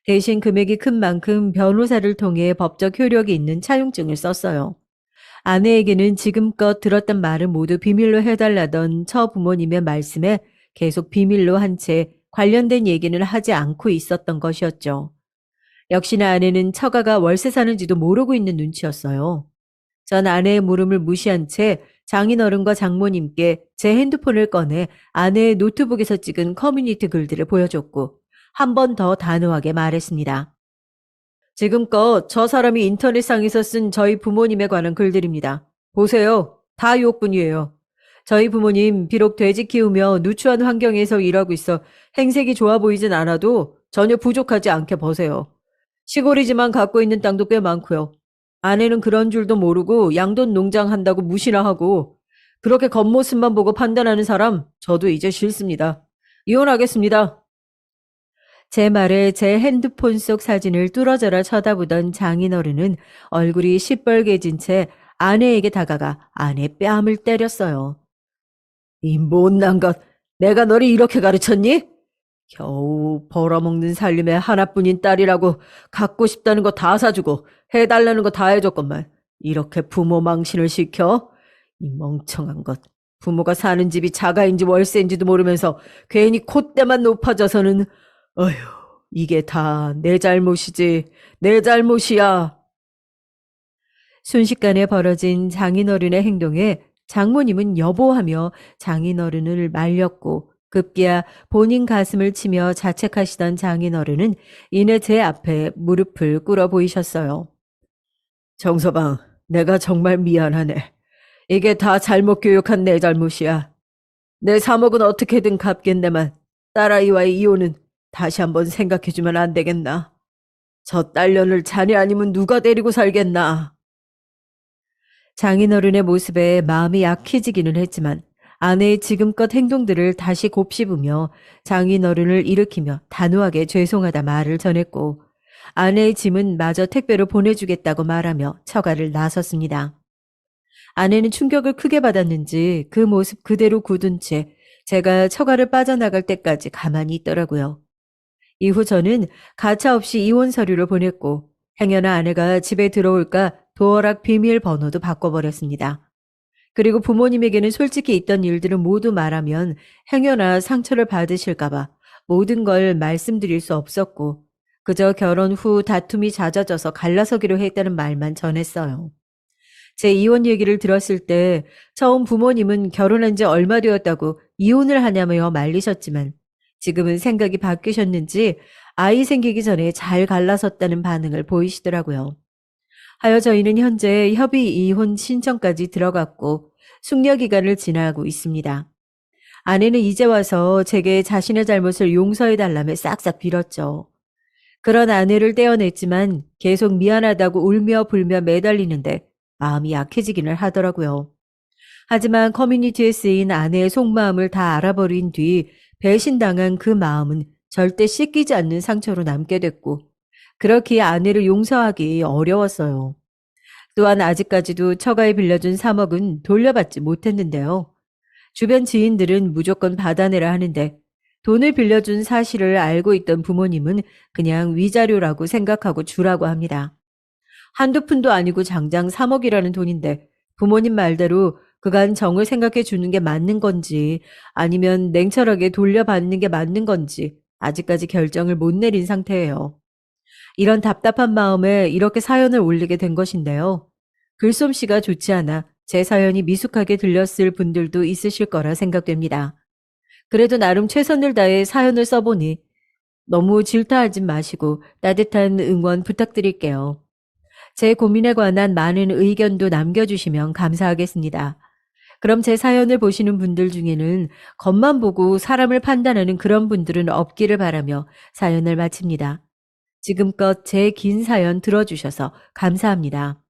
대신 금액이 큰 만큼 변호사를 통해 법적 효력이 있는 차용증을 썼어요. 아내에게는 지금껏 들었던 말은 모두 비밀로 해달라던 처부모님의 말씀에 계속 비밀로 한 채 관련된 얘기는 하지 않고 있었던 것이었죠. 역시나 아내는 처가가 월세 사는지도 모르고 있는 눈치였어요. 전 아내의 물음을 무시한 채 장인어른과 장모님께 제 핸드폰을 꺼내 아내의 노트북에서 찍은 커뮤니티 글들을 보여줬고 한 번 더 단호하게 말했습니다. 지금껏 저 사람이 인터넷상에서 쓴 저희 부모님에 관한 글들입니다. 보세요. 다 욕뿐이에요. 저희 부모님 비록 돼지 키우며 누추한 환경에서 일하고 있어 행색이 좋아 보이진 않아도 전혀 부족하지 않게 보세요. 시골이지만 갖고 있는 땅도 꽤 많고요. 아내는 그런 줄도 모르고 양돈 농장 한다고 무시나 하고 그렇게 겉모습만 보고 판단하는 사람 저도 이제 싫습니다. 이혼하겠습니다. 제 말에 제 핸드폰 속 사진을 뚫어져라 쳐다보던 장인어른은 얼굴이 시뻘개진 채 아내에게 다가가 아내 뺨을 때렸어요. 이 못난 것, 내가 너를 이렇게 가르쳤니? 겨우 벌어먹는 살림의 하나뿐인 딸이라고 갖고 싶다는 거 다 사주고 해달라는 거 다 해줬건만 이렇게 부모 망신을 시켜? 이 멍청한 것. 부모가 사는 집이 자가인지 월세인지도 모르면서 괜히 콧대만 높아져서는 어휴, 이게 다 내 잘못이지. 내 잘못이야. 순식간에 벌어진 장인어른의 행동에 장모님은 여보하며 장인어른을 말렸고 급기야 본인 가슴을 치며 자책하시던 장인어른은 이내 제 앞에 무릎을 꿇어 보이셨어요. 정서방, 내가 정말 미안하네. 이게 다 잘못 교육한 내 잘못이야. 내 3억은 어떻게든 갚겠네만 딸아이와의 이혼은 다시 한번 생각해주면 안 되겠나? 저 딸년을 자네 아니면 누가 데리고 살겠나? 장인어른의 모습에 마음이 약해지기는 했지만 아내의 지금껏 행동들을 다시 곱씹으며 장인어른을 일으키며 단호하게 죄송하다 말을 전했고 아내의 짐은 마저 택배로 보내주겠다고 말하며 처가를 나섰습니다. 아내는 충격을 크게 받았는지 그 모습 그대로 굳은 채 제가 처가를 빠져나갈 때까지 가만히 있더라고요. 이후 저는 가차없이 이혼 서류를 보냈고 행여나 아내가 집에 들어올까 도어락 비밀번호도 바꿔버렸습니다. 그리고 부모님에게는 솔직히 있던 일들을 모두 말하면 행여나 상처를 받으실까봐 모든 걸 말씀드릴 수 없었고 그저 결혼 후 다툼이 잦아져서 갈라서기로 했다는 말만 전했어요. 제 이혼 얘기를 들었을 때 처음 부모님은 결혼한 지 얼마 되었다고 이혼을 하냐며 말리셨지만 지금은 생각이 바뀌셨는지 아이 생기기 전에 잘 갈라섰다는 반응을 보이시더라고요. 하여 저희는 현재 협의 이혼 신청까지 들어갔고 숙려 기간을 지나고 있습니다. 아내는 이제 와서 제게 자신의 잘못을 용서해달라며 싹싹 빌었죠. 그런 아내를 떼어냈지만 계속 미안하다고 울며 불며 매달리는데 마음이 약해지기는 하더라고요. 하지만 커뮤니티에 쓰인 아내의 속마음을 다 알아버린 뒤 배신당한 그 마음은 절대 씻기지 않는 상처로 남게 됐고 그렇기에 아내를 용서하기 어려웠어요. 또한 아직까지도 처가에 빌려준 3억은 돌려받지 못했는데요. 주변 지인들은 무조건 받아내라 하는데 돈을 빌려준 사실을 알고 있던 부모님은 그냥 위자료라고 생각하고 주라고 합니다. 한두 푼도 아니고 장장 3억이라는 돈인데 부모님 말대로 그간 정을 생각해 주는 게 맞는 건지 아니면 냉철하게 돌려받는 게 맞는 건지 아직까지 결정을 못 내린 상태예요. 이런 답답한 마음에 이렇게 사연을 올리게 된 것인데요. 글솜씨가 좋지 않아 제 사연이 미숙하게 들렸을 분들도 있으실 거라 생각됩니다. 그래도 나름 최선을 다해 사연을 써보니 너무 질타하지 마시고 따뜻한 응원 부탁드릴게요. 제 고민에 관한 많은 의견도 남겨주시면 감사하겠습니다. 그럼 제 사연을 보시는 분들 중에는 겉만 보고 사람을 판단하는 그런 분들은 없기를 바라며 사연을 마칩니다. 지금껏 제 긴 사연 들어주셔서 감사합니다.